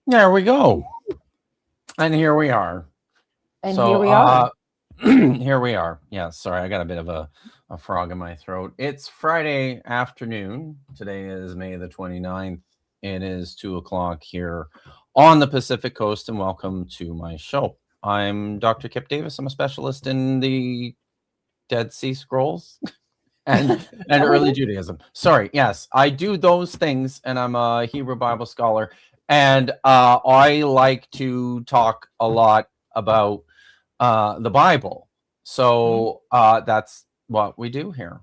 There we go. And here we are. And here we are. Here we are. Yeah, sorry, I got a bit of a frog in my throat. It's Friday afternoon. Today is May the 29th. It is 2:00 here on the Pacific Coast, and welcome to my show. I'm Dr. Kip Davis. I'm a specialist in the Dead Sea Scrolls and early Judaism. Sorry, yes, I do those things, and I'm a Hebrew Bible scholar, and I like to talk a lot about the Bible. So that's what we do here.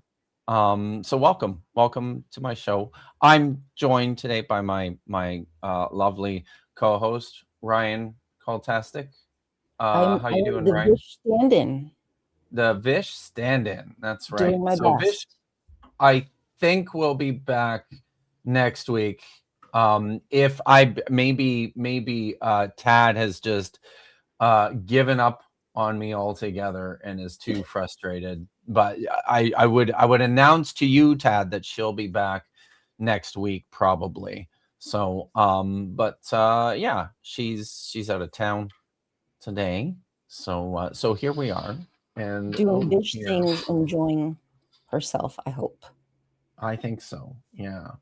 So welcome to my show. I'm joined today by my lovely co-host Ryan Coltastic. How you doing, Ryan? Vish stand-in. The Vish stand-in. That's right. Doing my best. Vish, I think we'll be back next week. If I maybe Tad has just given up on me altogether and is too frustrated. But I would announce to you, Tad, that she'll be back next week probably. So yeah, she's out of town today. So here we are. And doing Vish things, enjoying herself, I hope. I think so. Yeah.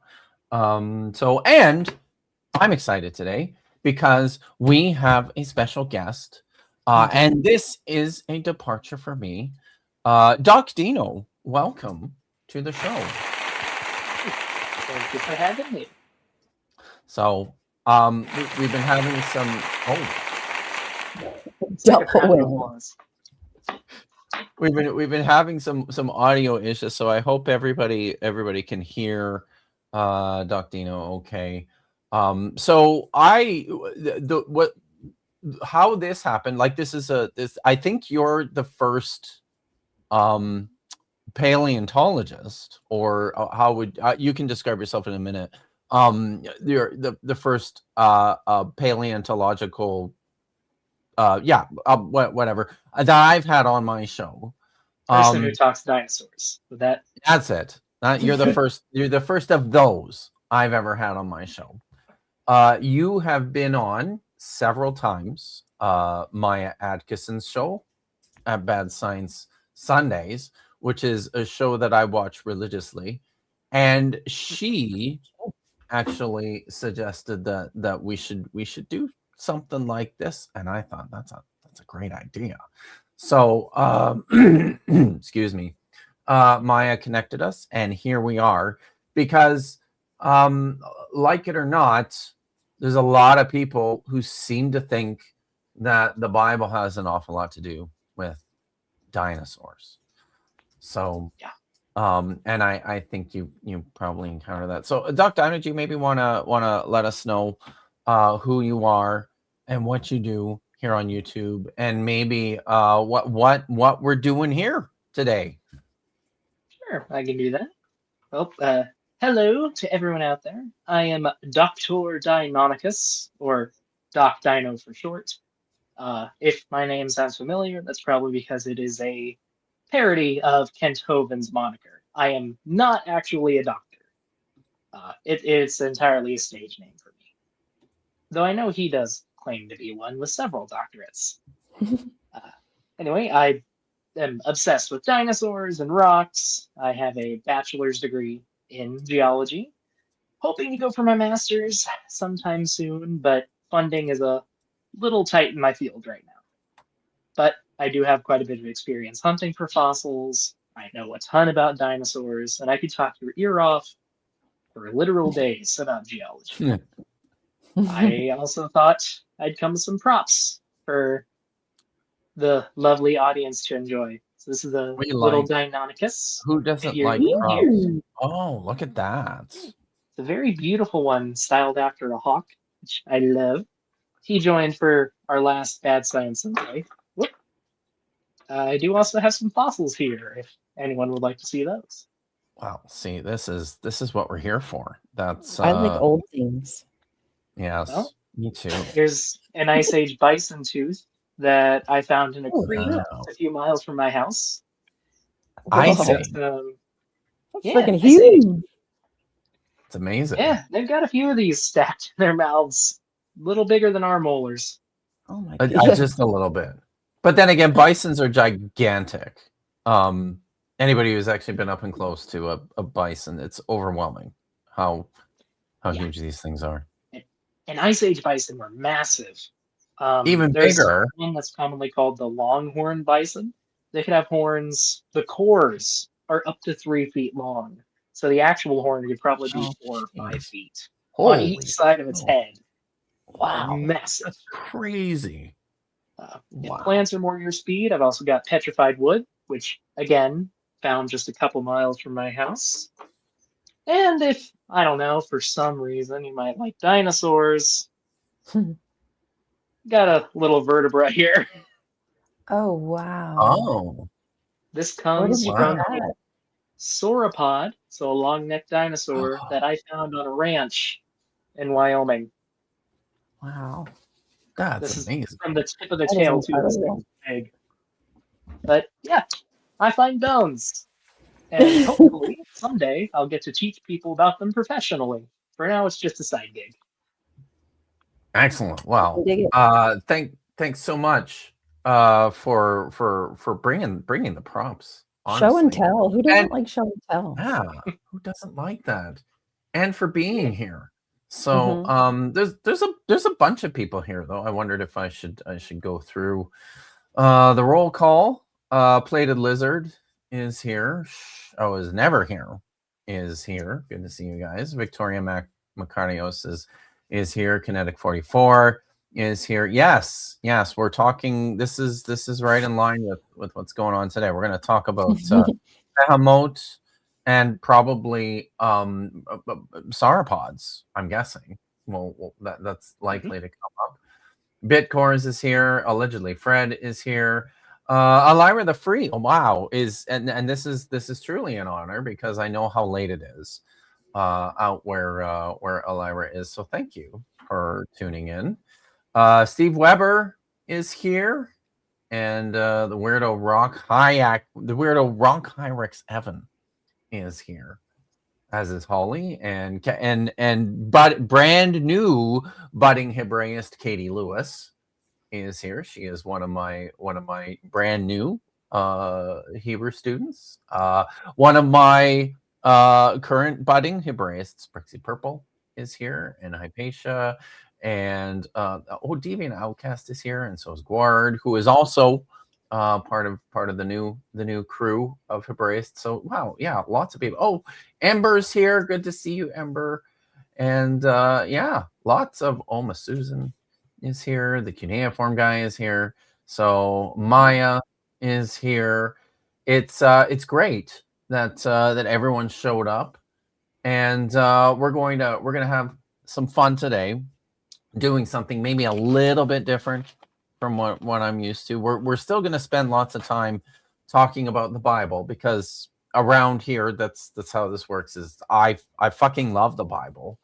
So, and I'm excited today because we have a special guest, and this is a departure for me. Doc Dino, welcome to the show. Thank you for having me. So, we've been having some. We've been having some audio issues, so I hope everybody can hear Doc Dino okay. So how this happened, like this I think you're the first paleontologist, or how would you can describe yourself in a minute. You're the first paleontological whatever that I've had on my show. Person who talks dinosaurs. That's it. You're the first. You're the first of those I've ever had on my show. You have been on several times. Maya Atkinson's show at Bad Science Sundays, which is a show that I watch religiously, and she actually suggested that we should do something like this, and I thought that's a great idea. So excuse me, Maya connected us, and here we are. Because like it or not, there's a lot of people who seem to think that the Bible has an awful lot to do with dinosaurs. So yeah. And I think you probably encounter that. So Doc Dino, do you maybe wanna let us know who you are and what you do here on YouTube, and maybe what we're doing here today? Sure, I can do that. Well, hello to everyone out there. I am Dr. Deinonychus, or Doc Dino for short. If my name sounds familiar, that's probably because it is a parody of Kent Hovind's moniker. I am not actually a doctor. It's entirely a stage name for me. Though I know he does claim to be one with several doctorates. Anyway, I am obsessed with dinosaurs and rocks. I have a bachelor's degree in geology. Hoping to go for my master's sometime soon, but funding is a little tight in my field right now. But I do have quite a bit of experience hunting for fossils. I know a ton about dinosaurs, and I could talk your ear off for literal days about geology. I also thought I'd come with some props for the lovely audience to enjoy. So this is a little Deinonychus. Who doesn't like props? Oh, look at that. It's a very beautiful one, styled after a hawk, which I love. He joined for our last Bad Science Sunday. Whoop. I do also have some fossils here, if anyone would like to see those. Wow, see, this is what we're here for. That's I like old things. Yes, well, me too. Here's an Ice Age bison tooth that I found in a creek a few miles from my house. Ice Age. Freaking huge. It's amazing. Yeah, they've got a few of these stacked in their mouths little bigger than our molars. Oh my god. Just a little bit. But then again, bisons are gigantic. Anybody who's actually been up and close to a bison, it's overwhelming how huge these things are. And Ice Age bison were massive. Even there's bigger. one that's commonly called the longhorn bison. They could have horns. The cores are up to 3 feet long. So the actual horn could probably be 4 or 5 feet on each side of its head. Wow. Massive. That's crazy. If plants are more your speed, I've also got petrified wood, which, again, found just a couple miles from my house. And if, I don't know, for some reason you might like dinosaurs, got a little vertebra here. Oh wow. Oh. This comes from that? a sauropod, so a long-necked dinosaur that I found on a ranch in Wyoming. Wow. That's this amazing. Is from the tip of the That tail is too. This incredible. thing's big. But yeah, I find bones. And hopefully someday I'll get to teach people about them professionally. For now, it's just a side gig. Excellent. Wow. Thanks so much for bringing the props. Honestly. Show and tell. Who doesn't like show and tell? Yeah, who doesn't like that? And for being here. So there's a bunch of people here though. I wondered if I should go through the roll call. Plated Lizard is here. Oh, is never here. Is here. Good to see you guys. Victoria Macarios is here. Kinetic 44 is here. Yes, we're talking. This is right in line with what's going on today. We're going to talk about Behemoth and probably sauropods, I'm guessing. Well, that's likely to come up. Bitcores is here. Allegedly, Fred is here. Elira the Free, oh wow, and this is truly an honor because I know how late it is out where Elira is. So thank you for tuning in. Steve Weber is here, and the weirdo Rock Hyrex Evan is here, as is Holly, and brand new budding Hebraist Katie Lewis is here. She is one of my brand new Hebrew students. One of my current budding Hebraists, Brixie Purple, is here, and Hypatia, and Deviant Outcast is here, and so is Guard, who is also part of the new crew of Hebraists. So wow, yeah, lots of people. Oh, Ember's here. Good to see you, Ember. And lots of Oma Susan is here. The cuneiform guy is here. So Maya is here. It's great that everyone showed up, and we're gonna have some fun today, doing something maybe a little bit different from what I'm used to. We're still gonna spend lots of time talking about the Bible because around here that's how this works. Is I fucking love the Bible.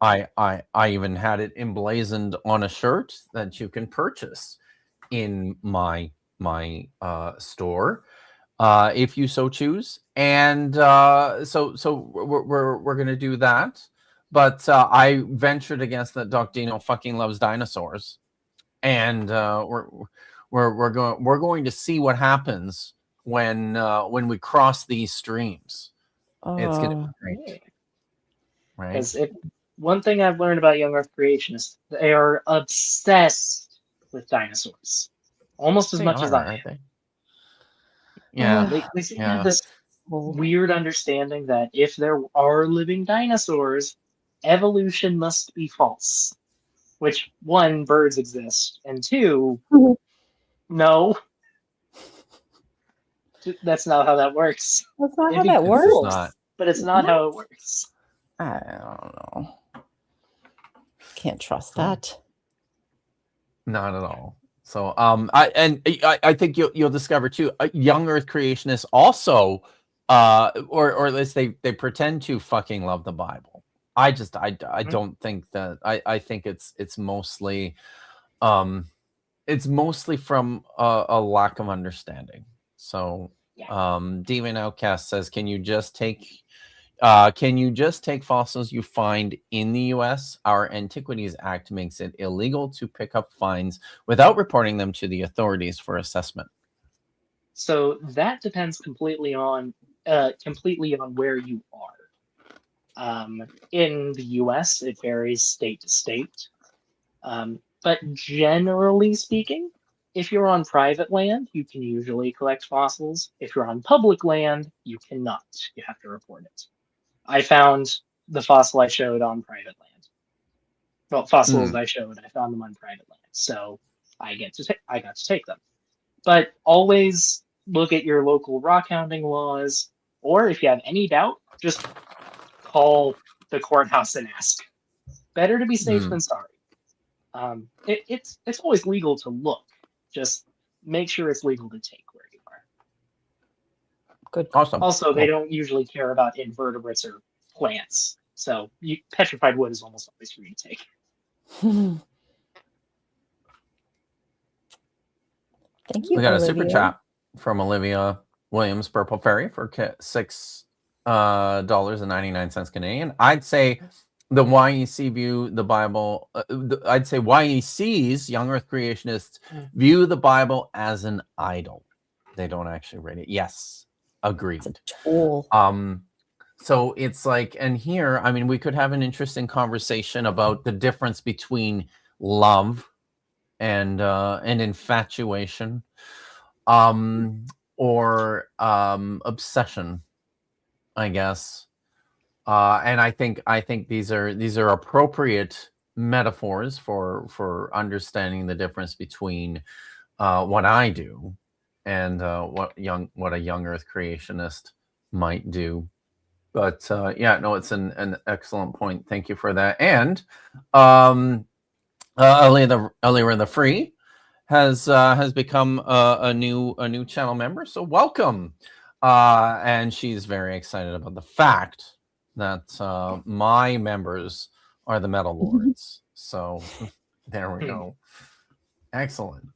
I even had it emblazoned on a shirt that you can purchase in my store if you so choose. And so we're gonna do that. But I ventured against that. Doc Dino fucking loves dinosaurs, and we're going to see what happens when we cross these streams. It's gonna be great. Right. Because one thing I've learned about young Earth creationists, they are obsessed with dinosaurs, almost as much as I am. Yeah, they seem to have this weird understanding that if there are living dinosaurs, evolution must be false. Which, one, birds exist, and two, no. That's not how that works. That's not how that works. But it's not how it works. I don't know. Can't trust that. Not at all. So I think you'll discover too, young Earth creationists also or at least they pretend to fucking love the Bible. I don't think that. I think it's mostly from a lack of understanding. So Demon Outcast says, can you just take can you just take fossils you find in the U.S.? Our Antiquities Act makes it illegal to pick up finds without reporting them to the authorities for assessment. So that depends completely on where you are. In the U.S., it varies state to state. But generally speaking, if you're on private land, you can usually collect fossils. If you're on public land, you cannot. You have to report it. I found the fossil I showed on private land. Well, fossils I found them on private land, so I got to take them. But always look at your local rock hounding laws, or if you have any doubt, just call the courthouse and ask. Better to be safe than sorry. It's always legal to look. Just make sure it's legal to take where you are. Good. Awesome. Also, they don't usually care about invertebrates or plants, so petrified wood is almost always free to take. Thank you. We got Olivia. a super chat from Olivia Williams, Purple Fairy, for $6.99 Canadian. I'd say the YEC view the Bible. I'd say YEC's Young Earth creationists view the Bible as an idol. They don't actually read it. Yes, agreed. It's a tool. So it's like, and here, I mean, we could have an interesting conversation about the difference between love and infatuation, or obsession, I guess. And I think these are appropriate metaphors for understanding the difference between what I do and what a young Earth creationist might do. But yeah, no, it's an excellent point. Thank you for that. And Alira the Free has become a new channel member, so welcome. And she's very excited about the fact that my members are the Metal Lords. So there we go. Excellent,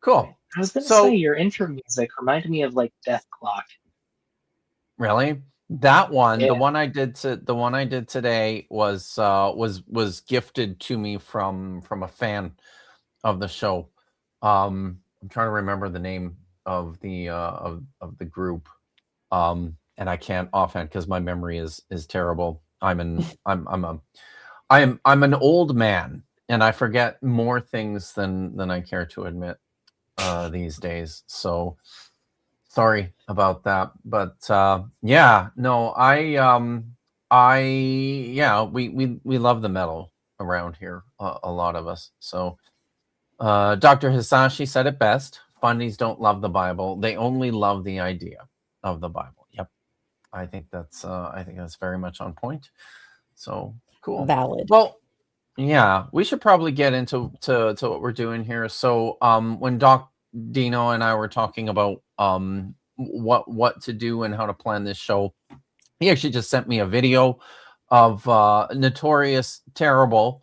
cool. I was going to say your intro music reminded me of like Death Clock. Really? That one, Yeah. the one I did today was gifted to me from a fan of the show. I'm trying to remember the name of the group, and I can't offhand because my memory is terrible. I'm an old man, and I forget more things than I care to admit these days. So sorry about that. But yeah, no, we love the metal around here, a lot of us. So Dr. Hisashi said it best. Fundies don't love the Bible. They only love the idea of the Bible. Yep. I think that's very much on point. So cool. Valid. Well, yeah, we should probably get into what we're doing here. So when Doc Dino and I were talking about what to do and how to plan this show, he actually just sent me a video of notorious, terrible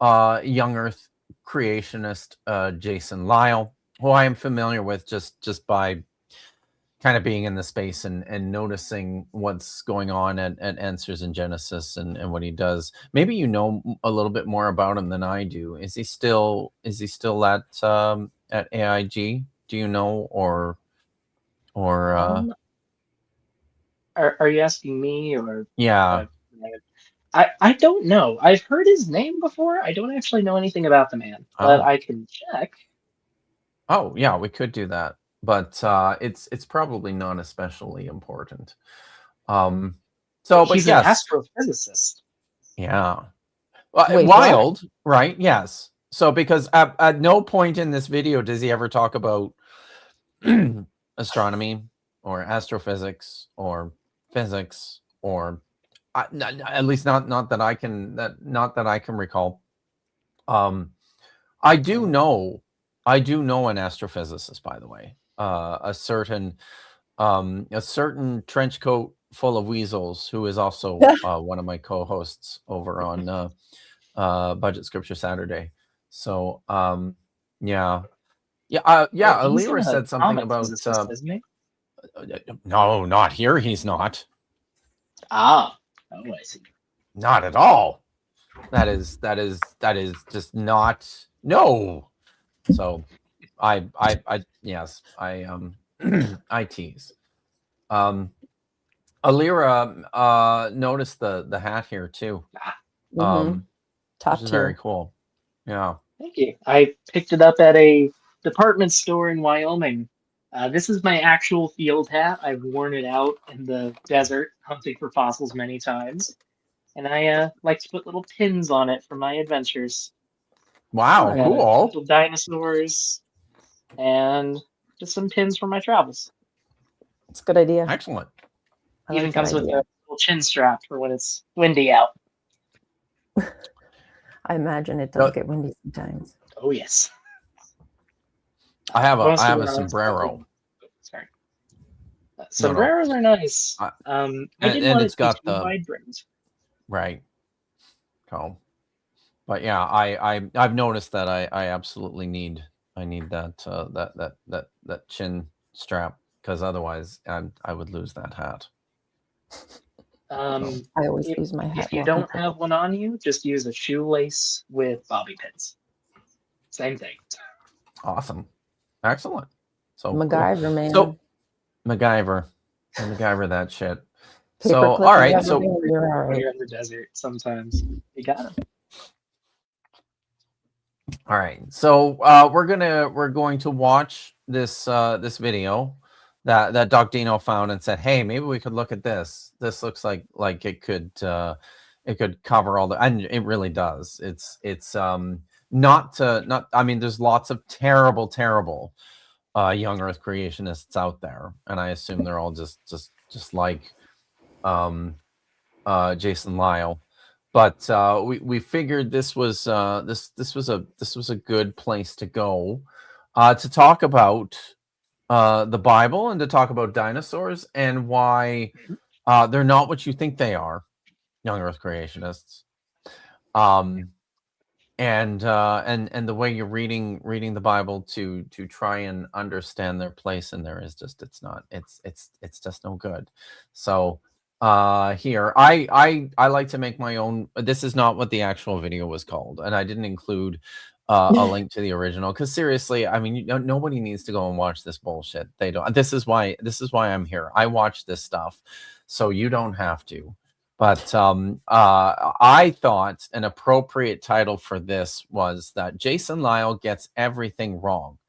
young Earth creationist Jason Lyle, who I am familiar with just by kind of being in the space and noticing what's going on at Answers in Genesis and what he does. Maybe you know a little bit more about him than I do. Is he still at AIG? Do you know, or are you asking me, or yeah? I don't know. I've heard his name before. I don't actually know anything about the man, but I can check. Oh yeah, we could do that, but it's probably not especially important. So, but he's yes, an astrophysicist. Yeah. Wait, wild, right? Yes. So because at no point in this video does he ever talk about astronomy or astrophysics or physics, or at least not that I can recall. I do know an astrophysicist, by the way, a certain trench coat full of weasels, who is also one of my co-hosts over on Budget Scripture Saturday. So Alira said something about isn't he? no, not here. He's not. Oh, I see. Not at all. That is just not no. So I yes, I I tease. Alira noticed the hat here too. Top Which is very tier. cool. Yeah. Thank you. I picked it up at a department store in Wyoming. This is my actual field hat. I've worn it out in the desert hunting for fossils many times. And I like to put little pins on it for my adventures. Wow, cool. Little dinosaurs and just some pins for my travels. It's a good idea. Excellent. Even comes with a little chin strap for when it's windy out. I imagine it does get windy sometimes. Oh yes. I have a sombrero. Sorry. Sombreros are nice. I didn't want it to be too wide brimmed. Right. Cool. But yeah, I've noticed that I absolutely need that chin strap, because otherwise I would lose that hat. I always lose my hat. If you don't have one on you, just use a shoelace with bobby pins. Same thing. Awesome. Excellent. So MacGyver, man. So MacGyver that shit. So all right, so you're in the desert sometimes. You got it. All right, so we're going to watch this this video that Doc Dino found and said, hey, maybe we could look at this. This looks like it could cover all the, and it really does. It's not I mean, there's lots of terrible young Earth creationists out there, and I assume they're all just like Jason Lyle. But we figured this was this was a good place to go to talk about the Bible and to talk about dinosaurs and why they're not what you think they are, young Earth creationists. And the way you're reading the Bible to try and understand their place in there is just it's just no good. So here I like to make my own. This is not what the actual video was called, and I didn't include a link to the original, because seriously, I mean, nobody needs to go and watch this bullshit. They don't. This is why I'm here. I watch this stuff, so you don't have to. But I thought an appropriate title for this was that Jason Lyle gets everything wrong,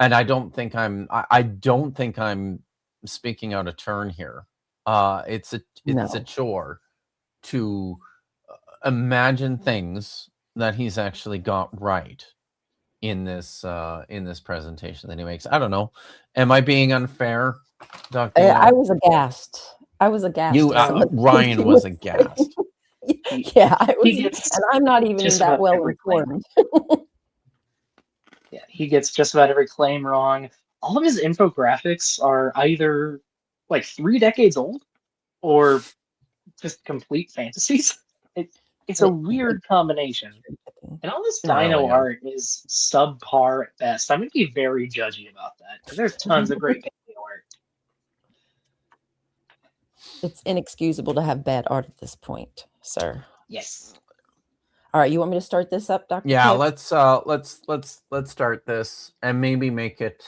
and I don't think I'm speaking out of turn here. It's a chore to imagine things that he's actually got right in this presentation that he makes. I don't know. Am I being unfair, Dr. I was aghast. You, Ryan was aghast. Yeah, I was, and I'm not even that well informed. Yeah, he gets just about every claim wrong. All of his infographics are either like 3 decades old or just complete fantasies. It's a weird combination. And all this dino art is subpar at best. I'm going to be very judgy about that, because there's tons of great paleo art. It's inexcusable to have bad art at this point, sir. Yes. All right, you want me to start this up, Dr. Yeah, Kip? let's start this and maybe make it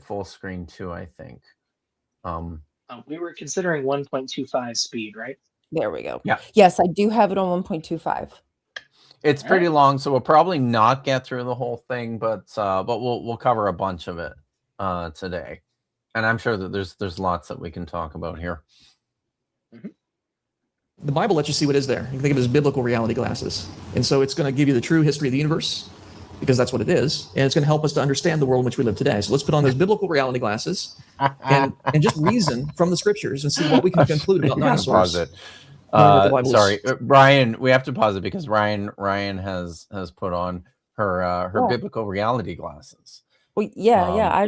full screen too, I think. We were considering 1.25 speed, right? There we go. Yeah. Yes, I do have it on 1.25. It's pretty long, so we'll probably not get through the whole thing, but we'll cover a bunch of it today, and I'm sure that there's lots that we can talk about here. The Bible lets you see what is there. You can think of it as biblical reality glasses, and so it's going to give you the true history of the universe, because that's what it is, and it's going to help us to understand the world in which we live today. So let's put on those biblical reality glasses and just reason from the scriptures and see what we can conclude about dinosaurs. Sorry, Ryan, we have to pause it because Ryan has put on her biblical reality glasses. Well, yeah,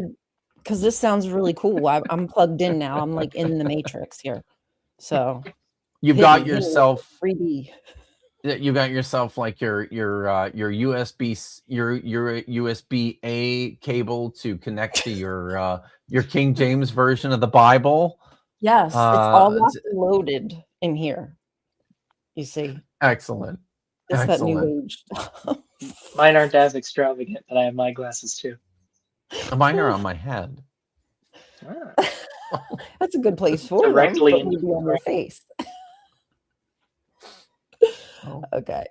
because this sounds really cool. I'm plugged in now. I'm like in the matrix here. So you've got yourself 3D. You got yourself like your USB-A cable to connect to your King James version of the Bible. Yes, it's all loaded in here. You see, Excellent. it's that new Excellent. age. Mine aren't as extravagant, but I have my glasses too. Mine are on my head. Ah, That's a good place for Directly them, but into maybe on their face. Oh. Okay.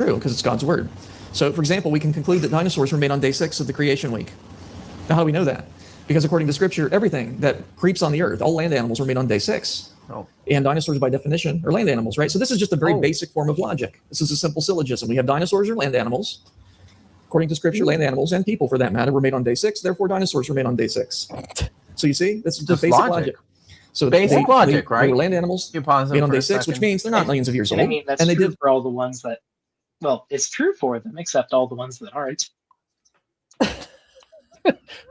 True, because it's God's word. So, for example, we can conclude that dinosaurs were made on day 6 of the creation week. Now, how do we know that? Because according to Scripture, everything that creeps on the earth, all land animals, were made on day 6. Oh. And dinosaurs, by definition, are land animals, right? So this is just a very Oh. basic form of logic. This is a simple syllogism. We have dinosaurs are land animals. According to Scripture, land animals and people, for that matter, were made on day 6. Therefore, dinosaurs were made on day 6. So you see, that's just basic logic. So Basic logic, they right? were land animals You pause it made on for day a 6, which second. means they're not millions of years and old. I mean, that's and they true did. for all the ones that, well, it's true for them, except all the ones that aren't.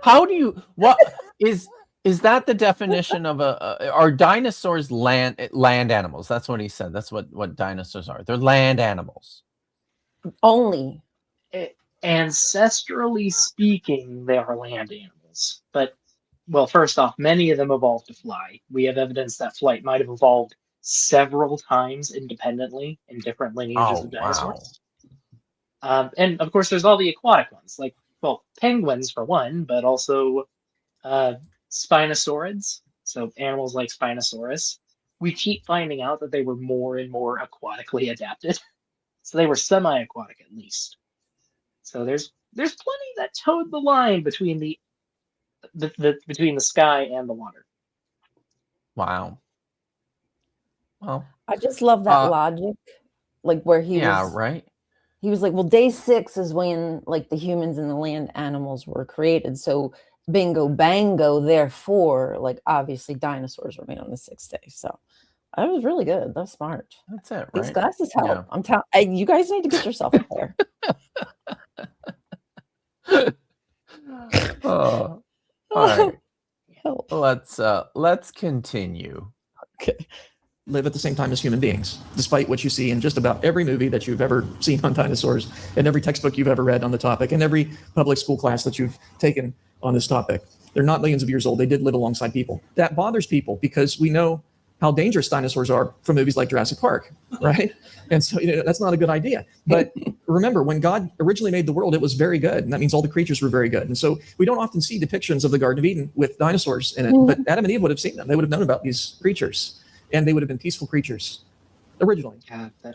How do you what is that the definition of are dinosaurs land animals? That's what he said. That's what dinosaurs are. They're land animals. Only. Ancestrally speaking, they are land animals. But, well, first off, many of them evolved to fly. We have evidence that flight might have evolved several times independently in different lineages Oh, of dinosaurs. And, of course, there's all the aquatic ones, like, well, penguins for one, but also spinosaurids, so animals like Spinosaurus. We keep finding out that they were more and more aquatically adapted. So they were semi-aquatic at least. So there's plenty that towed the line between the between the sky and the water. Wow. Well, I just love that logic, like where he was. Right. He was like, well, day 6 is when like the humans and the land animals were created. So bingo, bango. Therefore, like obviously dinosaurs were made on the 6th day. So that was really good. That's smart. That's it, right? These glasses help. Yeah. I'm telling you guys need to get yourself a pair. All right. Help. Let's continue. Okay. Live at the same time as human beings, despite what you see in just about every movie that you've ever seen on dinosaurs, and every textbook you've ever read on the topic, and every public school class that you've taken on this topic. They're not millions of years old. They did live alongside people. That bothers people because we know how dangerous dinosaurs are from movies like Jurassic Park, right? And so that's not a good idea. But remember, when God originally made the world, it was very good. And that means all the creatures were very good. And so we don't often see depictions of the Garden of Eden with dinosaurs in it. But Adam and Eve would have seen them. They would have known about these creatures. And they would have been peaceful creatures originally,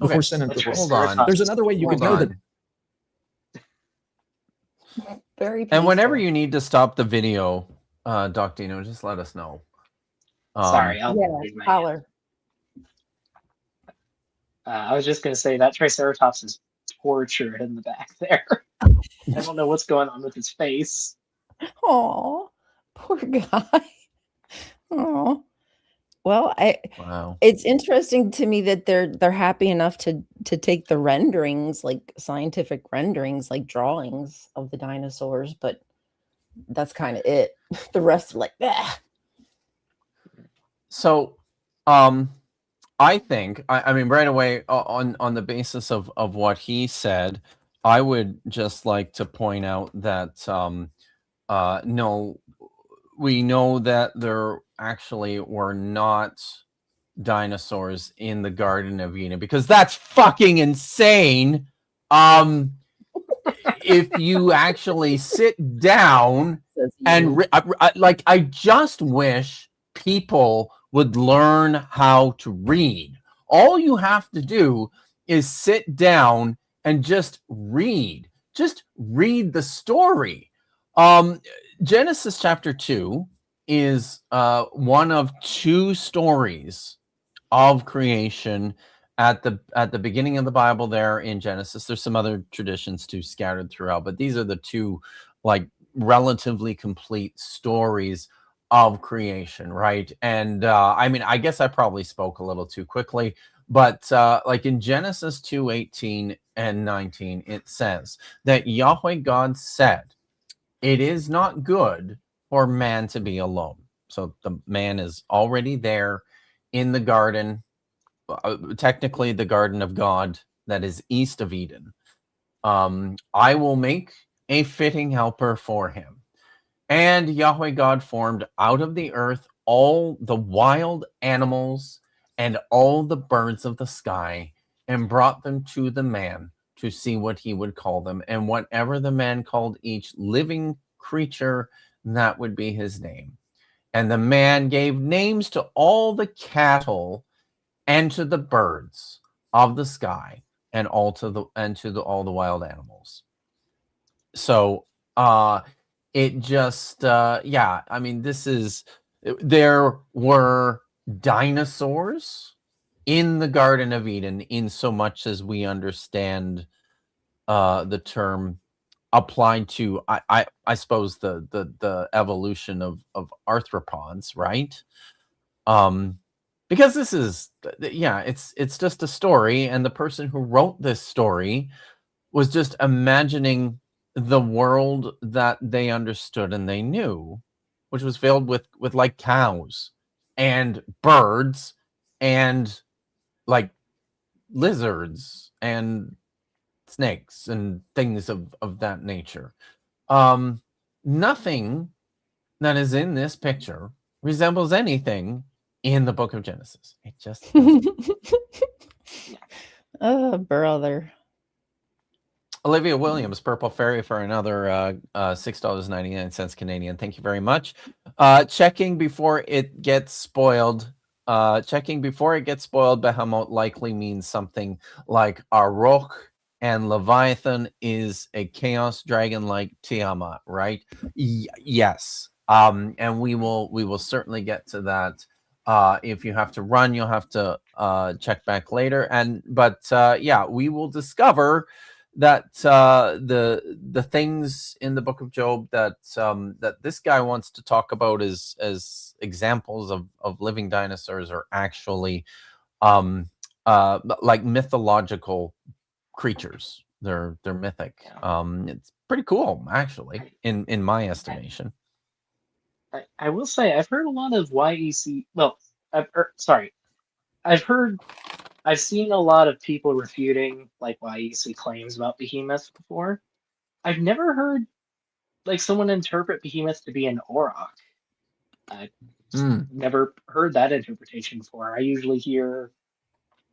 before sin entered the world. Hold on. There's another way you could know that. Very peaceful. And whenever you need to stop the video, Doc Dino, just let us know. Sorry, I'll yeah, raise my hand. holler. I was just going to say that Triceratops is tortured in the back there. I don't know what's going on with his face. Oh, poor guy. Oh. Well, Wow. it's interesting to me that they're happy enough to take the renderings, like scientific renderings, like drawings of the dinosaurs, but that's kind of it. The rest are like, ah. So, I think, I mean, right away on the basis of what he said, I would just like to point out that no, we know that there actually were not dinosaurs in the Garden of Eden, because that's fucking insane. If you actually sit down and I just wish people would learn how to read. All you have to do is sit down and just read. Just read the story. Genesis chapter 2 is one of 2 stories of creation at the beginning of the Bible there in Genesis. There's some other traditions too scattered throughout, but these are the 2 like relatively complete stories of creation, right? And I mean, I guess I probably spoke a little too quickly, but like in Genesis 2:18 and 19, it says that Yahweh God said, "It is not good for man to be alone." So the man is already there in the garden, technically the garden of God that is east of Eden. I will make a fitting helper for him. And Yahweh God formed out of the earth all the wild animals and all the birds of the sky and brought them to the man to see what he would call them. And whatever the man called each living creature, that would be his name. And the man gave names to all the cattle and to the birds of the sky and all the wild animals. So it just yeah, I mean, there were dinosaurs in the Garden of Eden, in so much as we understand the term applied to I suppose the evolution of arthropods, right? Because this is it's just a story, and the person who wrote this story was just imagining the world that they understood and they knew, which was filled with like cows and birds and like lizards and snakes and things of that nature. Nothing that is in this picture resembles anything in the Book of Genesis. It just doesn't. Oh, brother. Olivia Williams, Purple Fairy, for another $6.99 Canadian. Thank you very much. Checking before it gets spoiled. Behemoth likely means something like Arok, and Leviathan is a chaos dragon like Tiamat, right? Yes. And we will certainly get to that. If you have to run, you'll have to check back later. But yeah, we will discover that the things in the Book of Job that that this guy wants to talk about as examples of living dinosaurs are actually like mythological creatures. They're mythic. It's pretty cool, actually, in my estimation. I will say I've heard a lot of YEC. Well, I've seen a lot of people refuting like YEC claims about behemoths before. I've never heard like someone interpret behemoth to be an auroch. I've never heard that interpretation before. I usually hear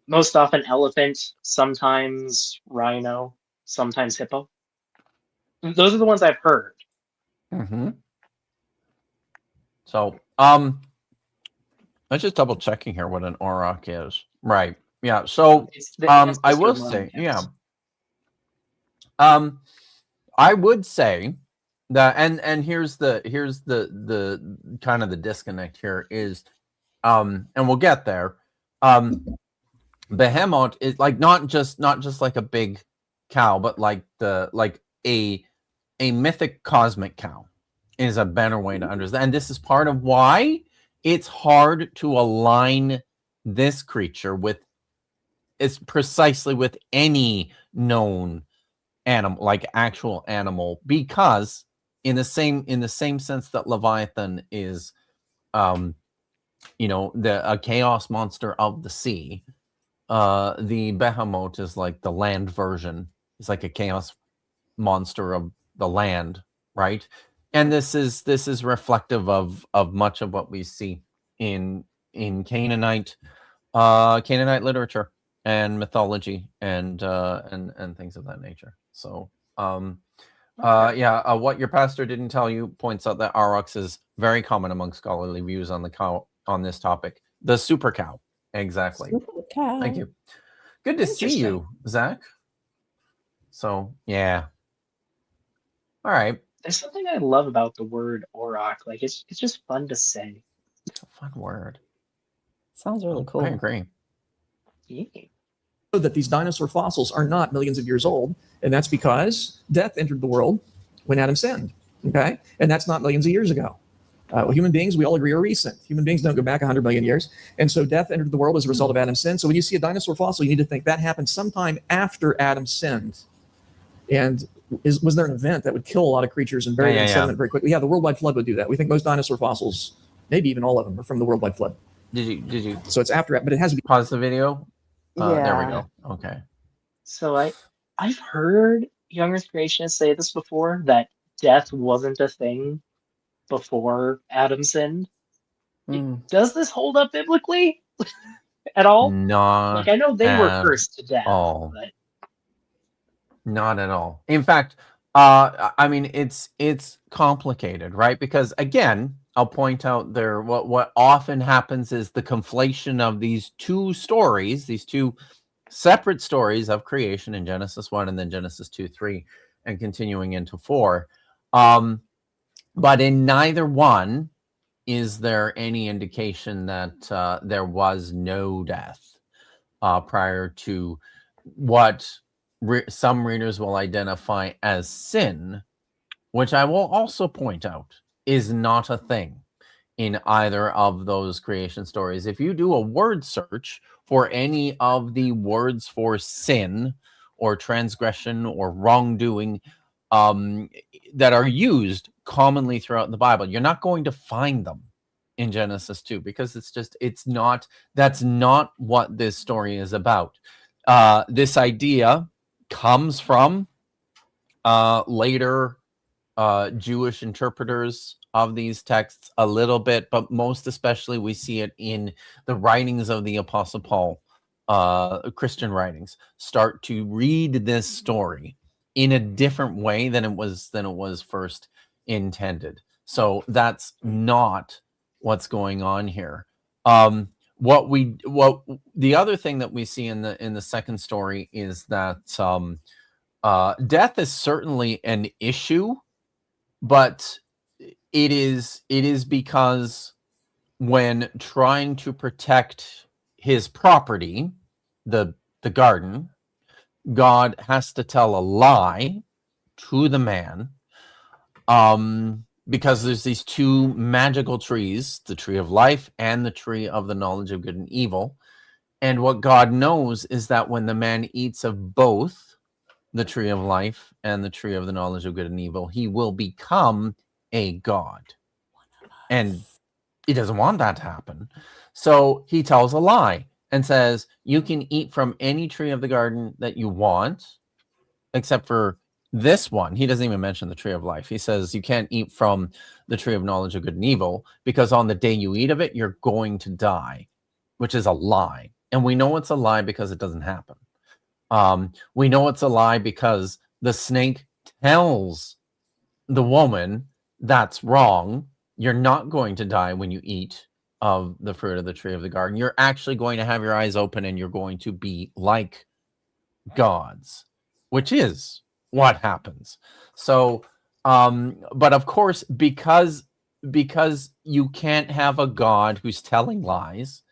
most often elephant, sometimes rhino, sometimes hippo. Those are the ones I've heard. Mm-hmm. So, let's just double checking here what an auroch is. Right. Yeah. So, I will say, yeah. I would say that, and here's the kind of the disconnect here is, and we'll get there. Behemoth is like not just like a big cow, but like a mythic cosmic cow is a better way to understand. And this is part of why it's hard to align this creature with precisely with any known animal, like actual animal, because in the same sense that Leviathan is a chaos monster of the sea, the Behemoth is like the land version. It's like a chaos monster of the land, right? And this is reflective of much of what we see in Canaanite literature and mythology and things of that nature. So what your pastor didn't tell you points out that aurochs is very common among scholarly views on the cow on this topic. The super cow. Exactly. Super cow. Thank you. Good to see you, Zach. So yeah. All right. There's something I love about the word auroch. Like it's just fun to say. It's a fun word. Sounds really cool. I agree. Yeah. That these dinosaur fossils are not millions of years old, and that's because death entered the world when Adam sinned. Okay, and that's not millions of years ago. Human beings, we all agree, are recent. Human beings don't go back 100 million years, and so death entered the world as a result of Adam's sin. So when you see a dinosaur fossil, you need to think that happened sometime after Adam sinned. And was there an event that would kill a lot of creatures and bury them in sediment very quickly? Yeah, the worldwide flood would do that. We think most dinosaur fossils, maybe even all of them, are from the worldwide flood. Did you? So it's after, but it has to be. Pause the video. Yeah. There we go. Okay. So I've heard young Earth creationists say this before, that death wasn't a thing before Adam sinned. Does this hold up biblically? at all? Not Like, I know they were at cursed to death, all. but Not at all. In fact, I mean, it's complicated, right? Because again, I'll point out there what often happens is the conflation of these two stories, these two separate stories of creation in Genesis 1 and then Genesis 2, 3, and continuing into 4. But in neither one is there any indication that there was no death prior to what some readers will identify as sin, which I will also point out is not a thing in either of those creation stories. If you do a word search for any of the words for sin or transgression or wrongdoing that are used commonly throughout the Bible, you're not going to find them in Genesis 2 because that's not what this story is about. This idea comes from later Jewish interpreters of these texts a little bit, but most especially we see it in the writings of the Apostle Paul. Christian writings start to read this story in a different way than it was first intended. So that's not what's going on here. What the other thing that we see in the second story is that death is certainly an issue, but it is because when trying to protect his property, the garden, God has to tell a lie to the man, because there's these two magical trees, the tree of life and the tree of the knowledge of good and evil. And what God knows is that when the man eats of both the tree of life and the tree of the knowledge of good and evil, he will become a god. And he doesn't want that to happen. So he tells a lie and says, you can eat from any tree of the garden that you want, except for this one. He doesn't even mention the tree of life. He says you can't eat from the tree of knowledge of good and evil because on the day you eat of it, you're going to die, which is a lie. And we know it's a lie because it doesn't happen. We know it's a lie because the snake tells the woman that's wrong. You're not going to die when you eat of the fruit of the tree of the garden. You're actually going to have your eyes open and you're going to be like gods, which is what happens. So, but of course, because you can't have a God who's telling lies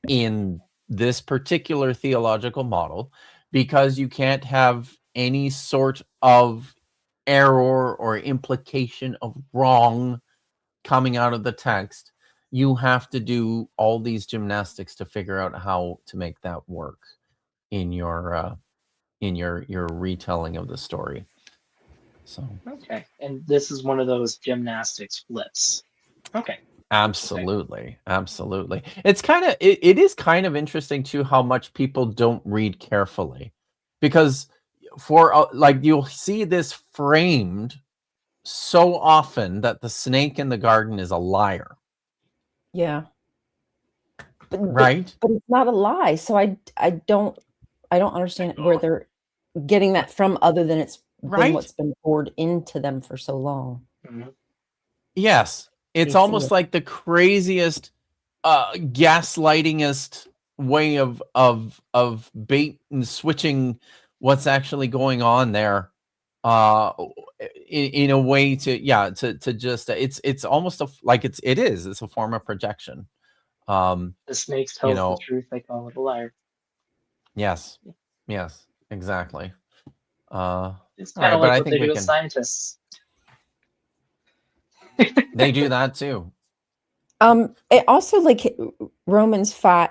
in this particular theological model, because you can't have any sort of error or implication of wrong coming out of the text, you have to do all these gymnastics to figure out how to make that work in your retelling of the story. So okay. And this is one of those gymnastics flips. Okay. absolutely. It's it is kind of interesting too how much people don't read carefully, because for like you'll see this framed so often that the snake in the garden is a liar, Yeah. right? But it's not a lie. So I don't understand where they're getting that from, other than it's been Right? what's been poured into them for so long. Mhm. Yes, it's see almost it. like the craziest gaslightingest way of bait and switching what's actually going on there, in a way to just it's almost like it's a form of projection. The snake You tells the know, truth, they call it a liar. yes, exactly. All It's kind right, of but like I what think they we do with can. scientists. They do that too. It also, like, Romans 5,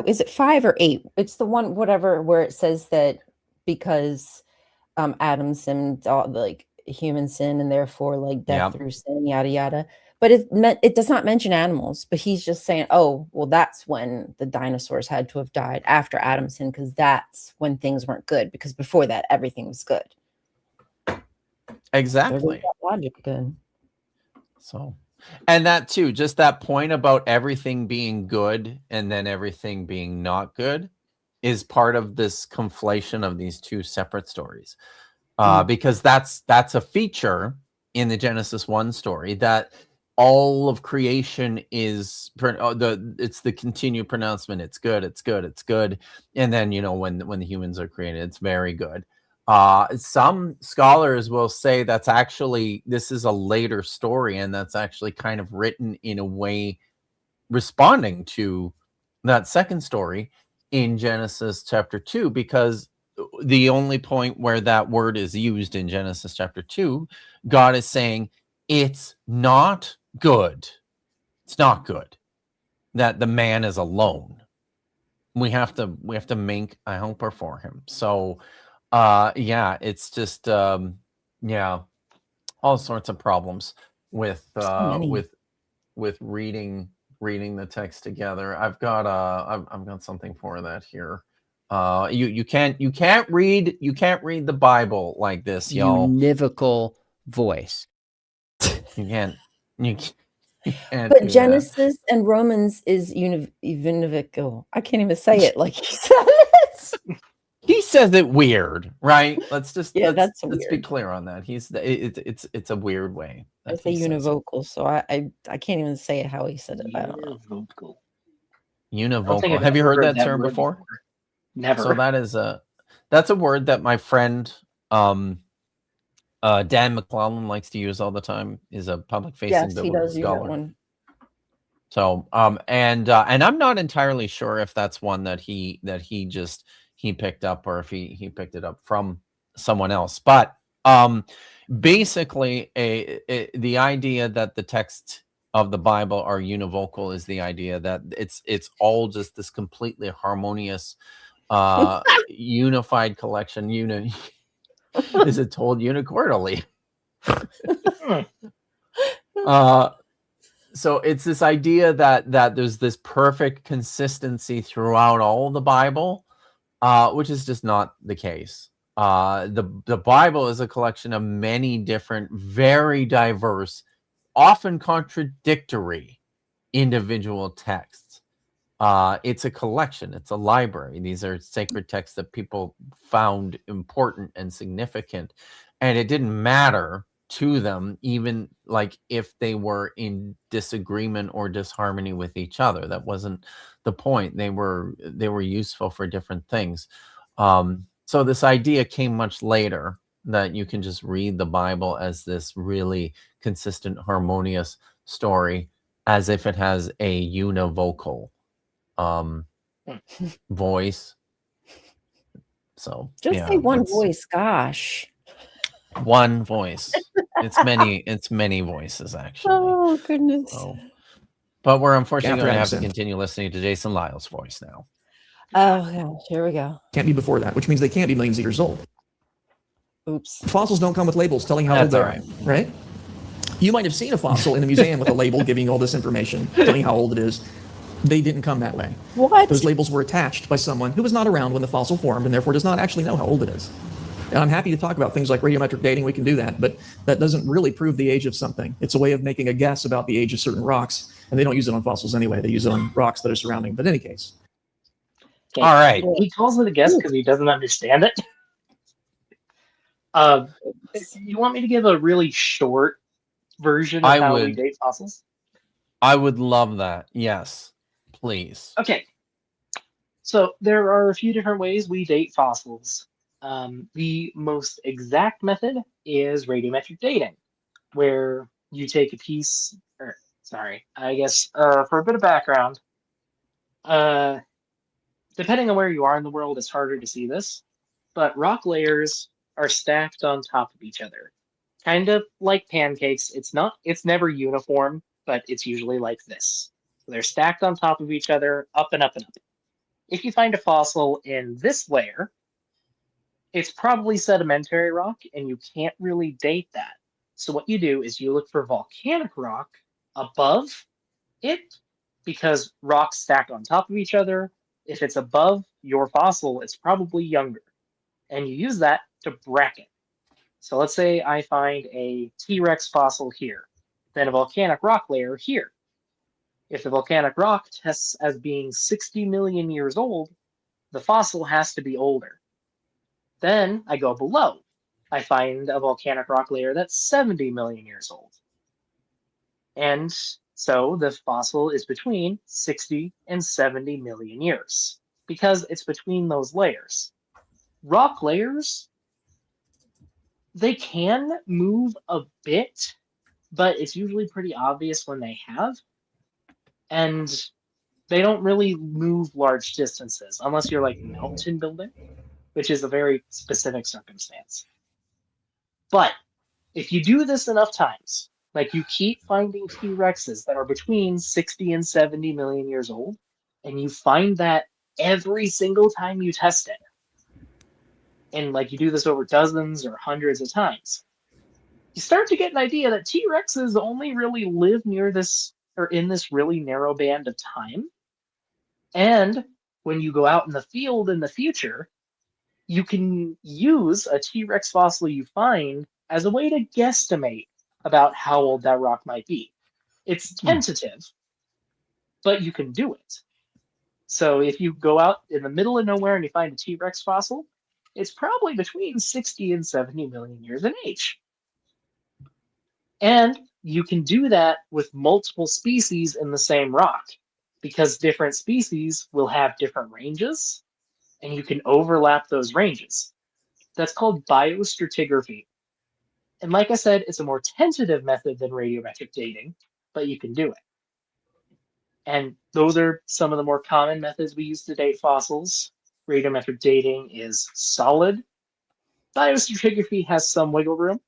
is it 5 or 8? It's the one, whatever, where it says that because Adam sinned, all like human sin, and therefore like death Yeah, through sin, yada yada. But it does not mention animals. But he's just saying, oh, well, that's when the dinosaurs had to have died after Adam sinned, because that's when things weren't good. Because before that, everything was good. There goes exactly. that logic again. So And that too, just that point about everything being good and then everything being not good is part of this conflation of these two separate stories. Because that's a feature in the Genesis 1 story, that all of creation is it's the continued pronouncement, it's good, it's good, it's good. And then, you know, when the humans are created, it's very good. Some scholars will say that's actually, this is a later story, and that's actually kind of written in a way responding to that second story in Genesis chapter 2, because the only point where that word is used in Genesis chapter 2, God is saying it's not good. It's not good that the man is alone. We have to make a helper for him. So yeah, it's just yeah, all sorts of problems with many. with reading the text together. I've got something for that here. You can't read the Bible like this, y'all. Univocal voice. You can't you can't But do that. Genesis and Romans is univocal. I can't even say it like he said it. He says it weird, right? Let's That's be weird. clear on that. It's a weird way. I that say he says it. univocal, so I can't even say it how he said it. I don't know. Univocal. I don't think Univocal. I've Have you ever heard that term word before? Never. So that's a word that my friend Dan McClellan likes to use all the time. Is a public facing Yes, he biblical does use that scholar. one. So and I'm not entirely sure if that's one that he picked up, or if he picked it up from someone else. But basically the idea that the text of the Bible are univocal is the idea that it's all just this completely harmonious unified collection. Is it told uniquartally? So it's this idea that there's this perfect consistency throughout all the Bible, which is just not the case. The Bible is a collection of many different, very diverse, often contradictory individual texts. It's a collection, it's a library. These are sacred texts that people found important and significant, and it didn't matter to them, even like if they were in disagreement or disharmony with each other. That wasn't the point. They were useful for different things. So this idea came much later, that you can just read the Bible as this really consistent, harmonious story, as if it has a univocal voice. So Just yeah, say one that's voice. Gosh. one voice. It's many voices, actually. Oh goodness. So, but we're unfortunately Catherine going to have to Adamson. continue listening to Jason Lyle's voice now. Oh gosh, here we go. Can't be before that, which means they can't be millions of years old. Oops. Fossils don't come with labels telling how old That's they all are, right. right? You might have seen a fossil in a museum with a label giving you all this information, telling you how old it is. They didn't come that way. What? Those labels were attached by someone who was not around when the fossil formed, and therefore does not actually know how old it is. And I'm happy to talk about things like radiometric dating. We can do that, but that doesn't really prove the age of something. It's a way of making a guess about the age of certain rocks, and they don't use it on fossils anyway. They use it on rocks that are surrounding. But in any case, Okay. All right. He calls it a guess because he doesn't understand it. You want me to give a really short version of how we date fossils? I would love that. Yes, please. Okay. So there are a few different ways we date fossils. The most exact method is radiometric dating, where you take a piece, or sorry, I guess for a bit of background, depending on where you are in the world, it's harder to see this, but rock layers are stacked on top of each other, kind of like pancakes. It's never uniform, but it's usually like this. So they're stacked on top of each other, up and up and up. If you find a fossil in this layer, it's probably sedimentary rock, and you can't really date that. So what you do is you look for volcanic rock above it, because rocks stack on top of each other. If it's above your fossil, it's probably younger. And you use that to bracket. So let's say I find a T-Rex fossil here. than a volcanic rock layer here. If the volcanic rock tests as being 60 million years old, the fossil has to be older. Then I go below. I find a volcanic rock layer that's 70 million years old. And so the fossil is between 60 and 70 million years because it's between those layers. Rock layers, they can move a bit, but it's usually pretty obvious when they have. And they don't really move large distances unless you're like mountain building, which is a very specific circumstance. But if you do this enough times, like you keep finding T-Rexes that are between 60 and 70 million years old, and you find that every single time you test it, and like you do this over dozens or hundreds of times, you start to get an idea that T-Rexes only really live near this or in this really narrow band of time. And when you go out in the field in the future, you can use a T-Rex fossil you find as a way to guesstimate about how old that rock might be. It's tentative, but you can do it. So if you go out in the middle of nowhere and you find a T-Rex fossil, it's probably between 60 and 70 million years in age. And you can do that with multiple species in the same rock, because different species will have different ranges, and you can overlap those ranges. That's called biostratigraphy. And like I said, it's a more tentative method than radiometric dating, but you can do it. And those are some of the more common methods we use to date fossils. Radiometric dating is solid. Biostratigraphy has some wiggle room.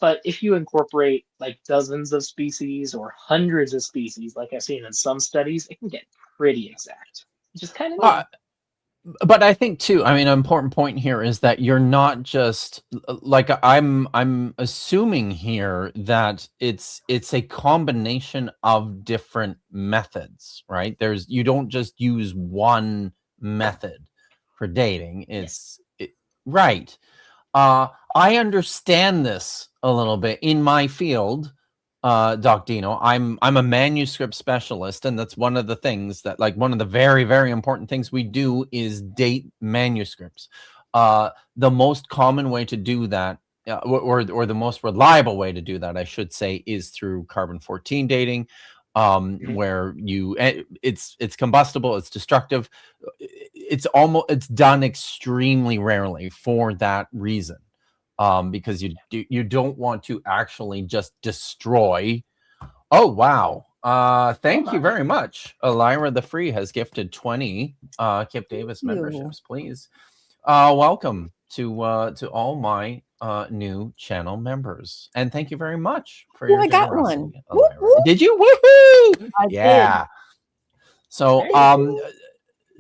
But if you incorporate like dozens of species or hundreds of species, like I've seen in some studies, it can get pretty exact, which is kind of neat. But I think too, I mean, an important point here is that you're not just like I'm assuming here that it's a combination of different methods, right? You don't just use one method for dating. Right. I understand this a little bit in my field. Doc Dino, I'm a manuscript specialist, and that's one of the things that, like, one of the very, very important things we do is date manuscripts. The most common way to do that, or the most reliable way to do that, I should say, is through carbon-14 dating, where it's combustible, it's destructive, it's done extremely rarely for that reason. Because you don't want to actually just destroy. Oh wow! Thank you very much. Elira the Free has gifted 20 Kip Davis memberships. Please, welcome to all my new channel members, and thank you very much for your generosity. I got one. Did you? Woohoo! Yeah. So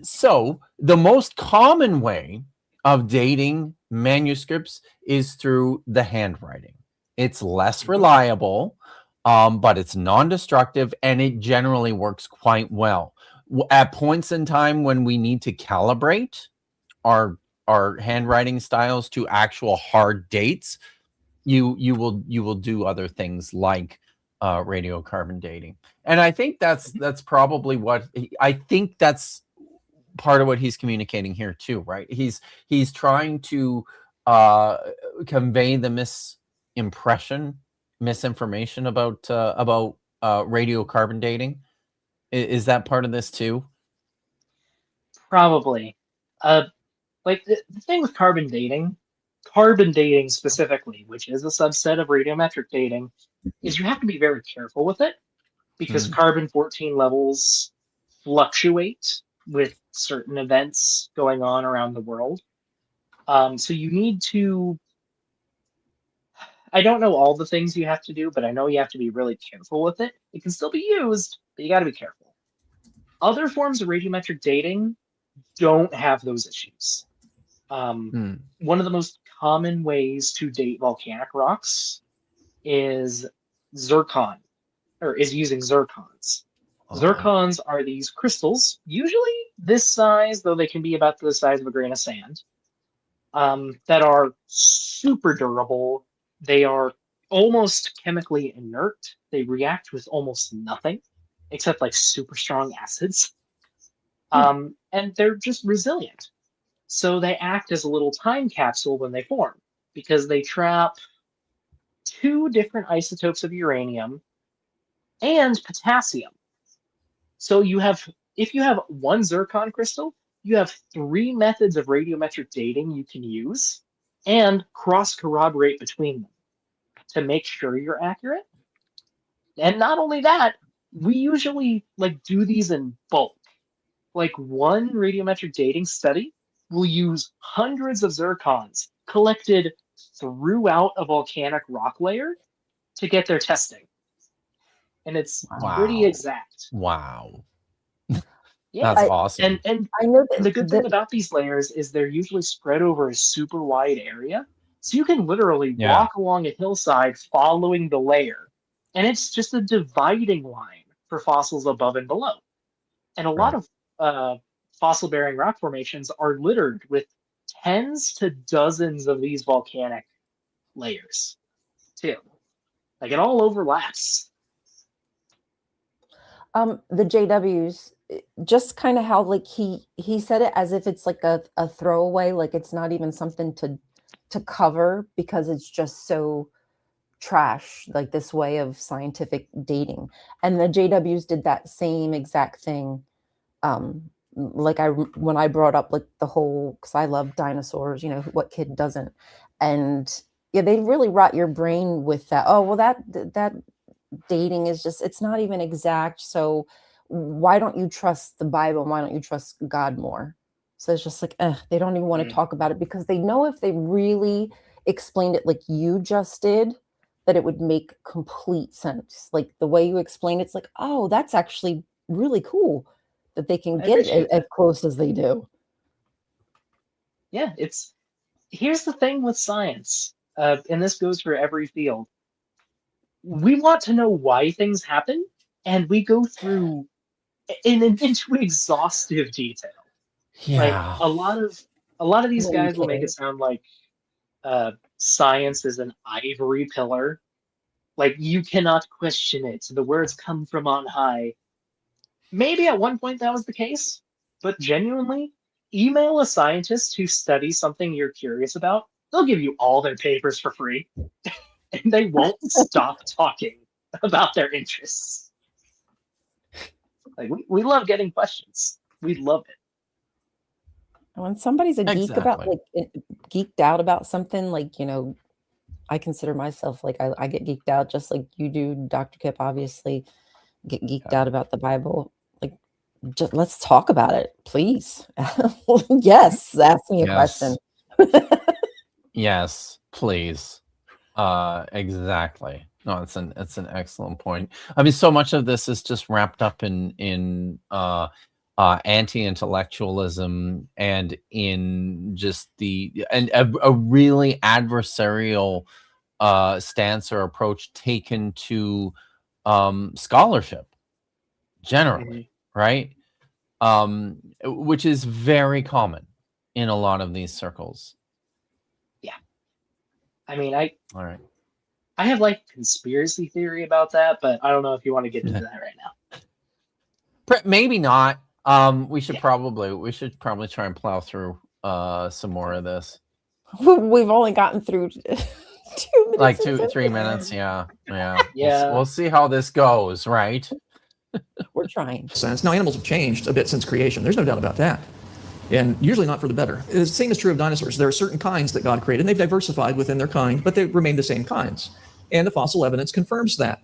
so the most common way of dating manuscripts is through the handwriting. It's less reliable, but it's non-destructive, and it generally works quite well. At points in time when we need to calibrate our handwriting styles to actual hard dates, you will do other things like radiocarbon dating. And I think that's probably what that's part of what he's communicating here too, right? He's trying to convey the misinformation about radiocarbon dating. Is that part of this too? Probably. Like the thing with carbon dating specifically, which is a subset of radiometric dating, is you have to be very careful with it, because carbon-14 levels fluctuate with certain events going on around the world. So you need to, I don't know all the things you have to do, but I know you have to be really careful with it. It can still be used, but you got to be careful. Other forms of radiometric dating don't have those issues. One of the most common ways to date volcanic rocks is using zircons. Zircons are these crystals, usually this size, though they can be about the size of a grain of sand, that are super durable. They are almost chemically inert. They react with almost nothing, except like super strong acids. And they're just resilient. So they act as a little time capsule when they form, because they trap 2 different isotopes of uranium and potassium. So if you have 1 zircon crystal, you have 3 methods of radiometric dating you can use and cross corroborate between them to make sure you're accurate. And not only that, we usually do these in bulk. Like, one radiometric dating study will use hundreds of zircons collected throughout a volcanic rock layer to get their testing. And it's pretty Wow. exact. Wow. Yeah. That's awesome. And I know the good thing about these layers is they're usually spread over a super wide area. So you can literally walk along a hillside following the layer. And it's just a dividing line for fossils above and below. And a lot of fossil-bearing rock formations are littered with tens to dozens of these volcanic layers, too. Like, it all overlaps. The JWs, just kind of how like he said it as if it's like a throwaway, like it's not even something to cover because it's just so trash, like this way of scientific dating. And the JWs did that same exact thing. Like when I brought up like the whole, because I love dinosaurs, you know, what kid doesn't? And yeah, they really rot your brain with that. Oh, well, that dating is just, it's not even exact. So why don't you trust the Bible? Why don't you trust God more? So it's just like, they don't even want to talk about it because they know if they really explained it like you just did, that it would make complete sense. Like the way you explain it's like, oh, that's actually really cool that they can get it as close as they do. Yeah, here's the thing with science, and this goes for every field. We want to know why things happen, and we go through into exhaustive detail. Like Yeah. a lot of these Well, you guys will make can't. it sound like science is an ivory pillar. Like, you cannot question it. The words come from on high. Maybe at one point that was the case, but genuinely, email a scientist who studies something you're curious about. They'll give you all their papers for free, and they won't stop talking about their interests. Like, we love getting questions. We love it. When somebody's a geek about Exactly. geeked out about something, like, you know, I consider myself like I get geeked out just like you do, Dr. Kip, obviously get geeked out about the Bible. Like, just let's talk about it, please. Yes, ask me a question. Yes, please. Exactly. No, it's an excellent point. I mean, so much of this is just wrapped up in anti-intellectualism and in just a really adversarial stance or approach taken to scholarship generally, right? Which is very common in a lot of these circles. Yeah. I mean, All right. I have like conspiracy theory about that, but I don't know if you want to get into that right now. Maybe not. We should probably try and plow through some more of this. We've only gotten through 2 minutes. Like 3 minutes. Yeah. We'll see how this goes, right? We're trying. Now, animals have changed a bit since creation. There's no doubt about that. And usually not for the better. The same is true of dinosaurs. There are certain kinds that God created, and they've diversified within their kind, but they remain the same kinds. And the fossil evidence confirms that.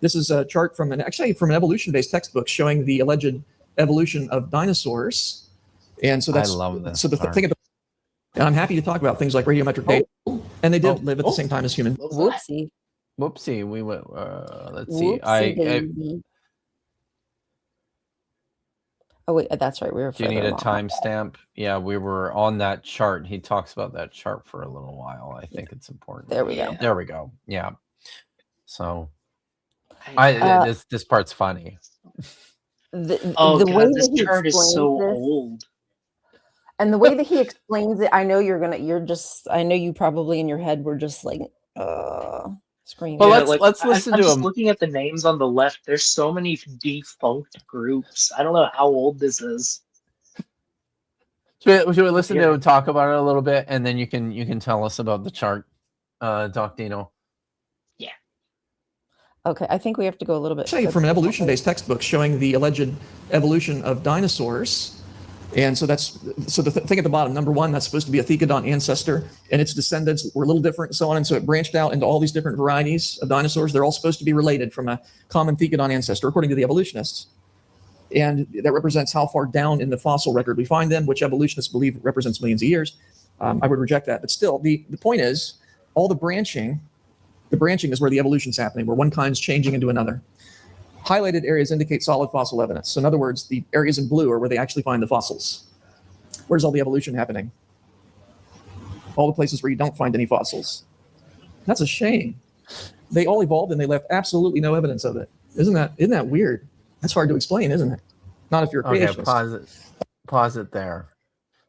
This is a chart from an evolution-based textbook showing the alleged evolution of dinosaurs. And so that's, I love this. So the thing about, and I'm happy to talk about things like radiometric dating, and they did live at the same time as humans. Whoopsie. We went. Let's see. Baby. Oh wait, that's right. We were. Do you need a timestamp? Yeah, we were on that chart. He talks about that chart for a little while. I think it's important. There we go. There we go. Yeah. So, this part's funny. The way this chart is so old. And the way that he explains it, I know I know you probably in your head were just like, screen. Well, Yeah, let's listen I'm to just him. looking at the names on the left. There's so many defunct groups. I don't know how old this is. Should we listen to Here. him talk about it a little bit, and then you can tell us about the chart, Doc Dino. Okay, I think we have to go a little bit. Say from an evolution-based textbook showing the alleged evolution of dinosaurs. And so the thing at the bottom, number one, that's supposed to be a thecodont ancestor, and its descendants were a little different and so on. And so it branched out into all these different varieties of dinosaurs. They're all supposed to be related from a common thecodont ancestor, according to the evolutionists. And that represents how far down in the fossil record we find them, which evolutionists believe represents millions of years. I would reject that. But still, the point is, all the branching is where the evolution's happening, where one kind's changing into another. Highlighted areas indicate solid fossil evidence. So in other words, the areas in blue are where they actually find the fossils. Where's all the evolution happening? All the places where you don't find any fossils. That's a shame. They all evolved and they left absolutely no evidence of it. Isn't that weird? That's hard to explain, isn't it? Not if you're a creationist. Okay, pause it there.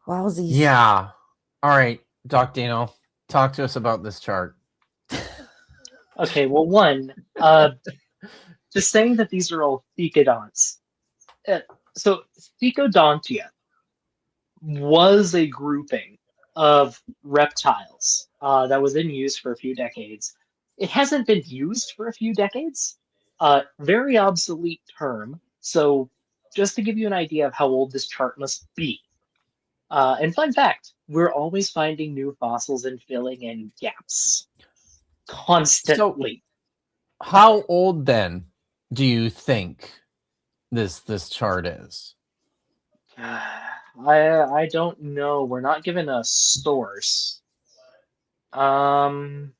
Wowsies. Yeah. All right, Doc Dino, talk to us about this chart. Okay, well, one, just saying that these are all thecodonts. So Thecodontia was a grouping of reptiles that was in use for a few decades. It hasn't been used for a few decades. Very obsolete term. So just to give you an idea of how old this chart must be. And fun fact, we're always finding new fossils and filling in gaps. Constantly. So, how old then do you think this chart is? I don't know. We're not given a source. So,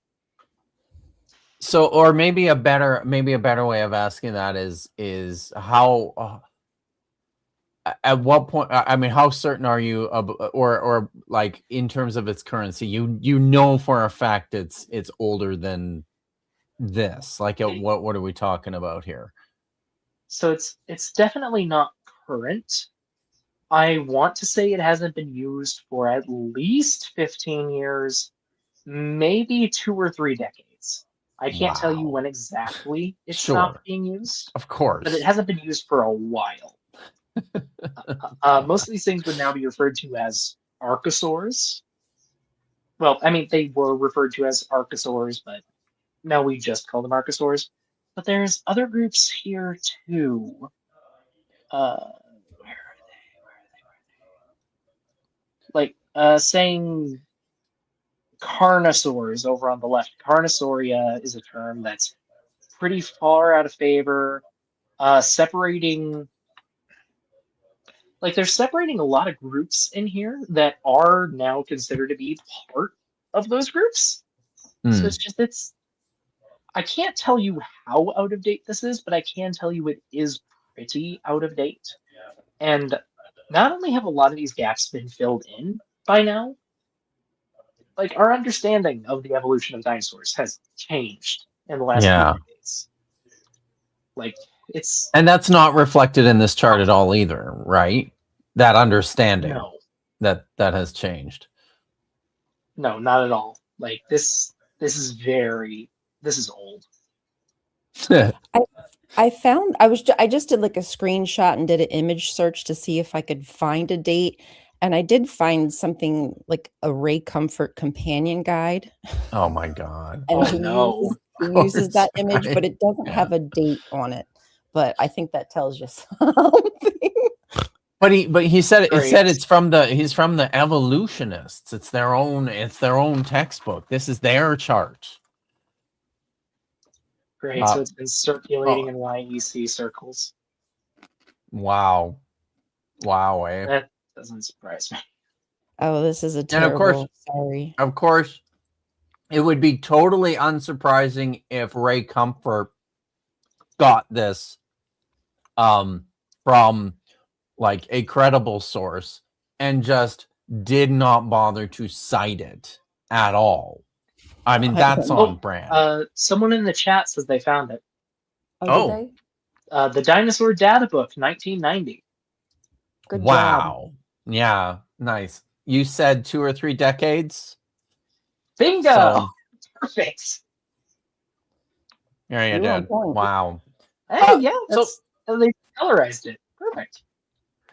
or maybe a better way of asking that is how at what point? I mean, how certain are you of, or like in terms of its currency? You know for a fact it's older than this. Like, what are we talking about here? So it's definitely not current. I want to say it hasn't been used for at least 15 years, maybe 2 or 3 decades. I can't tell you Wow. when exactly it's Sure. stopped being used, Of course. but it hasn't been used for a while. Most of these things would now be referred to as archosaurs. Well, I mean, they were referred to as archosaurs, but now we just call them archosaurs. But there's other groups here too. Where are they? Like saying carnosaurs over on the left. Carnosauria is a term that's pretty far out of favor. Separating, like they're separating a lot of groups in here that are now considered to be part of those groups. So it's I can't tell you how out of date this is, but I can tell you it is pretty out of date. And not only have a lot of these gaps been filled in by now, like our understanding of the evolution of dinosaurs has changed in the last few decades. Like and that's not reflected in this chart at all either, right? That understanding that has changed. No, not at all. Like this is old. I just did like a screenshot and did an image search to see if I could find a date, and I did find something like a Ray Comfort companion guide. Oh my god! And he uses that Right. image, but it doesn't have a date on it. But I think that tells you something. But he said Great. he's from the evolutionists. It's their own textbook. This is their chart. Great. So it's been circulating in YEC circles. Wow. Eh? That doesn't surprise me. Oh, this is a And terrible. Sorry. Of course, it would be totally unsurprising if Ray Comfort got this from like a credible source and just did not bother to cite it at all. I mean, that's on brand. Someone in the chat says they found it. Oh. The Dinosaur Data Book, 1990. Good Wow. job. Yeah, nice. You said 2 or 3 decades? Bingo! So, Perfect. Yeah, you You were on did. point. Wow. Hey, yeah, so- they colorized it. Perfect.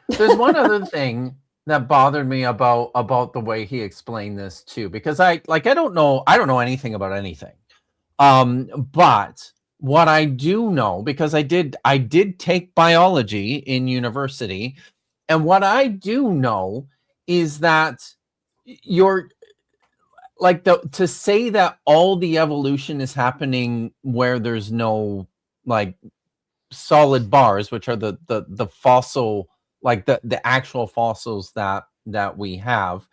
There's one other thing that bothered me about the way he explained this too, because I don't know anything about anything. But what I do know, because I did take biology in university, and what I do know is that you're like to say that all the evolution is happening where there's no like solid bars, which are the fossil, like the actual fossils that we have,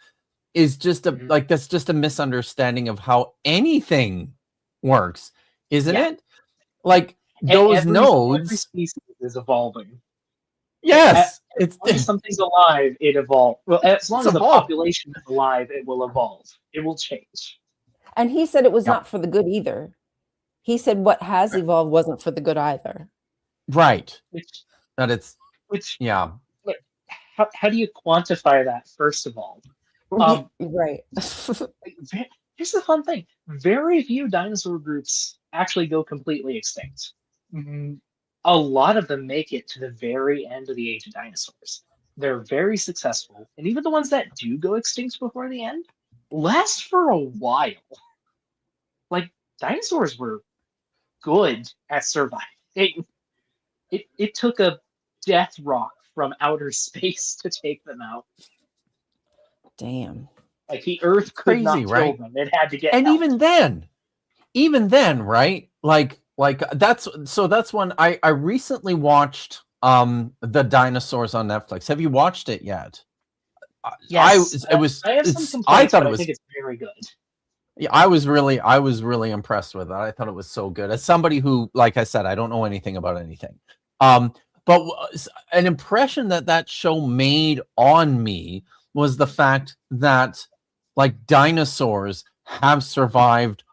is just a like that's just a misunderstanding of how anything works, isn't Yeah. it? Like those Every nodes. species is evolving. Yes, As long as something's alive, it evolves. Well, as long as the evolved. population is alive, it will evolve. It will change. And he said it was Yep. not for the good either. He said what has evolved wasn't for the good either. Right. Which, Which yeah. like, how do you quantify that? First of all, Right. here's the fun thing: very few dinosaur groups actually go completely extinct. A lot of them make it to the very end of the age of dinosaurs. They're very successful, and even the ones that do go extinct before the end last for a while. Like, dinosaurs were good at surviving. It took a death rock from outer space to take them out. Damn. Like, the Earth could not Crazy, kill right? them. It had to get And help. even then, right? Like that's when I recently watched the Dinosaurs on Netflix. Have you watched it yet? Yes, I have some complaints, I thought but it was I think it's very good. Yeah, I was really impressed with it. I thought it was so good. As somebody who, like I said, I don't know anything about anything. But an impression that show made on me was the fact that like dinosaurs have survived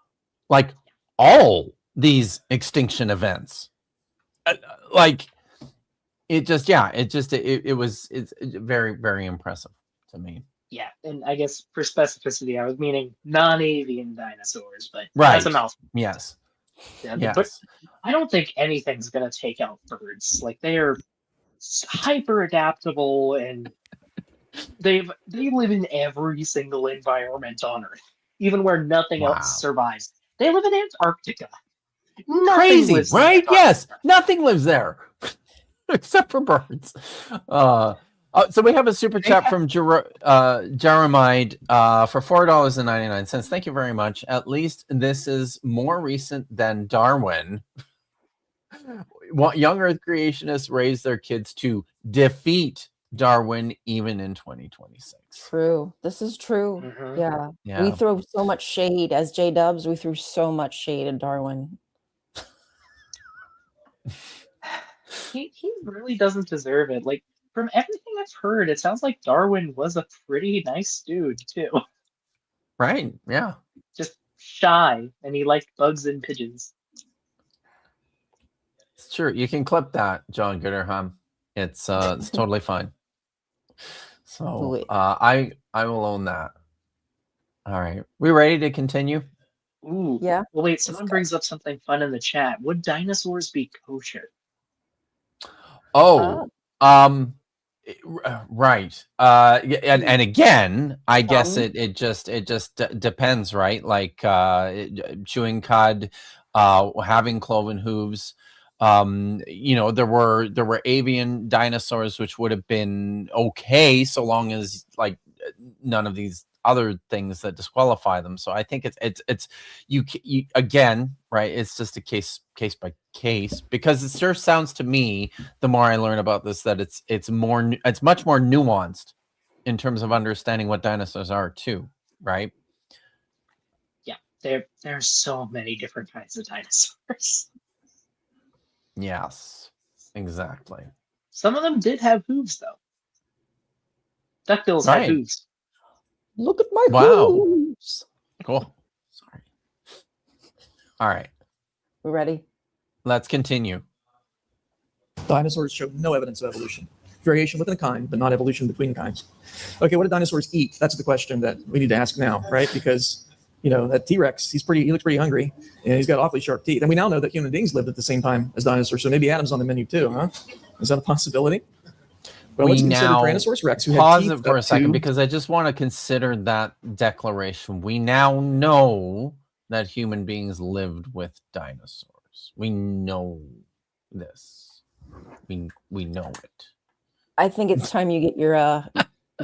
like all these extinction events. Like it was very, very impressive to me. Yeah, and I guess for specificity, I was meaning non-avian dinosaurs, but Right. that's a mouthful. Yes. Yeah, Yes. But I don't think anything's going to take out birds. Like, they are hyper adaptable, and they live in every single environment on Earth, even where nothing Wow. else survives. They live in Antarctica. Nothing Crazy, lives in right? Antarctica. Yes, nothing lives there except for birds. So we have a super chat from Jeremiah for $4.99. Thank you very much. At least this is more recent than Darwin. Young Earth creationists raise their kids to defeat Darwin even in 2026. True. This is true. Mhm. Yeah. We throw so much shade as J-Dubs. We threw so much shade at Darwin. He really doesn't deserve it. Like, from everything I've heard, it sounds like Darwin was a pretty nice dude, too. Right, yeah. Just shy, and he liked bugs and pigeons. It's true. You can clip that, John Gooderham. It's totally fine. So I will own that. All right. We ready to continue? Ooh. Yeah. Well, wait, someone brings up something fun in the chat. Would dinosaurs be kosher? Oh, right. And again, I guess it just depends, right? Like chewing cud, having cloven hooves. There were avian dinosaurs which would have been okay so long as like none of these other things that disqualify them. So I think it's you again, right? It's just a case by case, because it sure sounds to me, the more I learn about this, that it's much more nuanced in terms of understanding what dinosaurs are too, right? Yeah, there are so many different kinds of dinosaurs. Yes, exactly. Some of them did have hooves, though. Duckbills had hooves. Look at my hooves. Cool. Sorry. All right. We ready? Let's continue. Dinosaurs show no evidence of evolution. Variation within a kind, but not evolution between kinds. Okay, what do dinosaurs eat? That's the question that we need to ask now, right? Because that T-Rex, he looks pretty hungry, and he's got awfully sharp teeth. And we now know that human beings lived at the same time as dinosaurs, so maybe Adam's on the menu too, huh? Is that a possibility? Well, let's consider Tyrannosaurus Rex, who had pause teeth it for a second, to... because I just want to consider that declaration. We now know that human beings lived with dinosaurs. We know this. We know it. I think it's time you get your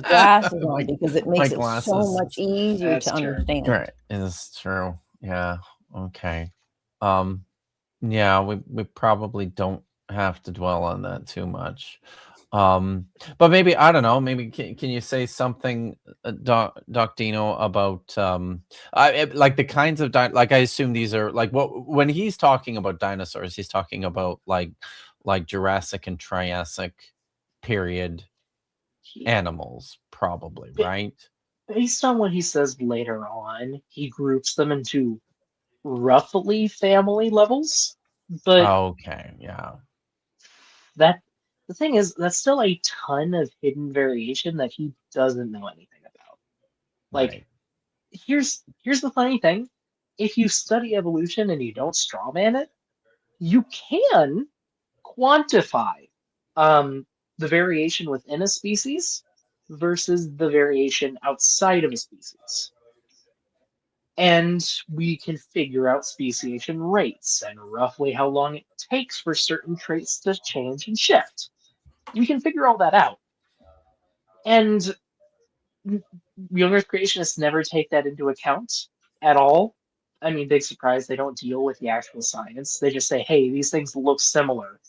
glasses on, because it makes it glasses. so much easier That's to true. understand. Right, it's true. Yeah. Okay. Yeah, we probably don't have to dwell on that too much. But maybe, I don't know, maybe can you say something, Doc Dino, about like the kinds of like, I assume these are like, when he's talking about dinosaurs, he's talking about like Jurassic and Triassic period animals, probably, right? Based on what he says later on, he groups them into roughly family levels, but Okay, yeah. the thing is, that's still a ton of hidden variation that he doesn't know anything about. Like, Right. here's the funny thing: if you study evolution and you don't strawman it, you can quantify the variation within a species versus the variation outside of a species. And we can figure out speciation rates and roughly how long it takes for certain traits to change and shift. We can figure all that out. And young Earth creationists never take that into account at all. I mean, big surprise, they don't deal with the actual science. They just say, hey, these things look similar.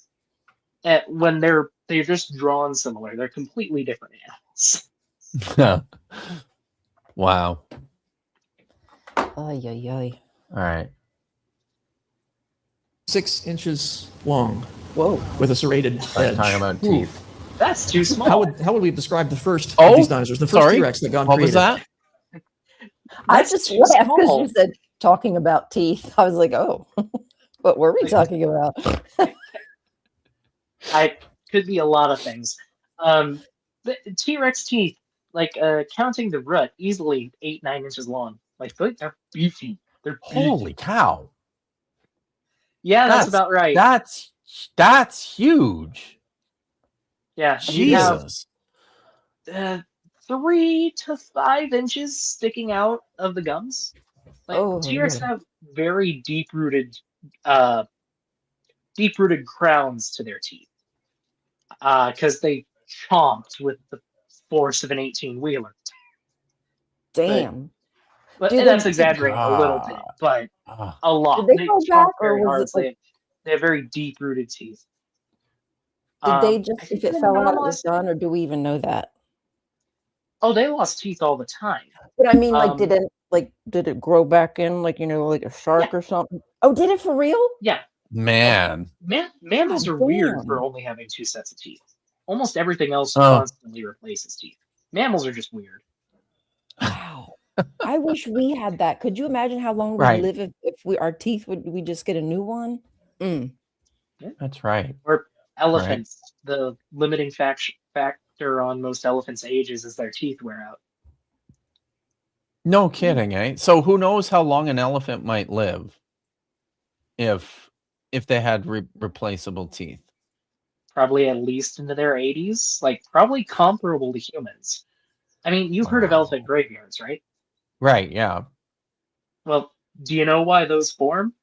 When they're just drawn similar. They're completely different animals. Wow. Ay, ay, ay. All right. 6 inches long. Whoa. With a serrated edge. Talking about Ooh. teeth. That's too small. How would we describe the first Oh, of these dinosaurs? The first sorry. T-Rex that God What created. was that? I That's just too laughed because small. you said talking about teeth. I was like, oh, what were we talking about? I could be a lot of things. The T-Rex teeth, like counting the root, easily 8-9 inches long. Like they're beefy. They're beefy. Holy cow. Yeah, that's about right. That's huge. Yeah, you have Jesus. 3 to 5 inches sticking out of the gums. Like Oh, T-Rex yeah. have very deep-rooted crowns to their teeth, because they chomped with the force of an 18-wheeler. Damn. But Do and that's they- exaggerating a little bit, but a lot. Did they go chomp back, or very was hard, it so like- they have very deep-rooted teeth. Did they I just, think if it the fell out, it normal was done, or do we even know that? Oh, they lost teeth all the time. But I mean, like, Um, did it grow back in, like, like a shark or something? Oh, did it for real? Yeah, Man. mammals God are weird damn. for only having 2 sets of teeth. Almost everything else Oh. constantly replaces teeth. Mammals are just weird. Wow. I wish we had that. Could you imagine how long we'd Right. live if our teeth we just get a new one? Mm. That's right. Or elephants. The limiting factor on most elephants' ages is their teeth wear out. No kidding, eh? So who knows how long an elephant might live if they had replaceable teeth. Probably at least into their 80s. Like, probably comparable to humans. I mean, you've heard of Wow. elephant graveyards, right? Right, yeah. Well, do you know why those form?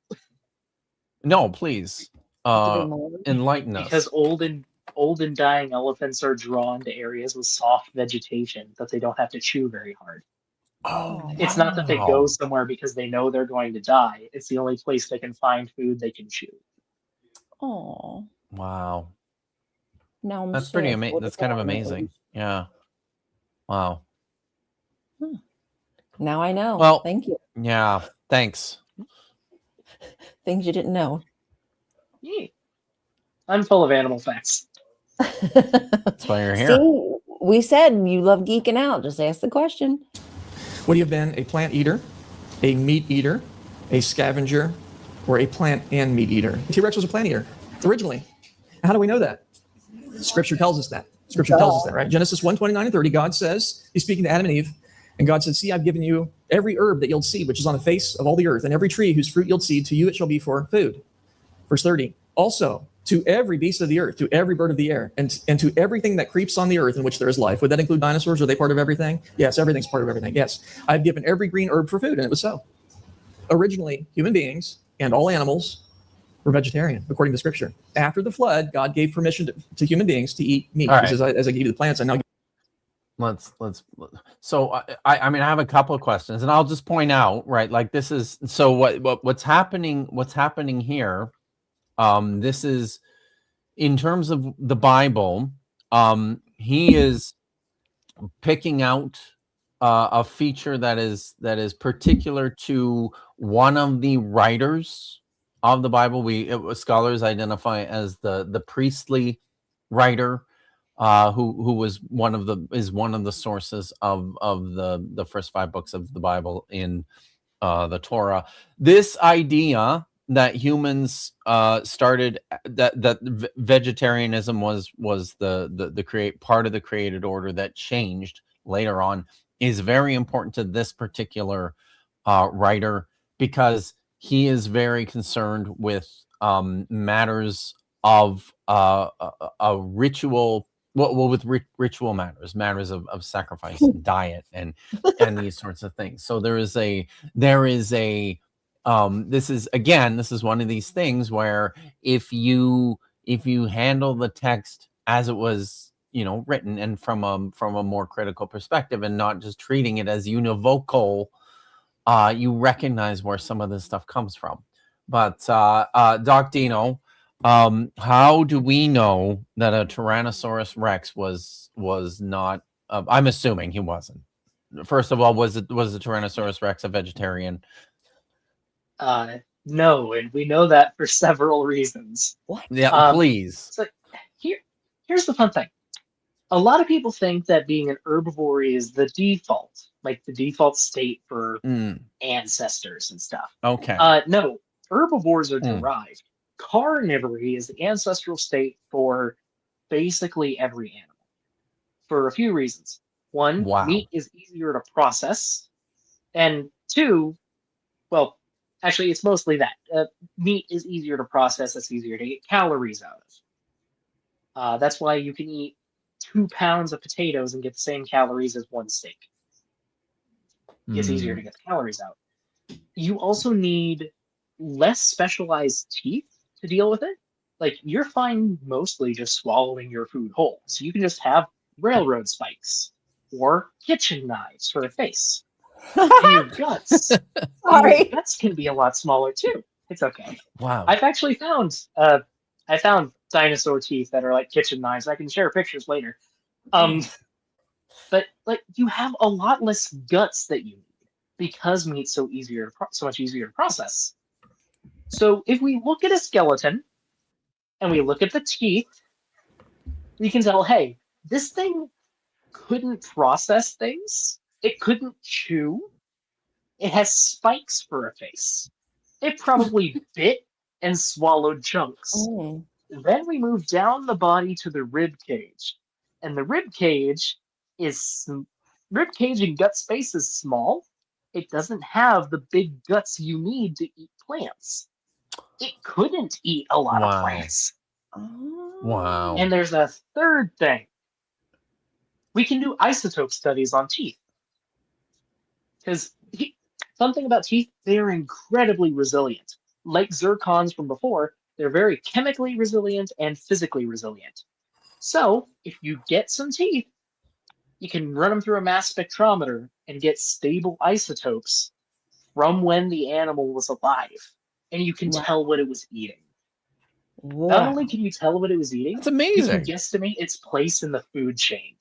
No, please. Do they mold? Enlighten us. Because old and dying elephants are drawn to areas with soft vegetation that they don't have to chew very hard. Oh, It's not that they wow. go somewhere because they know they're going to die. It's the only place they can find food they can chew. Oh, Wow. now I'm That's pretty sad. amazing. What That's kind of about me? amazing. Yeah. Wow. Now I know. Well- Thank you. Yeah. Thanks. Things you didn't know. Yeah. I'm full of animal facts. That's why you're here. See, we said you love geeking out. Just ask the question. Would you have been a plant eater, a meat eater, a scavenger, or a plant and meat eater? T-Rex was a plant eater originally. How do we know that? Scripture tells us that. Scripture tells us that, right? Genesis 1:29 and 30, God says, he's speaking to Adam and Eve, and God said, see, I've given you Every herb that yields seed, which is on the face of all the earth, and every tree whose fruit yields seed, to you it shall be for food. Verse 30. Also, to every beast of the earth, to every bird of the air, and to everything that creeps on the earth in which there is life. Would that include dinosaurs? Are they part of everything? Yes, everything's part of everything. Yes. I've given every green herb for food, and it was so. Originally, human beings and all animals were vegetarian, according to Scripture. After the flood, God gave permission to human beings to eat meat. All He says, as I gave you the plants, I now So I mean, I have a couple of questions, and I'll just point out, right, like this is, so what's happening here, this is in terms of the Bible, he is picking out a feature that is particular to one of the writers of the Bible. Scholars identify as the priestly writer, who was one of the sources of the first 5 books of the Bible in the Torah. This idea that humans started, that vegetarianism was the part of the created order that changed later on, is very important to this particular writer, because he is very concerned with matters of a ritual, with ritual matters of sacrifice and diet and these sorts of things. So this is one of these things where if you handle the text as it was, written, and from a more critical perspective, and not just treating it as univocal, you recognize where some of this stuff comes from. But Doc Dino, how do we know that a Tyrannosaurus Rex was not? I'm assuming he wasn't. First of all, was the Tyrannosaurus Rex a vegetarian? No, and we know that for several reasons. What? Yeah, please. So here's the fun thing. A lot of people think that being an herbivore is the default, like the default state for ancestors and stuff. Okay. No, herbivores are derived. Carnivory is the ancestral state for basically every animal, for a few reasons. One, meat is easier to process, and two, well, actually, it's mostly that. Meat is easier to process, it's easier to get calories out of. That's why you can eat 2 pounds of potatoes and get the same calories as 1 steak. It's easier to get the calories out. You also need less specialized teeth to deal with it. Like, you're fine mostly just swallowing your food whole. So you can just have railroad spikes or kitchen knives for a face. And your guts. Sorry. Your guts can be a lot smaller too. It's okay. Wow. I've actually found dinosaur teeth that are like kitchen knives. I can share pictures later. But like, you have a lot less guts that you need because meat's so much easier to process. So if we look at a skeleton and we look at the teeth, we can tell, hey, this thing couldn't process things. It couldn't chew. It has spikes for a face. It probably bit and swallowed chunks. Oh. Then we move down the body to the rib cage. And the rib cage and gut space is small. It doesn't have the big guts you need to eat plants. It couldn't eat a lot of plants. Wow. And there's a third thing. We can do isotope studies on teeth. Because something about teeth, they're incredibly resilient. Like zircons from before, they're very chemically resilient and physically resilient. So, if you get some teeth, you can run them through a mass spectrometer and get stable isotopes from when the animal was alive. And you can tell what it was eating. Wow. Not only can you tell what it was eating, That's amazing. you can guesstimate its place in the food chain.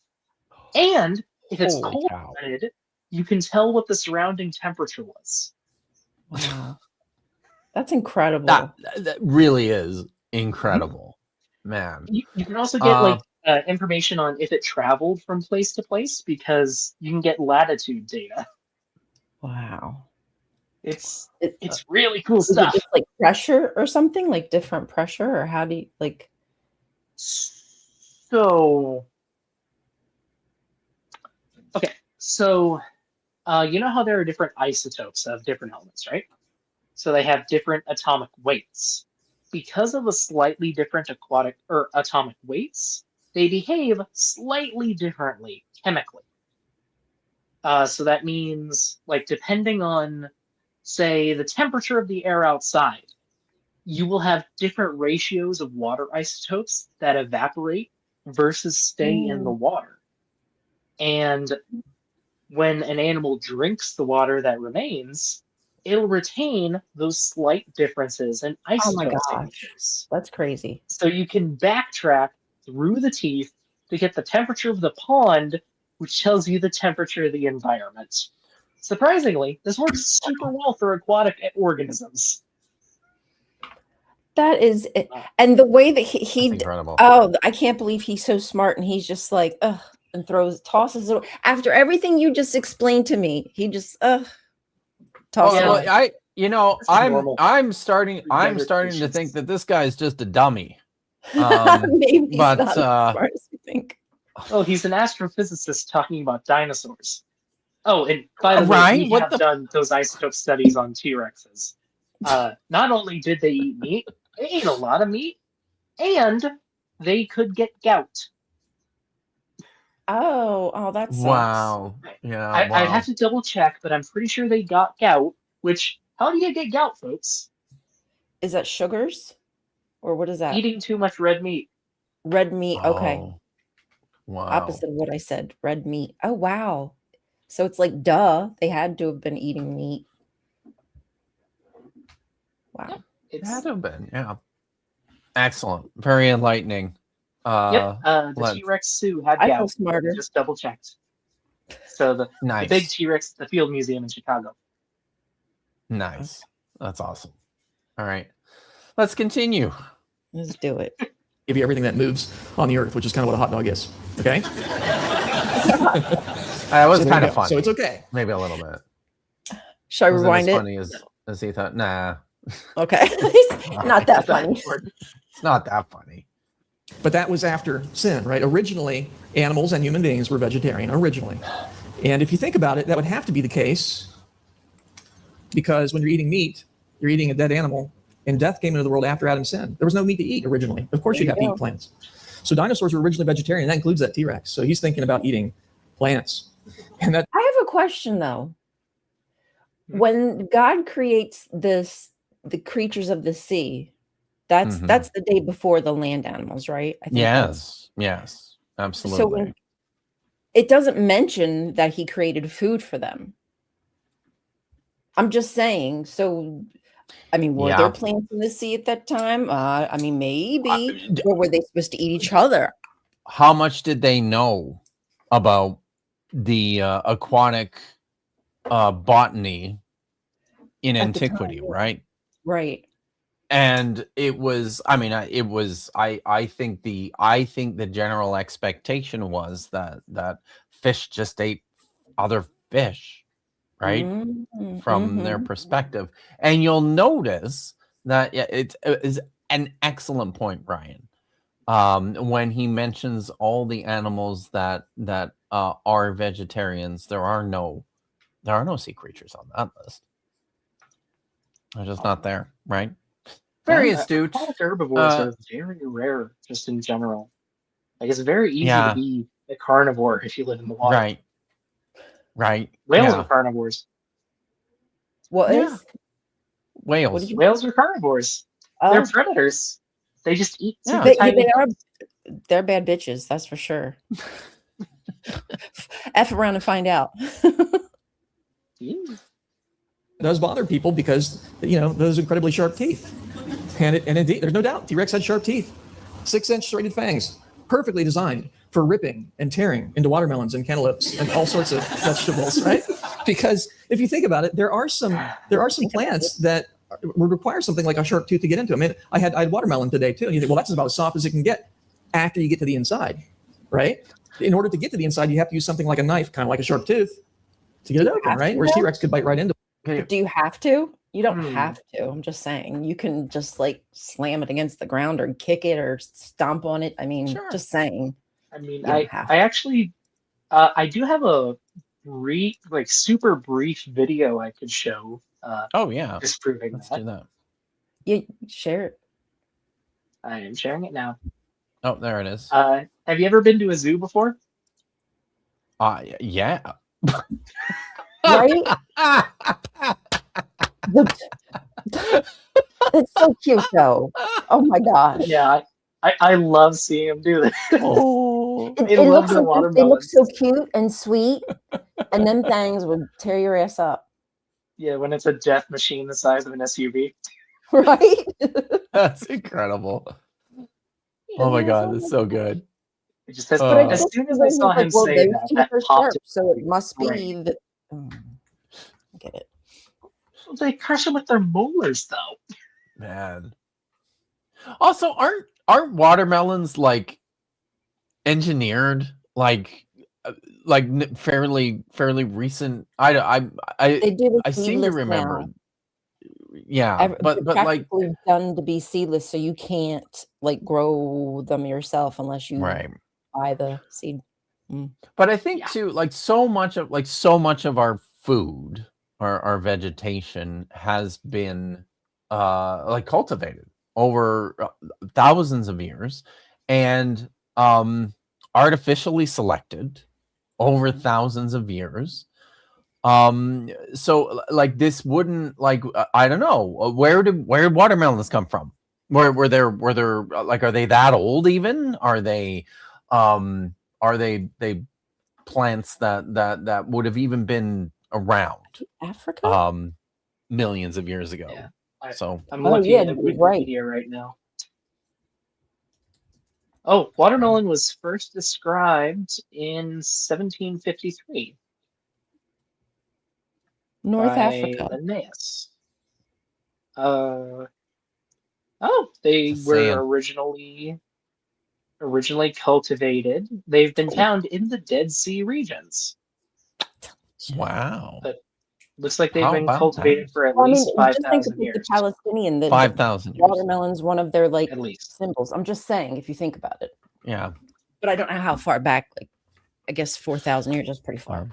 And if it's cold-blooded, you can tell what the surrounding temperature was. Wow. That's incredible. That really is incredible, man. You can also get information on if it traveled from place to place, because you can get latitude data. Wow. It's really cool stuff. Is it just like pressure or something, like different pressure, or how do you like? So You know how there are different isotopes of different elements, right? So they have different atomic weights. Because of the slightly different atomic weights, they behave slightly differently chemically. So that means, like, depending on, say, the temperature of the air outside, you will have different ratios of water isotopes that evaporate versus stay in the water. And when an animal drinks the water that remains, it'll retain those slight differences in Oh my isotope gosh. signatures. That's crazy. So you can backtrack through the teeth to get the temperature of the pond, which tells you the temperature of the environment. Surprisingly, this works super well for aquatic organisms. That is it. And the way that he That's incredible. oh, I can't believe he's so smart, and he's just like, ugh, and tosses it after everything you just explained to me. He just tosses Well, it. I'm starting to think that this guy's just a dummy. Maybe he's but not as smart as you think. Oh, he's an astrophysicist talking about dinosaurs. Oh, and by the way, Right? we have done those isotope studies on T-Rexes. Not only did they eat meat, they ate a lot of meat, and they could get gout. Oh, that sucks. Wow. Yeah. I'd have to double check, but I'm pretty sure they got gout. Which, how do you get gout, folks? Is that sugars? Or what is that? Eating too much red meat. Red meat. Okay. Oh, wow. Opposite of what I said. Red meat. Oh, wow. So it's like, duh, they had to have been eating meat. Wow. It had to have been, yeah. Excellent. Very enlightening. The T-Rex Sioux had I feel gout. smarter. Just double checked. So the big T-Rex, the Field Museum in Chicago. Nice. That's awesome. All right. Let's continue. Let's do it. Give you everything that moves on the earth, which is kind of what a hot dog is. Okay? That was So there kind you of go. funny. So it's okay. Maybe a little bit. Should I Was rewind as it? funny as he thought. Nah. Okay. Not that funny. It's not that funny. But that was after sin, right? Originally, animals and human beings were vegetarian, originally. And if you think about it, that would have to be the case because when you're eating meat, you're eating a dead animal, and death came into the world after Adam sinned. There was no meat to eat originally. Of course, you'd have to eat plants. So dinosaurs were originally vegetarian. That includes that T-Rex. So he's thinking about eating plants. And that I have a question, though. When God creates the creatures of the sea, that's the day before the land animals, right? I think Yes, absolutely. So when it doesn't mention that he created food for them. I'm just saying. So, I mean, were there plants in the sea at that time? I mean, maybe. Or were they supposed to eat each other? How much did they know about the aquatic botany in antiquity, right? Right. And it was, I mean, I think the general expectation was that fish just ate other fish, right? From their perspective. And you'll notice that it is an excellent point, Brian. When he mentions all the animals that are vegetarians, there are no sea creatures on that list. They're just not there, right? Very astute. Aquatic herbivores are very rare, just in general. Like, it's very easy to be a carnivore if you live in the water. Right. Whales are carnivores. What is? Whales. Whales are carnivores. They're predators. They just eat. They're bad bitches, that's for sure. F around and find out. It does bother people because, those incredibly sharp teeth. And indeed, there's no doubt, T-Rex had sharp teeth. 6-inch serrated fangs, perfectly designed for ripping and tearing into watermelons and cantaloupes and all sorts of vegetables, right? Because if you think about it, there are some plants that would require something like a sharp tooth to get into. I mean, I had watermelon today too, and you think, well, that's about as soft as it can get after you get to the inside, right? In order to get to the inside, you have to use something like a knife, kind of like a sharp tooth, to get it open, right? Whereas T-Rex could bite right into it. Do you have to? You don't have to. I'm just saying. You can just like slam it against the ground or kick it or stomp on it. I mean, just saying. I mean, I actually, I do have a super brief video I could show Oh yeah, disproving let's that. do that. You share it. I am sharing it now. Oh, there it is. Have you ever been to a zoo before? Yeah. Right? It's so cute though. Oh my gosh. Yeah, I love seeing them do this. Oh, They It love looks their so cute. They look watermelons. so cute and sweet. And them things would tear your ass up. Yeah, when it's a death machine the size of an SUV. Right? that's incredible. Oh my god, that's so good. It just has, But I as guess soon as I he's saw like, him well, say those that, teeth that are popped sharp, in so it my must brain. be that. I get it. They crush them with their molars, though. Man. Also, aren't watermelons like engineered fairly recent? They do the I seem to seedless remember. now. Yeah, but They're like practically done to be seedless, so you can't like grow them yourself unless you right. buy the seed. But I think Yeah. too, like so much of our food, our vegetation has been like cultivated over thousands of years and artificially selected over thousands of years. So like this wouldn't I don't know, where did watermelons come from? Were there like, are they that old even? Are they plants that would have even been around Africa? millions of years ago? Yeah. So I'm looking at you're right. Wikipedia right now. Oh, watermelon was first described in 1753 North by Africa. Linnaeus. They Just were saying. originally cultivated. They've been found in the Dead Sea regions. Wow. But looks like they've How been about cultivated that? for at Well, I mean, least just think 5,000 of the years. Palestinian. The 5,000 years. watermelon's one of their like At least. symbols. I'm just saying, if you think about it. Yeah. But I don't know how far back. Like, I guess 4,000 years is pretty far.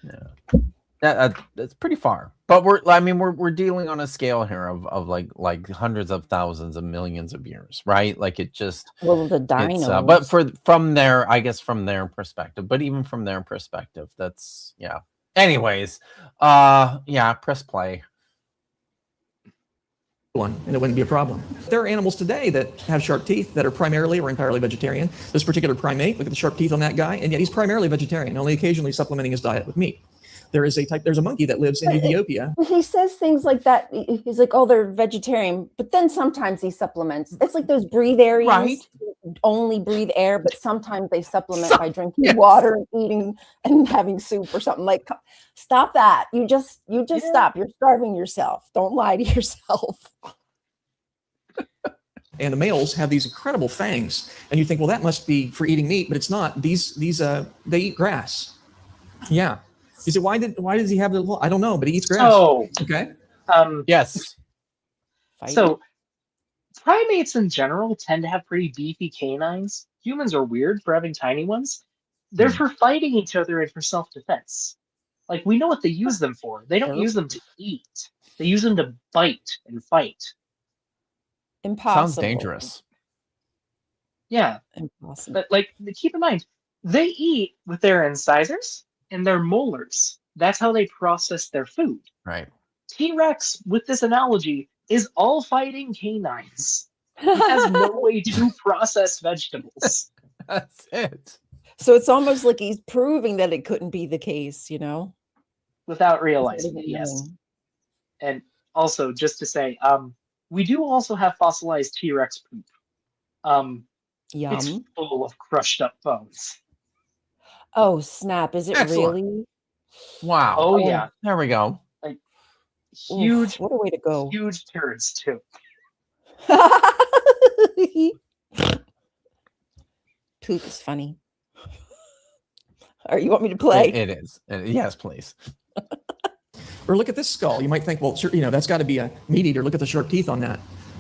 Yeah. That's pretty far. But we're dealing on a scale here of like hundreds of thousands of millions of years, right? Like it just Well, the dinos. but from their perspective, but even from their perspective, that's yeah. Anyways, yeah, press play. One, and it wouldn't be a problem. There are animals today that have sharp teeth that are primarily or entirely vegetarian. This particular primate, look at the sharp teeth on that guy, and yet he's primarily vegetarian, only occasionally supplementing his diet with meat. There's a monkey that lives in Ethiopia. He says things like that. He's like, oh, they're vegetarian, but then sometimes he supplements. It's like those breatharians Right. who only breathe air, but sometimes they supplement by drinking water and eating and having soup or something. Like, stop that. You just stop. You're starving yourself. Don't lie to yourself. And the males have these incredible fangs, and you think, well, that must be for eating meat, but it's not. These they eat grass. Yeah. You say, why does he have the? I don't know, but he eats grass. Oh, Okay. Yes. So primates in general tend to have pretty beefy canines. Humans are weird for having tiny ones. They're for fighting each other and for self-defense. Like, we know what they use them for. They don't use them to eat. They use them to bite and fight. Impossible. Sounds dangerous. Yeah. Impossible. But like, keep in mind, they eat with their incisors and their molars. That's how they process their food. Right. T-Rex, with this analogy, is all fighting canines. He has no way to process vegetables. That's it. So it's almost like he's proving that it couldn't be the case, you know? Without realizing it, yes. And also, just to say, we do also have fossilized T-Rex poop. Yum. It's full of crushed up bones. Oh, snap. Is it Excellent. really? Wow. Oh, yeah. There we go. Huge, Oof, what a way to go. huge turds, too. Poop is funny. Or you want me to play? It is. Yes, please. Or look at this skull. You might think, well, sure, that's got to be a meat eater. Look at the sharp teeth on that.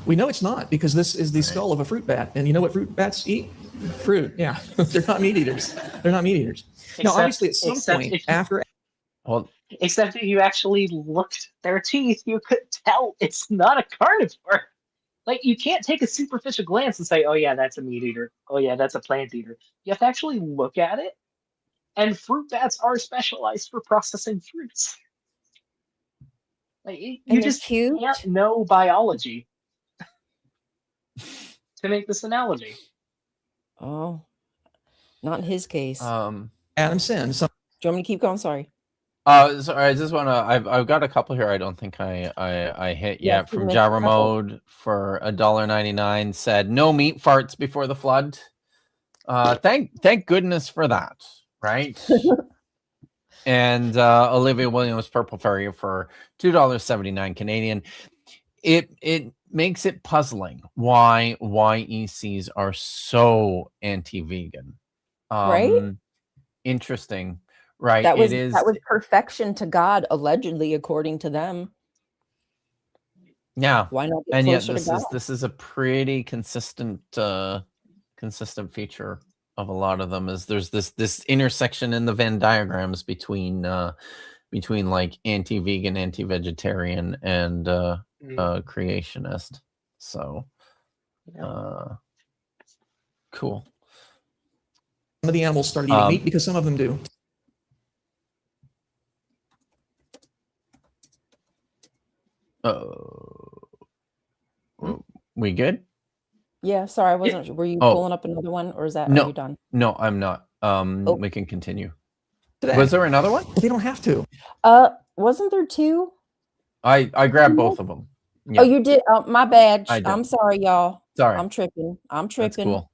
We know it's not because this is the skull of a fruit bat. And you know what fruit bats eat? Fruit. Yeah. They're not meat eaters. They're not meat eaters. Now, obviously, at some point after... Well, Except if you actually looked at their teeth, you could tell it's not a carnivore. Like, you can't take a superficial glance and say, oh yeah, that's a meat eater. Oh yeah, that's a plant eater. You have to actually look at it. And fruit bats are specialized for processing fruits. Like, you just cute. can't know biology to make this analogy. Oh, not in his case. Adam sin. Do you want me to keep going? Sorry. Sorry, I just want to. I've got a couple here. I don't think I hit Yeah, yet. From you missed a couple. Jaramode for $1.99 said no meat farts before the flood. Thank goodness for that, right? And Olivia Williams Purple Fairy for $2.79 Canadian. It makes it puzzling why ECs are so anti-vegan. Right? Interesting. Right. That was it is. that was perfection to God, allegedly, according to them. Yeah. Why not get And yet closer to God? this is a pretty consistent feature of a lot of them. Is there's this intersection in the Venn diagrams between like anti-vegan, anti-vegetarian, and creationist. So cool. Some of the animals started eating meat because some of them do. We good? Yeah, sorry, I wasn't sure. Were you pulling up another one, or is that are you done? No, I'm not. We can continue. Today. Was there another one? Well, they don't have to. Wasn't there two? I grabbed both of them. Yeah. Oh, you did? My bad. I did. I'm sorry, y'all. Sorry. I'm tripping. That's cool.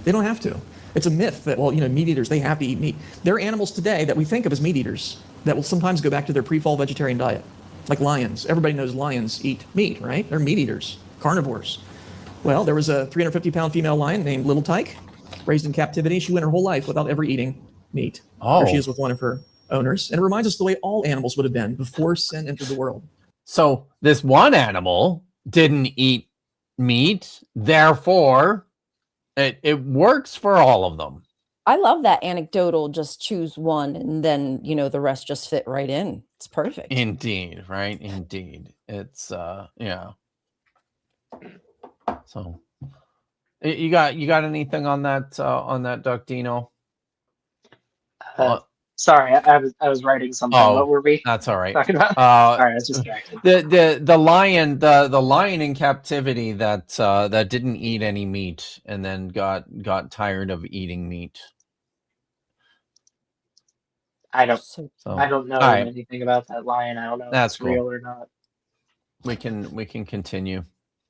They don't have to. It's a myth that, well, meat eaters, they have to eat meat. There are animals today that we think of as meat eaters that will sometimes go back to their pre-fall vegetarian diet, like lions. Everybody knows lions eat meat, right? They're meat eaters, carnivores. Well, there was a 350-pound female lion named Little Tyke, raised in captivity. She went her whole life without ever eating meat. Oh. Here she is with one of her owners. And it reminds us the way all animals would have been before sin entered the world. So this one animal didn't eat meat, therefore it works for all of them. I love that anecdotal. Just choose one, and then the rest just fit right in. It's perfect. Indeed, right? Indeed, it's yeah. So, you got anything on that Duck Dino? Sorry, I was writing something. What were we? That's all right. Talking about? Sorry, I was distracted. The lion in captivity that didn't eat any meat and then got tired of eating meat. I don't know anything about that lion. I don't know if That's it's real or not. We can continue.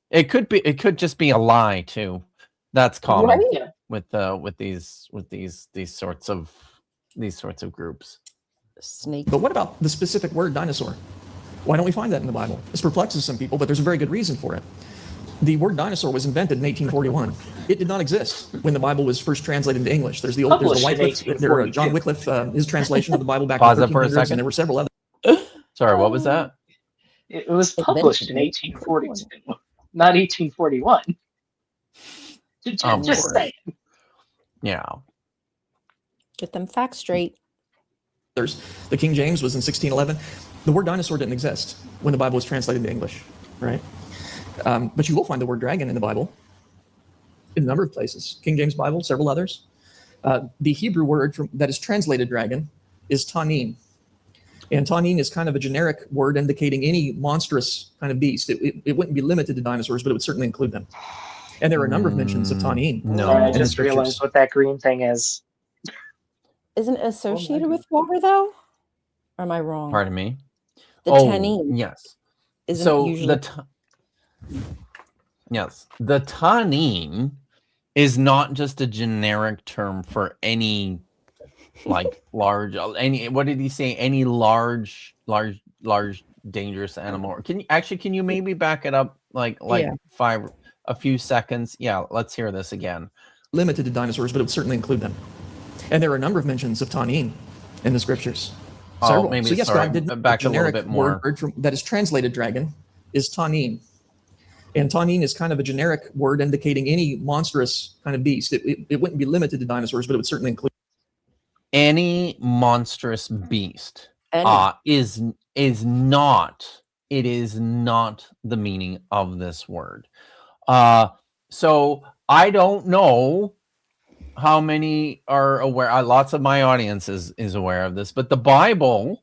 It could just be a lie too. That's common with these sorts of groups. Snake. But what about the specific word dinosaur? Why don't we find that in the Bible? This perplexes some people, but there's a very good reason for it. The word dinosaur was invented in 1841. It did not exist when the Bible was first translated into English. There's the John Wycliffe, his translation of the Bible back in the 1300s, and there were several other. Sorry, what was that? It was published in 1842, not 1841. Just saying. Yeah. Get them facts straight. The King James was in 1611. The word dinosaur didn't exist when the Bible was translated into English, right? But you will find the word dragon in the Bible in a number of places. King James Bible, several others. The Hebrew word that is translated dragon is tanin. And tanin is kind of a generic word indicating any monstrous kind of beast. It wouldn't be limited to dinosaurs, but it would certainly include them. And there are a number of mentions of tanin. No, I just realized what that green thing is. Isn't it associated with water, though? Or am I wrong? Pardon me? The tannin. Yes. Isn't So usually... the tannin is not just a generic term for any large what did he say? Any large dangerous animal. Can you maybe back it up a few seconds? Yeah, let's hear this again. Limited to dinosaurs, but it would certainly include them. And there are a number of mentions of tanin in the scriptures. Several. Maybe, so yes, sorry, God did back a little generic bit more. word that is translated dragon is tanin. And tanin is kind of a generic word indicating any monstrous kind of beast. It wouldn't be limited to dinosaurs, but it would certainly include Any monstrous beast Any. is not, it is not the meaning of this word. So I don't know how many are aware. Lots of my audience is aware of this, but the Bible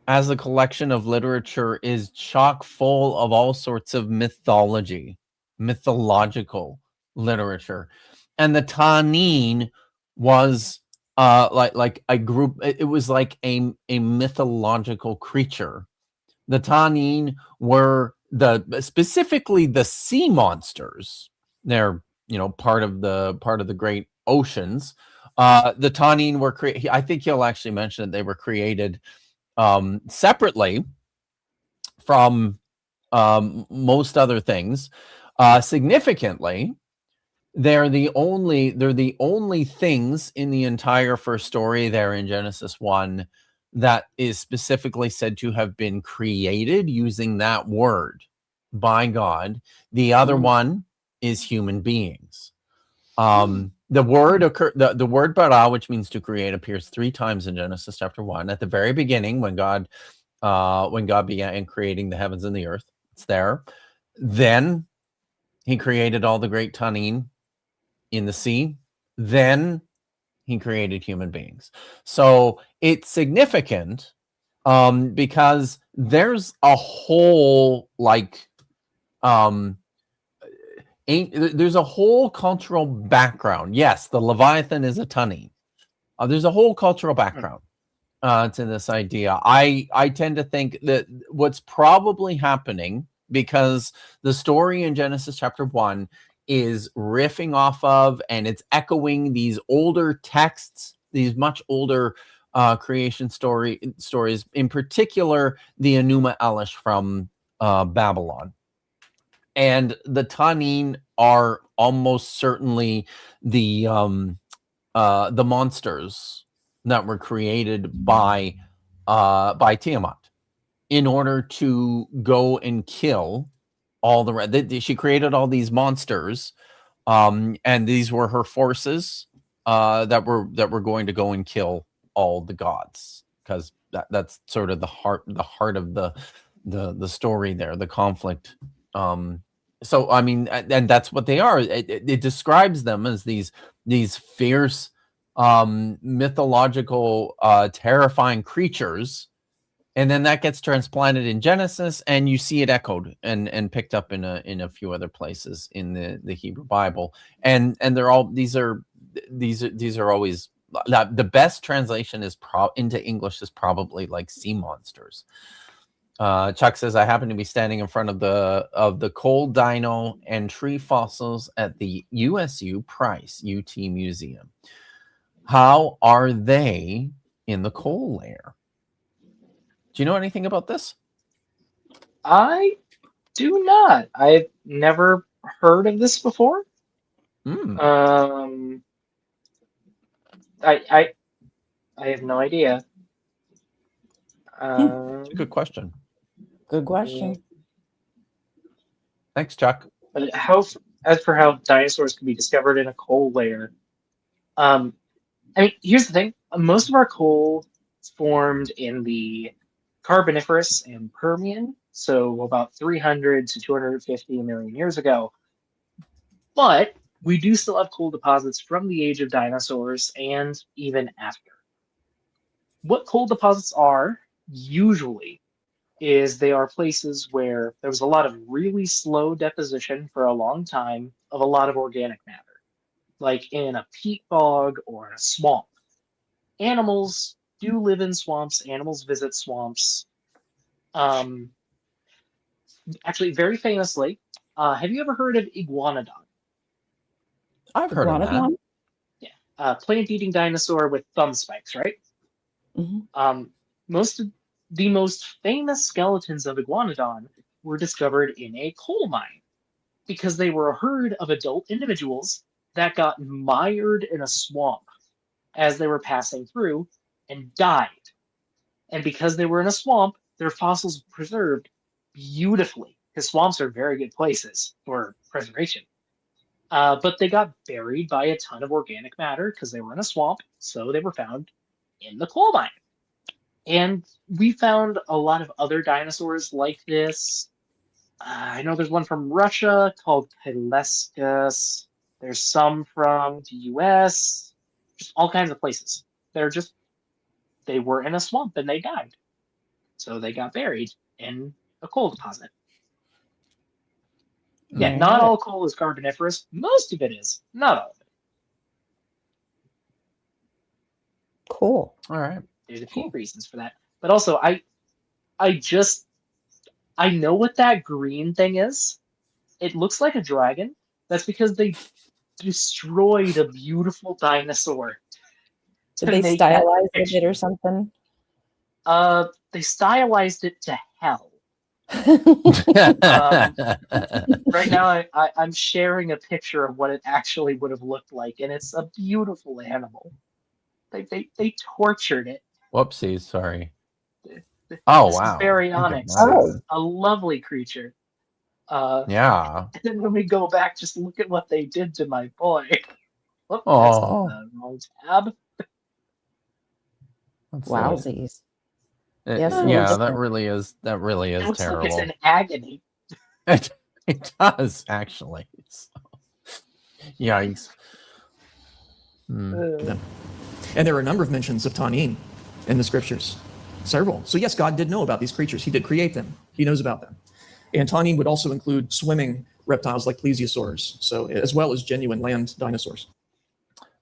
as a collection of literature is chock full of all sorts of mythological literature. And the Tannin was like a group, it was like a mythological creature. The Tannin were specifically the sea monsters. They're, part of the great oceans. The Tannin were created. I think he'll actually mention that they were created separately from most other things. Significantly, they're the only things in the entire first story there in Genesis 1 that is specifically said to have been created using that word by God. The other one is human beings. The word bara, which means to create, appears 3 times in Genesis chapter 1. At the very beginning, when God began creating the heavens and the earth, it's there. Then he created all the great Tannin in the sea. Then he created human beings. So it's significant because there's a whole there's a whole cultural background. Yes, the Leviathan is a Tannin. There's a whole cultural background to this idea. I tend to think that what's probably happening, because the story in Genesis chapter 1 is riffing off of and it's echoing these older texts, these much older creation stories, in particular the Enuma Elish from Babylon. And the Tannin are almost certainly the monsters that were created by Tiamat in order to go and kill all the rest. She created all these monsters, and these were her forces that were going to go and kill all the gods, because that's sort of the heart of the story there, the conflict. So I mean, and that's what they are. It describes them as these fierce, mythological, terrifying creatures, and then that gets transplanted in Genesis, and you see it echoed and picked up in a few other places in the Hebrew Bible, and they're all these are always the best translation is into English is probably like sea monsters. Chuck says, I happen to be standing in front of the coal dino and tree fossils at the USU Price UT Museum. How are they in the coal layer? Do you know anything about this? I do not. I've never heard of this before. I have no idea. It's a good question. Good question. Thanks, Chuck. But as for how dinosaurs can be discovered in a coal layer, I mean, here's the thing: most of our coal formed in the Carboniferous and Permian, so about 300 to 250 million years ago. But we do still have coal deposits from the age of dinosaurs and even after. What coal deposits are usually is they are places where there was a lot of really slow deposition for a long time of a lot of organic matter, like in a peat bog or in a swamp. Animals do live in swamps. Animals visit swamps. Actually, very famously, have you ever heard of iguanodon? I've heard of that. Yeah, plant-eating dinosaur with thumb spikes, right? Mm-hmm. The most famous skeletons of iguanodon were discovered in a coal mine because they were a herd of adult individuals that got mired in a swamp as they were passing through and died. And because they were in a swamp, their fossils preserved beautifully because swamps are very good places for preservation. But they got buried by a ton of organic matter because they were in a swamp, so they were found in the coal mine. And we found a lot of other dinosaurs like this. I know there's one from Russia called Paleontologist. There's some from the US, just all kinds of places. They were in a swamp and they died. So they got buried in a coal deposit. Yeah, There you not have all it. coal is carboniferous. Most of it is. Not all of it. Cool. All right. There's a few reasons for that. But also, I know what that green thing is. It looks like a dragon. That's because they destroyed a beautiful dinosaur. Did to they make that stylize it picture. or something? They stylized it to hell. Right now, I'm sharing a picture of what it actually would have looked like, and it's a beautiful animal. They tortured it. Whoopsies, sorry. Oh, This wow. is Baryonyx. Think of that. Oh. A lovely creature. Yeah. And then when we go back, just look at what they did to my boy. Whoop, Oh. that's the wrong tab. That's Wowsies. It- Yes, it yeah, is. that really is It looks terrible. like it's in agony. It does actually. So, yikes. Hmm. Uh, And there are a number of mentions of Tanin in the scriptures. Several. So yes, God did know about these creatures. He did create them. He knows about them. And Tanin would also include swimming reptiles like plesiosaurs, so as well as genuine land dinosaurs.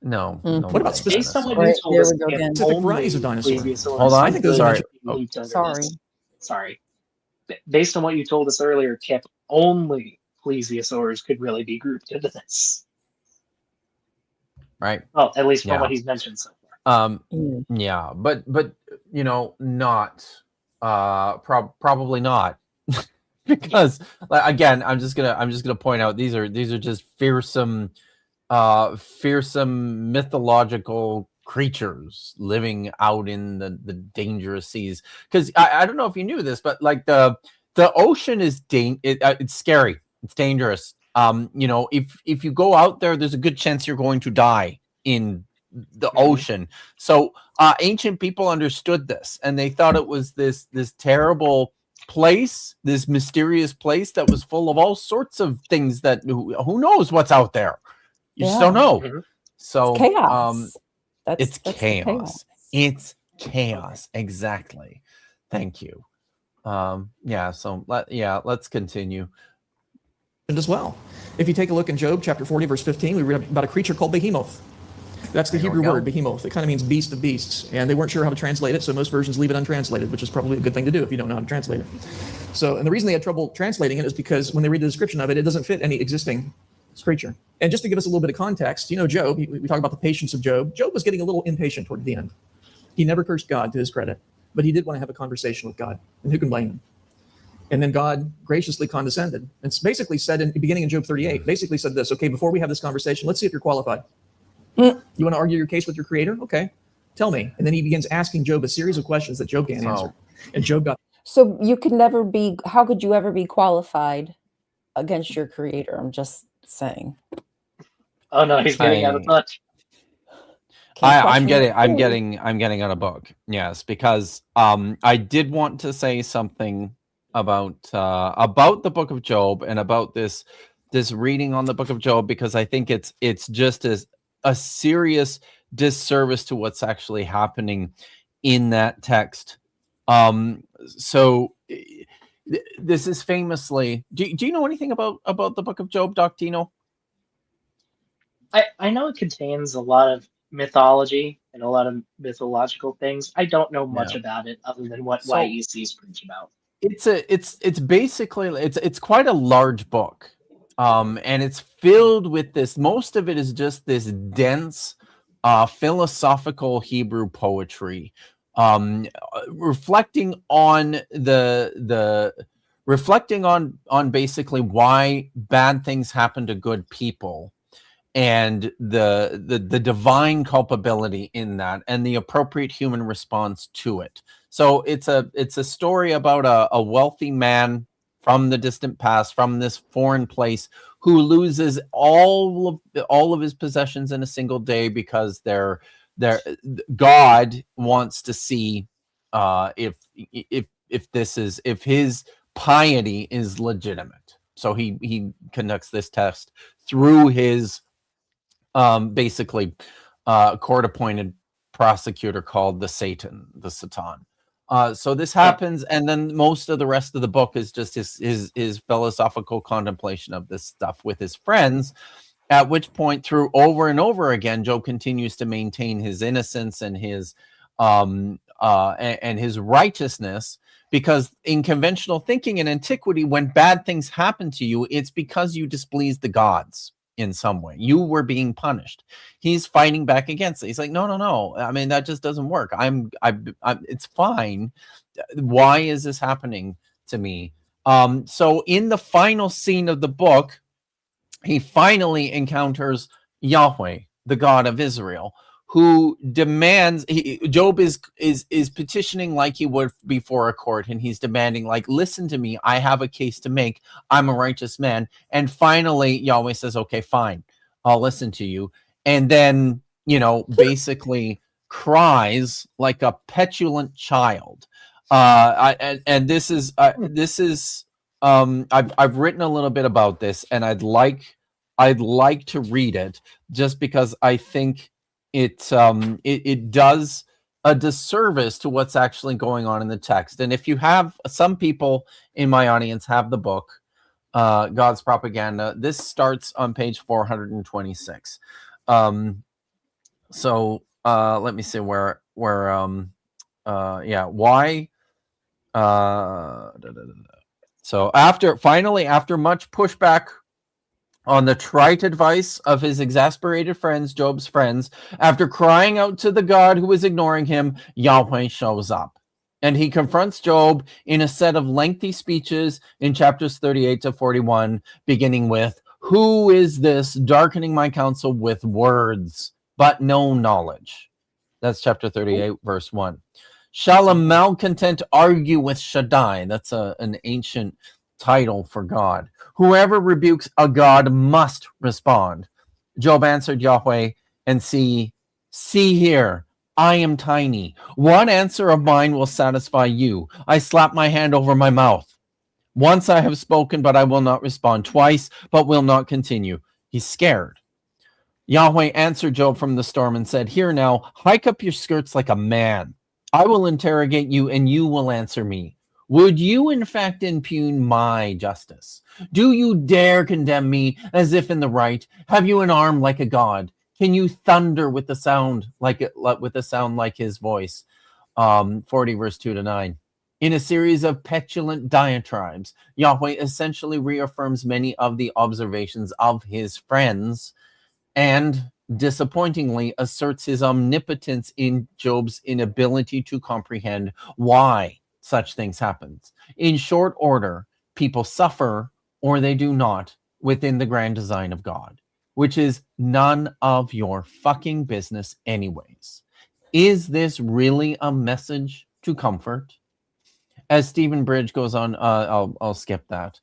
No. Hmm. no What about way. specific- Based on what Right, you told there us, we go Kip, again. Specific only varieties of dinosaur. plesiosaurs Hold on. I think those could are- be oh, leaped under sorry. this. Sorry. Based on what you told us earlier, Kip, only plesiosaurs could really be grouped into this. Right. Well, at least from Yeah. what he's mentioned so far. Mm. Yeah, but not probably not. Because again, I'm just gonna point out these are just fearsome mythological creatures living out in the dangerous seas. Because I don't know if you knew this, but like the ocean is it's scary, it's dangerous. If you go out there, there's a good chance you're going to die in the ocean. So ancient people understood this, and they thought it was this terrible place, this mysterious place that was full of all sorts of things that who knows what's out there. You just don't Yeah. know. Mhm. So Chaos. it's That's the chaos. It's chaos. Exactly. Thank you. Yeah. So let's continue. As well. If you take a look in Job chapter 40, verse 15, we read about a creature called behemoth. That's the There we Hebrew go. word, behemoth. It kind of means beast of beasts. And they weren't sure how to translate it, so most versions leave it untranslated, which is probably a good thing to do if you don't know how to translate it. So, and the reason they had trouble translating it is because when they read the description of it, it doesn't fit any existing creature. And just to give us a little bit of context, Job, we talk about the patience of Job. Job was getting a little impatient toward the end. He never cursed God to his credit, but he did want to have a conversation with God. And who can blame him? And then God graciously condescended. And it's basically said in the beginning of Job 38, basically said this: okay, before we have this conversation, let's see if you're qualified. You want to argue your case with your creator? Okay, tell me. And then he begins asking Job a series of questions that Job can't answer. And Job got So you could never be, how could you ever be qualified against your creator? I'm just saying. Oh no, he's getting out of touch. Can't I'm question your getting on a book. Yes, because I did want to say something about the Book of Job and about this reading on the Book of Job, because I think it's just as a serious disservice to what's actually happening in that text. So this is famously. Do you know anything about the Book of Job, Doc Dino? I know it contains a lot of mythology and a lot of mythological things. I don't know much about it other than what So- YECs preach about. It's basically it's quite a large book, and it's filled with this. Most of it is just this dense philosophical Hebrew poetry, reflecting on reflecting on basically why bad things happen to good people, and the divine culpability in that, and the appropriate human response to it. So it's a story about a wealthy man from the distant past, from this foreign place, who loses all of his possessions in a single day because God wants to see if his piety is legitimate. So he conducts this test through his basically court-appointed prosecutor called the Satan. So this happens, and then most of the rest of the book is just his philosophical contemplation of this stuff with his friends. At which point, through over and over again, Job continues to maintain his innocence and his righteousness, because in conventional thinking in antiquity, when bad things happen to you, it's because you displeased the gods in some way. You were being punished. He's fighting back against it. He's like, no. I mean, that just doesn't work. It's fine. Why is this happening to me? So in the final scene of the book, he finally encounters Yahweh, the God of Israel, who demands. Job is petitioning like he would before a court, and he's demanding, like, listen to me. I have a case to make. I'm a righteous man. And finally, Yahweh says, okay, fine, I'll listen to you. And then, basically cries like a petulant child. This is I've written a little bit about this, and I'd like to read it, just because I think it does a disservice to what's actually going on in the text. And if you have, some people in my audience have the book, God's Propaganda. This starts on page 426. So let me see where why. So after much pushback on the trite advice of his exasperated friends, Job's friends, after crying out to the God who was ignoring him, Yahweh shows up. And he confronts Job in a set of lengthy speeches in chapters 38 to 41, beginning with, "Who is this darkening my counsel with words, but no knowledge?" That's chapter 38, verse 1. "Shall a malcontent argue with Shaddai?" That's an ancient title for God. "Whoever rebukes a god must respond." Job answered Yahweh, and see here, I am tiny. What answer of mine will satisfy you? I slap my hand over my mouth. Once I have spoken, but I will not respond. Twice, but will not continue. He's scared. Yahweh answered Job from the storm and said, "Here now, hike up your skirts like a man. I will interrogate you, and you will answer me. Would you in fact impugn my justice? Do you dare condemn me as if in the right? Have you an arm like a god? Can you thunder with the sound like his voice?" 40 verse 2 to 9. In a series of petulant diatribes, Yahweh essentially reaffirms many of the observations of his friends, and disappointingly asserts his omnipotence in Job's inability to comprehend why such things happen. In short order, people suffer or they do not within the grand design of God, which is none of your fucking business anyways. Is this really a message to comfort? As Stephen Bridge goes on, I'll skip that.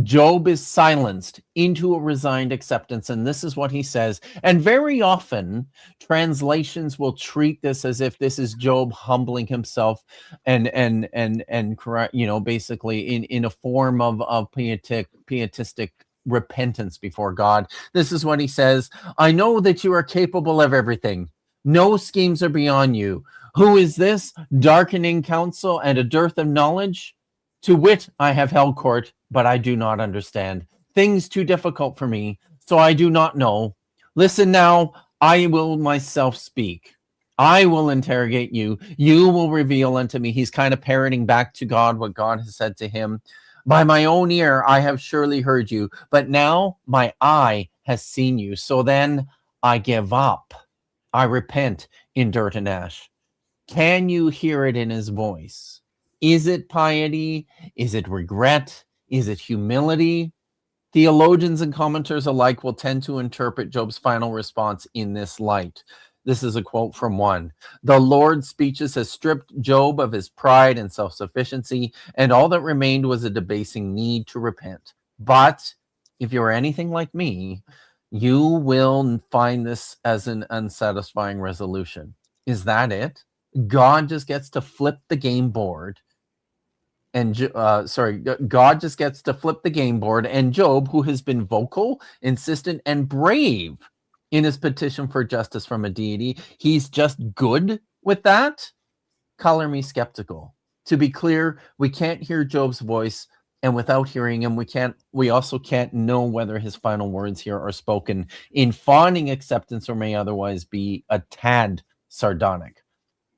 Job is silenced into a resigned acceptance, and this is what he says. And very often, translations will treat this as if this is Job humbling himself and basically in a form of pietistic repentance before God. This is what he says: "I know that you are capable of everything. No schemes are beyond you. Who is this darkening counsel and a dearth of knowledge? To wit, I have held court, but I do not understand. Things too difficult for me, so I do not know. Listen now, I will myself speak. I will interrogate you. You will reveal unto me." He's kind of parroting back to God what God has said to him. "By my own ear I have surely heard you, but now my eye has seen you. So then I give up. I repent in dirt and ash." Can you hear it in his voice? Is it piety? Is it regret? Is it humility? Theologians and commenters alike will tend to interpret Job's final response in this light. This is a quote from one. The Lord's speeches has stripped Job of his pride and self-sufficiency, and all that remained was a debasing need to repent. But if you're anything like me, you will find this as an unsatisfying resolution. Is that it? God just gets to flip the game board. And God just gets to flip the game board, and Job, who has been vocal, insistent, and brave in his petition for justice from a deity, he's just good with that? Color me skeptical. To be clear, we can't hear Job's voice, and without hearing him, we also can't know whether his final words here are spoken in fawning acceptance or may otherwise be a tad sardonic.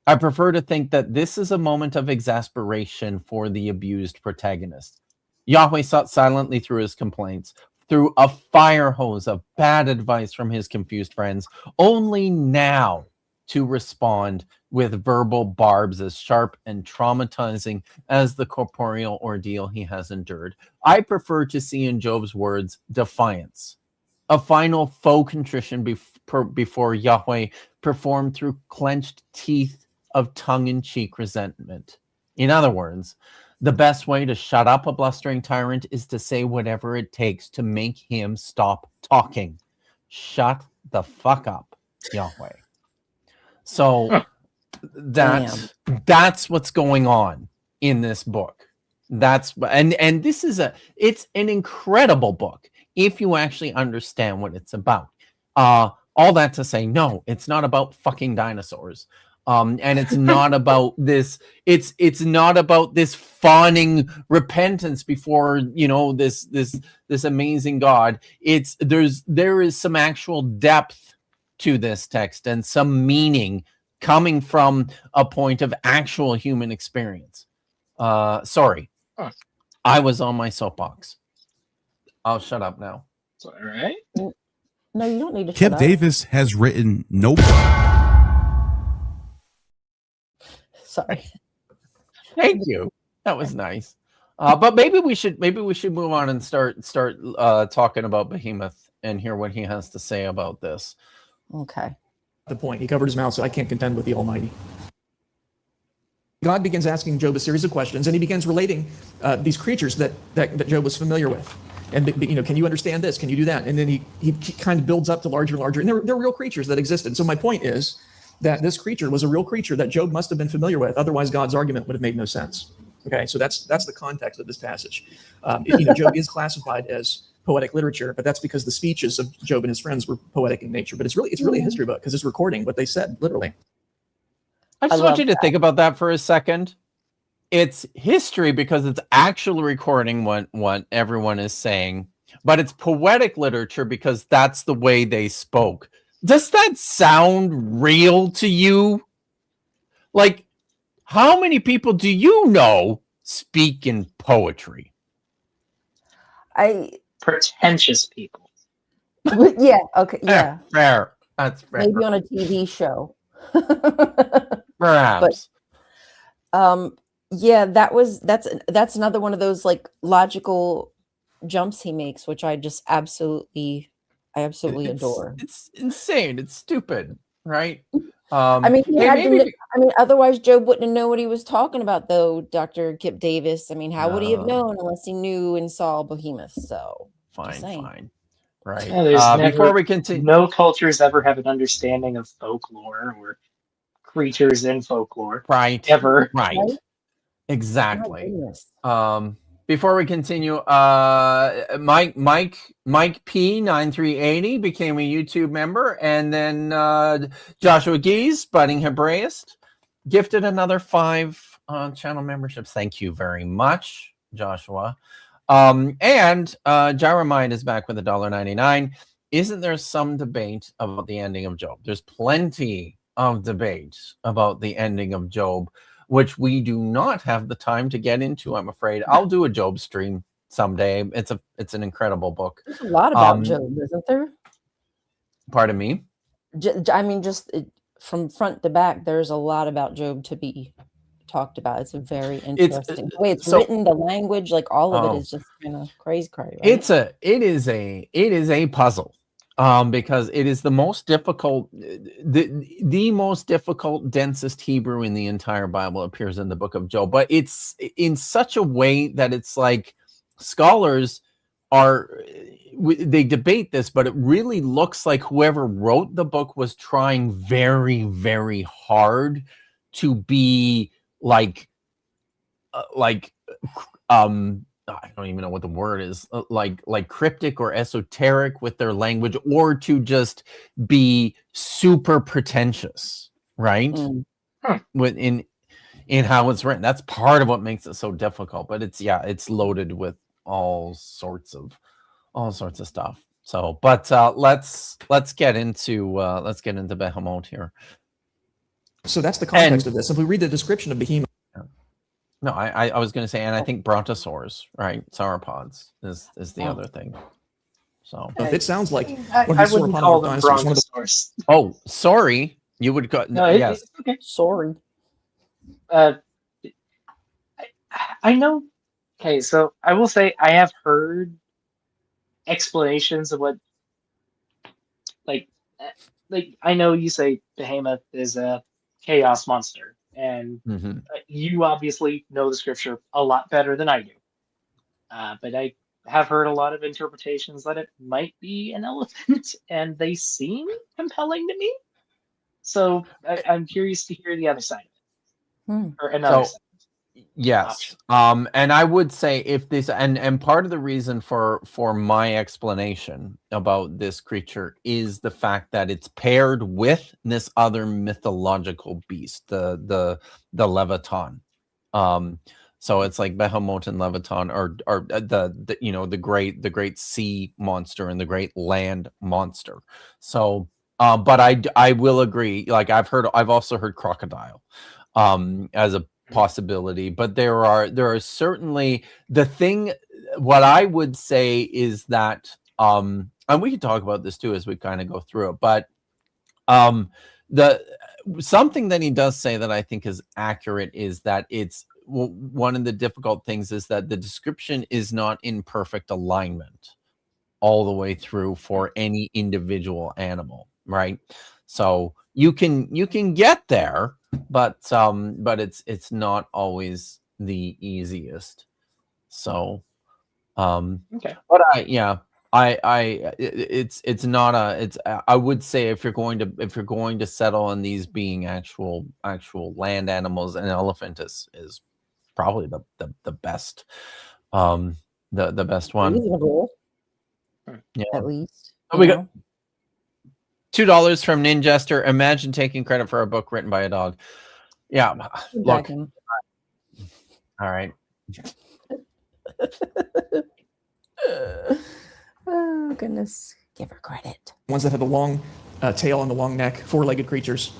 I prefer to think that this is a moment of exasperation for the abused protagonist. Yahweh sought silently through his complaints, through a fire hose of bad advice from his confused friends, only now to respond with verbal barbs as sharp and traumatizing as the corporeal ordeal he has endured. I prefer to see in Job's words defiance, a final faux contrition before Yahweh performed through clenched teeth of tongue-in-cheek resentment. In other words, the best way to shut up a blustering tyrant is to say whatever it takes to make him stop talking. Shut the fuck up, Yahweh. So that's what's going on in this book. And this is it's an incredible book if you actually understand what it's about. All that to say, no, it's not about fucking dinosaurs. And it's not about this. It's not about this fawning repentance before this amazing God. There is some actual depth to this text and some meaning coming from a point of actual human experience. Sorry, I was on my soapbox. I'll shut up now. All right. No, you don't need to. Kip Davis has written no. Sorry. Thank you. That was nice. But maybe we should move on and start talking about Behemoth and hear what he has to say about this. Okay. The point. He covered his mouth, so I can't contend with the Almighty. God begins asking Job a series of questions, and he begins relating these creatures that Job was familiar with. And can you understand this? Can you do that? And then he kind of builds up to larger and larger. And they're real creatures that existed. So my point is that this creature was a real creature that Job must have been familiar with. Otherwise, God's argument would have made no sense. Okay, so that's the context of this passage. Job is classified as poetic literature, but that's because the speeches of Job and his friends were poetic in nature. But it's really a history book because it's recording what they said, literally. I just want you to think about that for a second. It's history because it's actually recording what everyone is saying, but it's poetic literature because that's the way they spoke. Does that sound real to you? Like, how many people do you know speak in poetry? Pretentious people. Yeah. Okay. Yeah. Fair. That's fair. Maybe on a TV show. Perhaps. But, yeah, that's another one of those like logical jumps he makes, which I just absolutely adore. It's insane. It's stupid, right? I mean, otherwise Job wouldn't know what he was talking about, though. Dr. Kip Davis. I mean, how would he have known unless he knew and saw Behemoth? So fine, right? Yeah, before we continue, no cultures ever have an understanding of folklore or creatures in folklore, right? Ever, right? Exactly. Before we continue, Mike P 9380 became a YouTube member, and then Joshua Geese, budding Hebraist, gifted another 5 channel memberships. Thank you very much, Joshua. And Jeremiah is back with $1.99. Isn't there some debate about the ending of Job? There's plenty of debate about the ending of Job, which we do not have the time to get into, I'm afraid. I'll do a Job stream someday. It's an incredible book. There's a lot about Job, isn't there? Pardon me? I mean, just from front to back, there's a lot about Job to be talked about. It's a very interesting the way it's written, the language, like all of it is just kind of crazy, right? It is a puzzle. because it is the most difficult, the most difficult, densest Hebrew in the entire Bible appears in the book of Job, but it's in such a way that it's like scholars they debate this, but it really looks like whoever wrote the book was trying very, very hard to be like I don't even know what the word is, like cryptic or esoteric with their language, or to just be super pretentious, right? In how it's written. That's part of what makes it so difficult. But it's loaded with all sorts of stuff. So, but let's get into Behemoth here. So that's the context of this. If we read the description of Behemoth. No, I was going to say, and I think brontosaurs, right? Sauropods is the other thing. So it sounds like I wouldn't call them brontosaurs. Oh, sorry, you would go. No, yes, it's okay. Sorry. I know. Okay, so I will say I have heard explanations of what, like I know you say Behemoth is a chaos monster, and you obviously know the scripture a lot better than I do. But I have heard a lot of interpretations that it might be an elephant, and they seem compelling to me. So I'm curious to hear the other side of it, or another side. Yes. And I would say if this, and part of the reason for my explanation about this creature is the fact that it's paired with this other mythological beast, the Leviathan. So it's like Behemoth and Leviathan are the great sea monster and the great land monster. So but I will agree, like I've also heard crocodile as a possibility, but there are certainly what I would say is that and we can talk about this too as we kind of go through it, but something that he does say that I think is accurate is that it's one of the difficult things is that the description is not in perfect alignment all the way through for any individual animal, right? So you can get there, but it's not always the easiest. So okay. But I would say if you're going to settle on these being actual land animals, an elephant is probably the best the best one. Reasonable. Yeah. At least. We got $2 from Ninjester. Imagine taking credit for a book written by a dog. Yeah. Look. All right. Oh goodness. Give her credit. Ones that have the long tail and the long neck, four-legged creatures.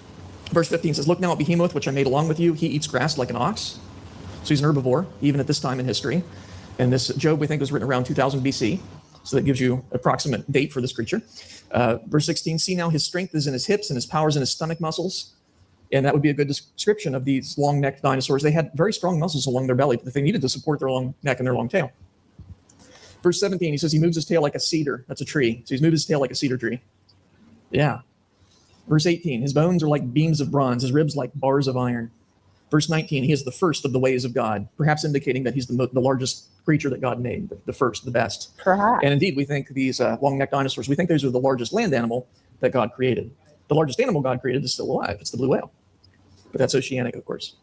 Verse 15 says, "Look now at Behemoth, which I made along with you. He eats grass like an ox." So he's an herbivore, even at this time in history. And this Job, we think, was written around 2000 BC. So that gives you approximate date for this creature. Verse 16, "See now his strength is in his hips and his power is in his stomach muscles." And that would be a good description of these long-necked dinosaurs. They had very strong muscles along their belly that they needed to support their long neck and their long tail. Verse 17, he says he moves his tail like a cedar. That's a tree. So he's moved his tail like a cedar tree. Yeah. Verse 18, his bones are like beams of bronze, his ribs like bars of iron. Verse 19, he is the first of the ways of God, perhaps indicating that he's the largest creature that God made, the first, the best. Perhaps. And indeed, we think these long-necked dinosaurs, we think those are the largest land animal that God created. The largest animal God created is still alive. It's the blue whale. But that's oceanic, of course.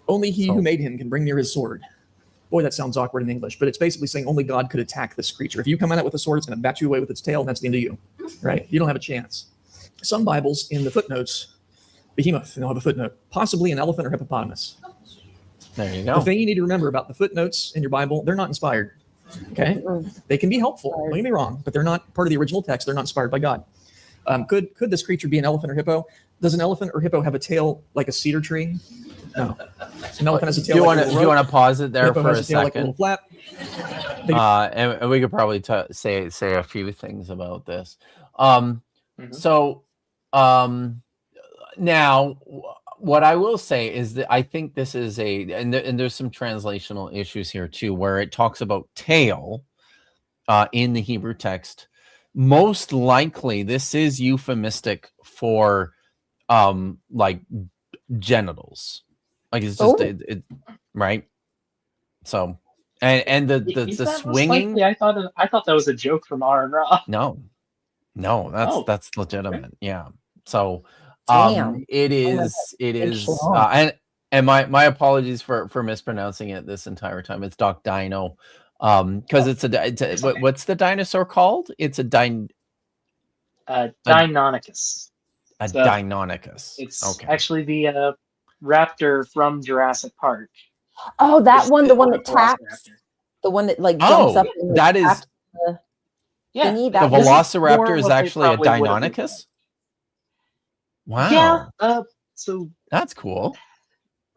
Only he who made him can bring near his sword. Boy, that sounds awkward in English, but it's basically saying only God could attack this creature. If you come at it with a sword, it's going to bat you away with its tail, and that's the end of you, right? You don't have a chance. Some Bibles, in the footnotes, Behemoth, they'll have a footnote, possibly an elephant or hippopotamus. There you go. The thing you need to remember about the footnotes in your Bible, they're not inspired, okay? They can be helpful, don't get me wrong, but they're not part of the original text. They're not inspired by God. Could this creature be an elephant or hippo? Does an elephant or hippo have a tail like a cedar tree? No. An elephant has a tail. Do you want to pause it there for a second? Like a little flap. And we could probably say a few things about this. So now, what I will say is that I think this is and there's some translational issues here too, where it talks about tail in the Hebrew text most likely this is euphemistic for like genitals. Like it's just it right. So and the Is that most swinging. likely? I thought that was a joke from R and Raw. No, that's legitimate. Yeah. So Damn. it Oh my is Schlong. and my apologies for mispronouncing it this entire time. It's Doc Dino. Because it's what's the dinosaur called? It's a Deinonychus. So Deinonychus. it's Okay. actually the raptor from Jurassic Park. Oh, that It's one, the one that Velociraptor. taps, the one that like jumps Oh, up. And, like, that is taps the Yeah, thingy. the That this is more Velociraptor is what they actually a probably would have looked Deinonychus. like. Wow. Yeah. So That's cool.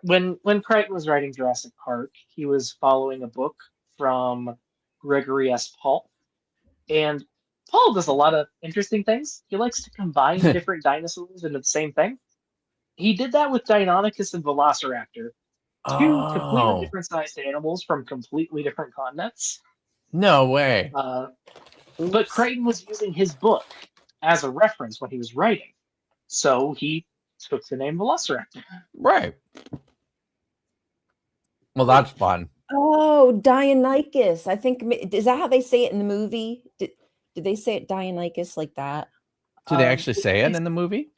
when Crichton was writing Jurassic Park, he was following a book from Gregory S. Paul, and Paul does a lot of interesting things. He likes to combine different dinosaurs into the same thing. He did that with Deinonychus and Velociraptor, two completely Oh, different sized animals from completely different continents. no way. But Oops. Crichton was using his book as a reference when he was writing, so he took the name Velociraptor. Right. Well, that's fun. Oh, Deinonychus. I think is that how they say it in the movie? Did they say it Deinonychus like that? Do they actually say it it's- in the movie?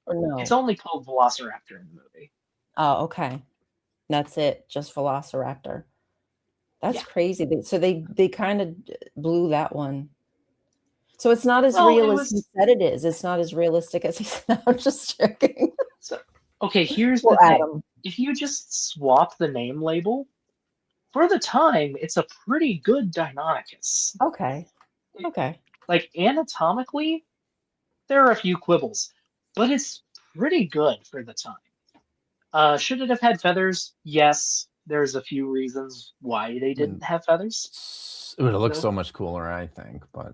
Or no? It's only called Velociraptor in the movie. Oh, okay. That's it. Just Velociraptor. That's Yeah. crazy. So they kind of blew that one. So it's not as Well, real it as he was- said it is. It's not as realistic as he said. I'm just joking. So, okay, here's Poor the thing. Adam. If you just swap the name label, for the time, it's a pretty good Deinonychus. Okay. Okay. Like, anatomically, there are a few quibbles, but it's pretty good for the time. Should it have had feathers? Yes. There's a few reasons why they didn't have feathers. It would look No. so much cooler, I think. But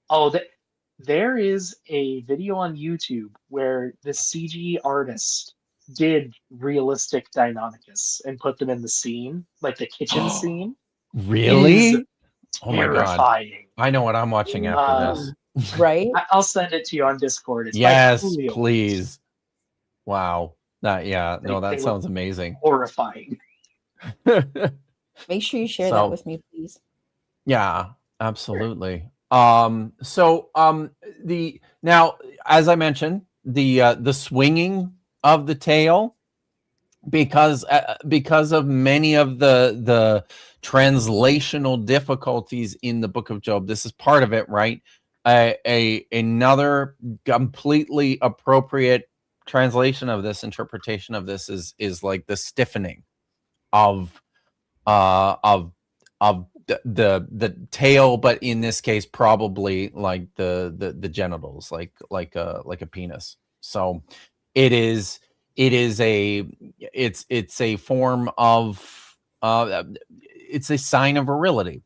Oh, there is a video on YouTube where the CG artist did realistic Deinonychus and put them in the scene, like the kitchen scene. really? It is Oh my god! terrifying. I know what I'm watching after this. Right? I'll send it to you on Discord. It's by Yes, Julio. please. Wow. That They sounds look amazing. horrifying. Make sure you share So- that with me, please. Yeah, absolutely. The now, as I mentioned, the swinging of the tail, because of many of the translational difficulties in the Book of Job. This is part of it, right? Another completely appropriate translation of this, interpretation of this, is like the stiffening of the tail, but in this case probably like the genitals, like a penis. So it's a form of it's a sign of virility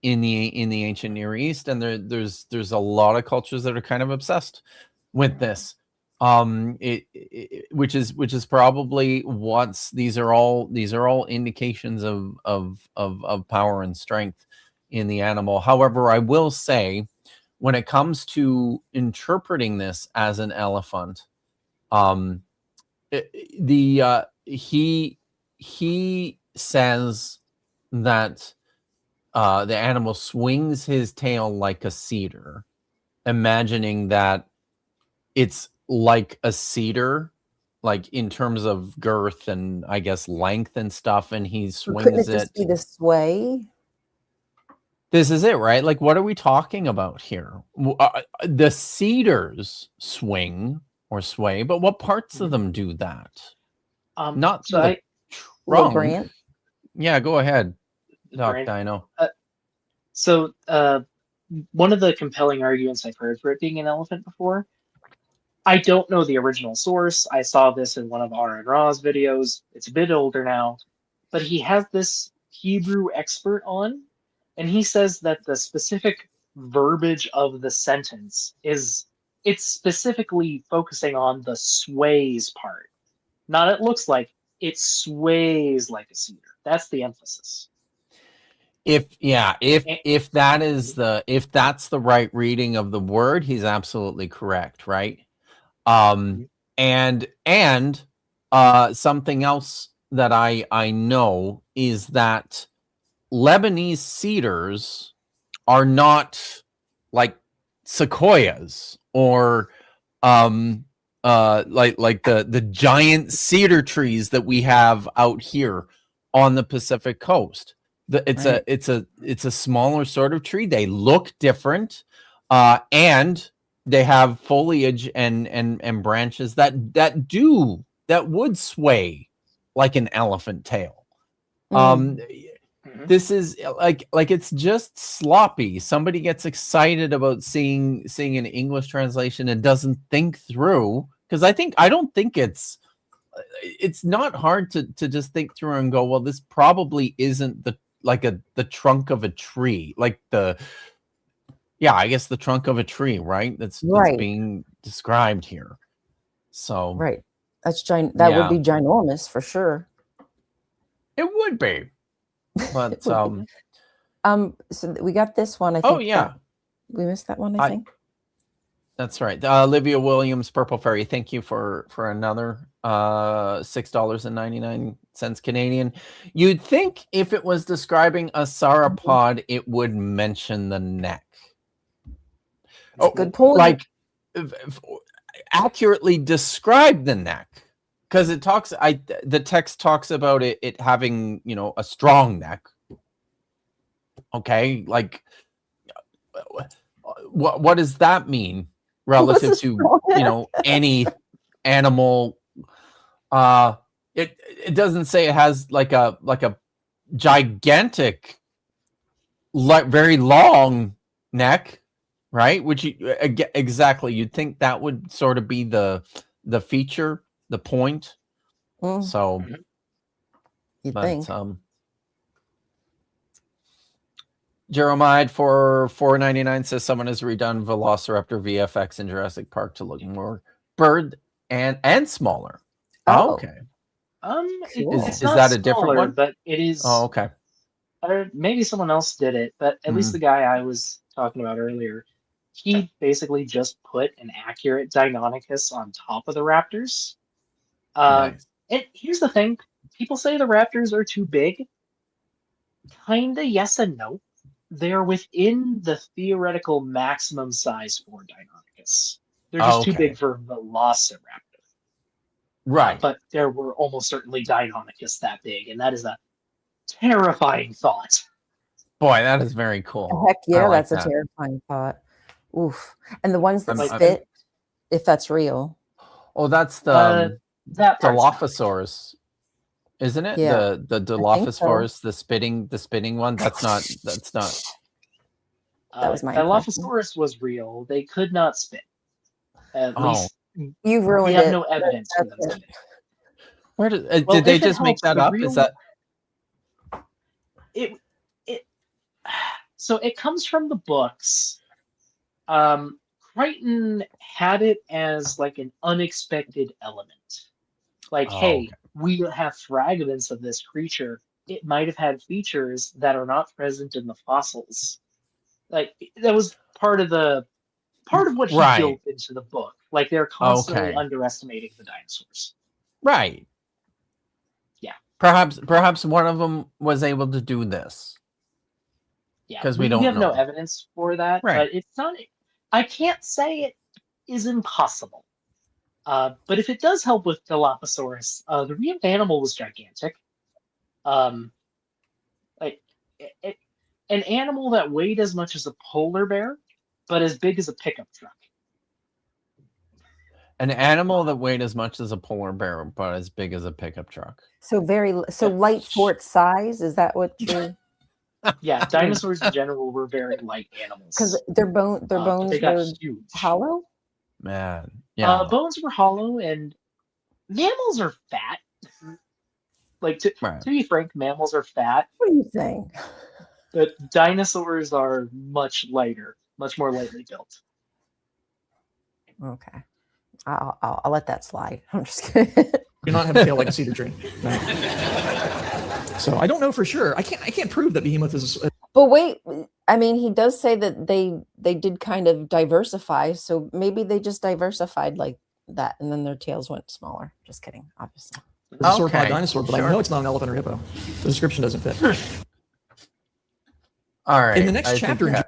in the ancient Near East, and there's a lot of cultures that are kind of obsessed with this. Which is probably these are all indications of power and strength in the animal. However, I will say, when it comes to interpreting this as an elephant, he says that the animal swings his tail like a cedar, imagining that it's like a cedar, like in terms of girth and I guess length and stuff, and he Couldn't swings it just it. be the sway? This is it, right? Like, what are we talking about here? The cedars swing or sway, but what parts of them do that? Not so the Little trunk. Grant? Yeah, go ahead, Doc Grant, Dino. So one of the compelling arguments I've heard for it being an elephant before, I don't know the original source. I saw this in one of R and Raw's videos. It's a bit older now, but he has this Hebrew expert on, and he says that the specific verbiage of the sentence it's specifically focusing on the sways part. Not it looks like, it sways like a cedar. That's the emphasis. If that's the right reading of the word, he's absolutely correct, right? And something else that I know is that Lebanese cedars are not like sequoias or like the giant cedar trees that we have out here on the Pacific coast. It's a smaller sort of tree. They look different, and they have foliage and branches that would sway like an elephant tail. This is like it's just sloppy. Somebody gets excited about seeing an English translation and doesn't think through, because I don't think it's not hard to just think through and go, well, this probably isn't the trunk of a tree, I guess the trunk of a tree, right? That's being described here. So right, that would be ginormous for sure. It would be. But so we got this one. I think. Oh yeah, we missed that one. I think that's right. Olivia Williams, Purple Fairy. Thank you for another $6.99 Canadian. You'd think if it was describing a sauropod, it would mention the neck. Good point. Like accurately describe the neck. Because it talks, the text talks about it having, a strong neck. Okay, like, what does that mean relative to any animal? It doesn't say it has like a gigantic, very long neck, right? Which exactly you'd think that would sort of be the feature. The point. So you think Jeremiah for $4.99 says someone has redone Velociraptor VFX in Jurassic Park to look more bird and smaller. Oh, okay. It's is not that a smaller, different one? But it is. Oh, okay. Or maybe someone else did it, but at least the guy I was talking about earlier, he basically just put an accurate Deinonychus on top of the raptors. Nice. And here's the thing: people say the raptors are too big. Kinda yes and no. They're within the theoretical maximum size for Deinonychus. They're just too big for Velociraptor. Right. But there were almost certainly Deinonychus that big, and that is a terrifying thought. Boy, that is very cool. Heck yeah, that's a terrifying thought. Oof. And the ones that spit, if that's real. Oh, that's the Dilophosaurus, isn't it? Yeah. The Dilophosaurus, the spitting one. That's not. That was my Dilophosaurus was real. They could not spit. At least you've ruined we have it. no evidence for them to spit. Where did they just make that up? Is that it? So it comes from the books. Crichton had it as like an unexpected element. Like, we have fragments of this creature. It might have had features that are not present in the fossils. Like, that was part of what he built into the book. Like, they're constantly underestimating the dinosaurs. Right. Yeah. Perhaps one of them was able to do this. Yeah, because we don't have know. no evidence for that. Right. But it's not. I can't say it is impossible. But if it does help with Dilophosaurus, the real animal was gigantic. Like an animal that weighed as much as a polar bear, but as big as a pickup truck. An animal that weighed as much as a polar bear, but as big as a pickup truck. So light for its size. Is that what you're? Yeah, dinosaurs in general were very light animals. Because their bones were huge. hollow? Man. Yeah. Bones were hollow, and mammals are fat. Like, to be frank, mammals are fat. What are you saying? But dinosaurs are much lighter, much more lightly built. Okay. I'll let that slide. I'm just kidding. do not have a tail like a cedar tree. No. So I don't know for sure. I can't prove that behemoth is. But wait, I mean, he does say that they did kind of diversify, so maybe they just diversified like that, and then their tails went smaller. Just kidding, obviously. It's a sauropod Okay, dinosaur, but sure. I know it's not an elephant or hippo. The description doesn't fit. All right. In the next I think chapter,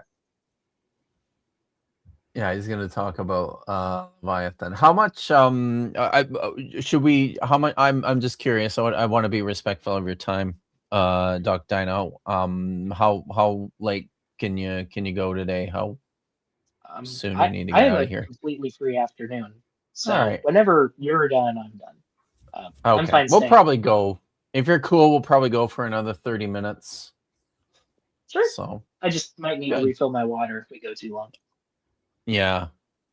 yeah, he's going to talk about Leviathan. How much should we? How much? I'm just curious. I want to be respectful of your time, Doc Dino. How late can you go today? How soon you need to I get have out a of here? completely free afternoon, so All right. whenever you're done, I'm done. I'm Okay, fine we'll staying. probably go. If you're cool, we'll probably go for another 30 minutes. Sure. So I just might need to Good. refill my water if we go too long. yeah.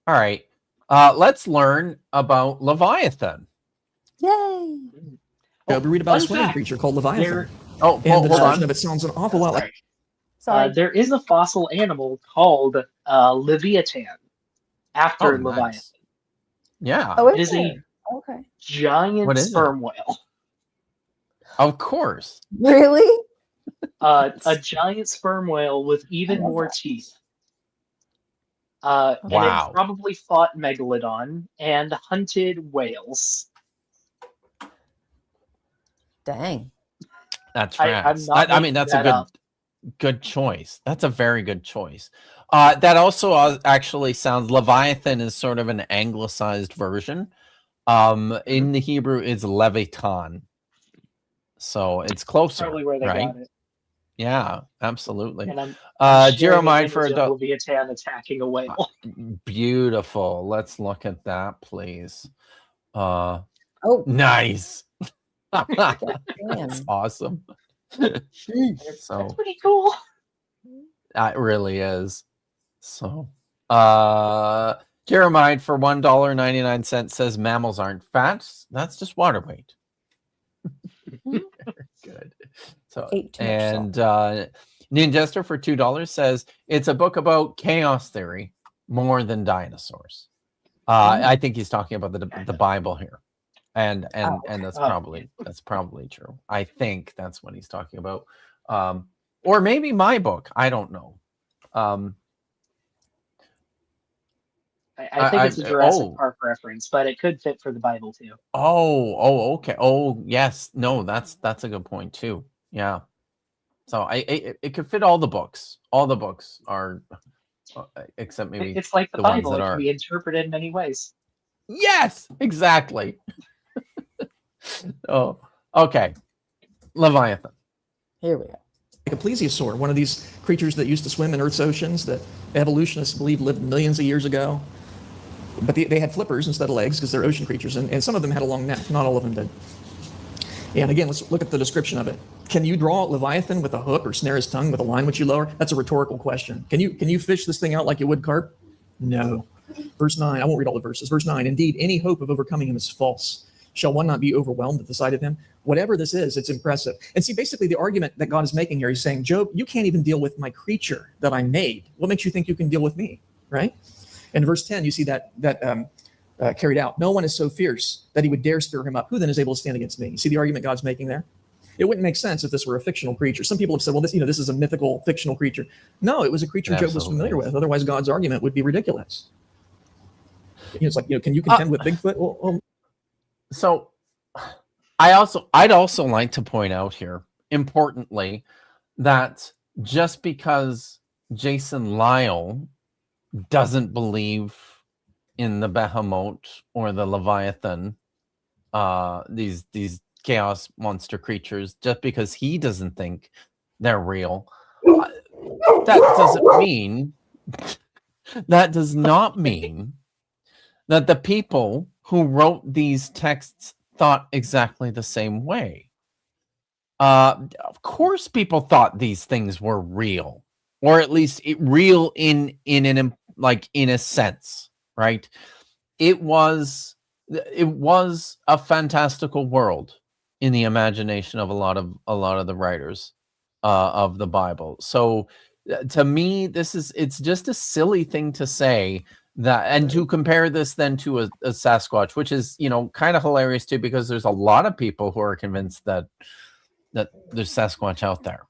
All right. Let's learn about Leviathan. Yay! we read about a fun swimming fact, creature called Leviathan. There, Oh, And hold the description on. of it sounds an awful lot like. Sorry. there is a fossil animal called Leviathan after Oh, Leviathan. nice. Yeah. Oh, It is a there? Okay. giant What is it? sperm whale. Of course. Really? A giant sperm whale with even love more that. teeth. And Wow. it probably fought Megalodon and hunted whales. Dang. That's I'm rats. not I mean, making that's a that good up. good choice. That's a very good choice. That also actually sounds Leviathan is sort of an anglicized version. In the Hebrew, it's Levitan. So it's closer, Probably where they right? got it. Yeah, absolutely. And I'm sharing an Jeremiah for image a of Leviathan attacking a whale. beautiful. Let's look at that, please. Oh, Nice. damn. That's awesome. Jeez. So That's pretty cool. it really is. So Jeremiah for $1.99 says mammals aren't fat. That's just water weight. Good. So Ate too much and Ninjester for $2 says it's a book about chaos theory more than dinosaurs. I think he's talking about the Bible here. And that's probably true. I think that's what he's talking about. Or maybe my book. I don't know. I think it's a Jurassic Park reference, but it could fit for the Bible too. Okay. Oh, yes. No, that's a good point too. Yeah. So it could fit all the books. All the books are, except maybe It's like the the ones Bible; that it can are. be interpreted in many ways. Yes, exactly. Oh, okay. Leviathan. Here we go. Like a plesiosaur, one of these creatures that used to swim in Earth's oceans that evolutionists believe lived millions of years ago. But they had flippers instead of legs because they're ocean creatures, and some of them had a long neck. Not all of them did. And again, let's look at the description of it. Can you draw Leviathan with a hook or snare his tongue with a line which you lower? That's a rhetorical question. Can you fish this thing out like you would carp? No. Verse 9, I won't read all the verses. Verse 9, indeed, any hope of overcoming him is false. Shall one not be overwhelmed at the sight of him? Whatever this is, it's impressive. And see, basically the argument that God is making here, he's saying, Job, you can't even deal with my creature that I made. What makes you think you can deal with me, right? In verse 10, you see that carried out. No one is so fierce that he would dare stir him up. Who then is able to stand against me? You see the argument God's making there? It wouldn't make sense if this were a fictional creature. Some people have said, well, this is a mythical, fictional creature. No, it was a creature Job was familiar with. Otherwise, God's argument would be ridiculous. It's like, can you contend with Bigfoot? Well, so I'd also like to point out here, importantly, that just because Jason Lyle doesn't believe in the Behemoth or the Leviathan, these chaos monster creatures, just because he doesn't think they're real, that does not mean that the people who wrote these texts thought exactly the same way. Of course, people thought these things were real, or at least real in a sense, right? It was a fantastical world in the imagination of a lot of the writers of the Bible. So to me, it's just a silly thing to say That, and to compare this then to a Sasquatch, which is, you know, kind of hilarious too, because there's a lot of people who are convinced that there's Sasquatch out there.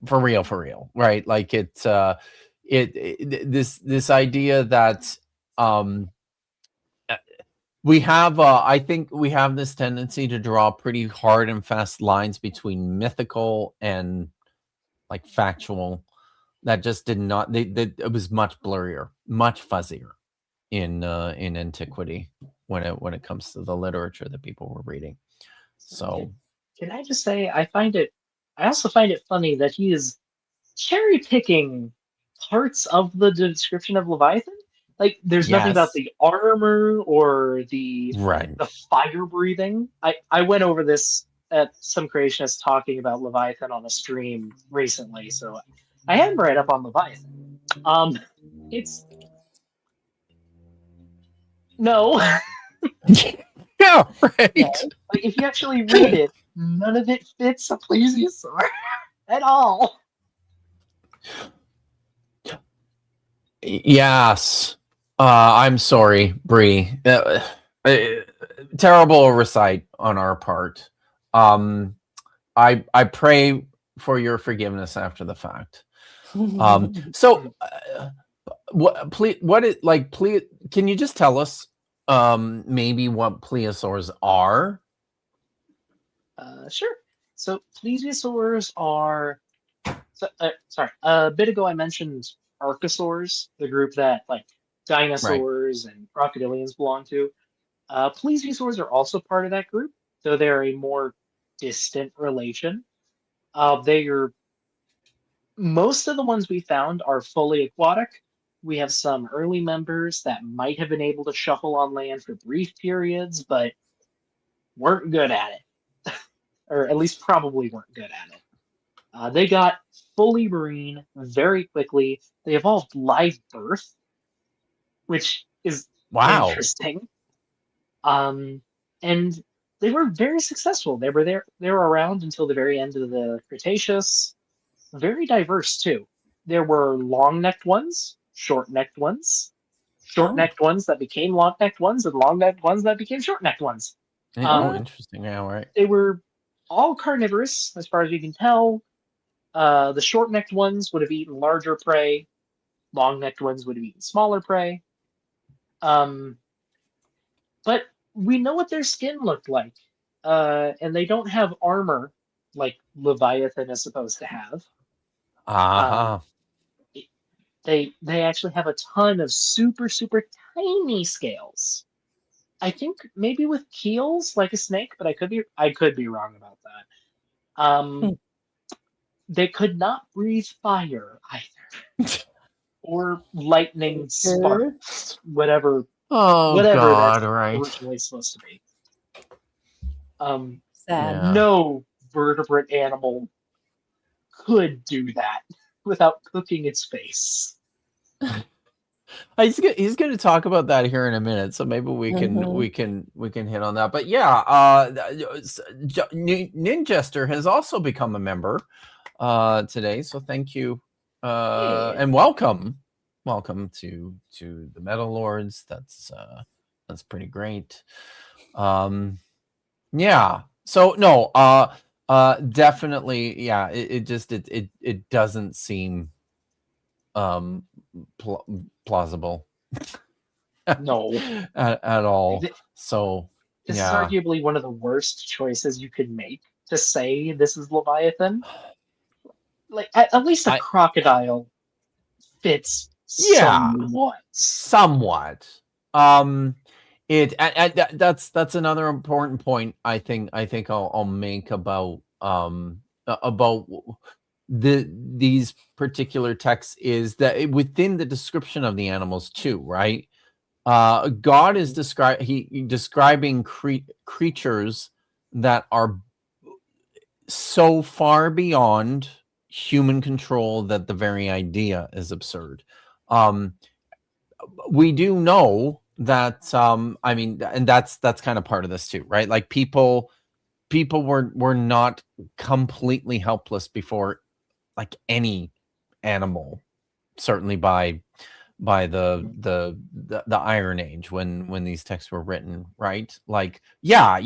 For real, right? Like it's this idea that we have I think we have this tendency to draw pretty hard and fast lines between mythical and like factual that just did not it was much blurrier, much fuzzier in antiquity when it comes to the literature that people were reading. So Can I just say, I also find it funny that he is cherry picking parts of the description of Leviathan. Like, there's nothing about yes, the armor or the right. fire breathing. I went over this at some creationists talking about Leviathan on a stream recently, so I am right up on Leviathan. It's no. Yeah, right. Yeah, like if you actually read it, none of it fits a plesiosaur at all. Yes. I'm sorry, Bree. Terrible oversight on our part. I pray for your forgiveness after the fact. So can you just tell us maybe what plesiosaurs are? Sure. So plesiosaurs are. Sorry. A bit ago, I mentioned archosaurs, the group that like dinosaurs and crocodilians belong to. Plesiosaurs are also part of that group, though they're a more distant relation. Most of the ones we found are fully aquatic. We have some early members that might have been able to shuffle on land for brief periods, but weren't good at it, or at least probably weren't good at it. They got fully marine very quickly. They evolved live birth, which is Wow. interesting. And they were very successful. They were around until the very end of the Cretaceous. Very diverse too. There were long-necked ones, short-necked ones, short-necked ones that became long-necked ones, and long-necked ones that became short-necked ones. Interesting. Yeah, right. They were all carnivorous, as far as you can tell. The short-necked ones would have eaten larger prey. Long-necked ones would have eaten smaller prey. But we know what their skin looked like. And they don't have armor like Leviathan is supposed to have. They actually have a ton of super, super tiny scales. I think maybe with keels like a snake, but I could be wrong about that. They could not breathe fire either, or lightning sparks, whatever God, that's right. originally supposed to be. Sad. Yeah. No vertebrate animal could do that without cooking its face. He's going to talk about that here in a minute, so maybe we can hit on that. But yeah, Ninjester has also become a member today, so thank you and welcome to the Metal Lords. That's pretty great. Yeah. So no, definitely, yeah. It doesn't seem plausible. No, at all. So this is arguably one of the worst choices you could make to say this is Leviathan. Like at least a crocodile fits somewhat. That's another important point I think I'll make about these particular texts is that within the description of the animals too, right? God is describing creatures that are so far beyond human control that the very idea is absurd. We do know that I mean, and that's kind of part of this too, right? Like people were not completely helpless before like any animal, certainly by the Iron Age when these texts were written, right? Like, yeah,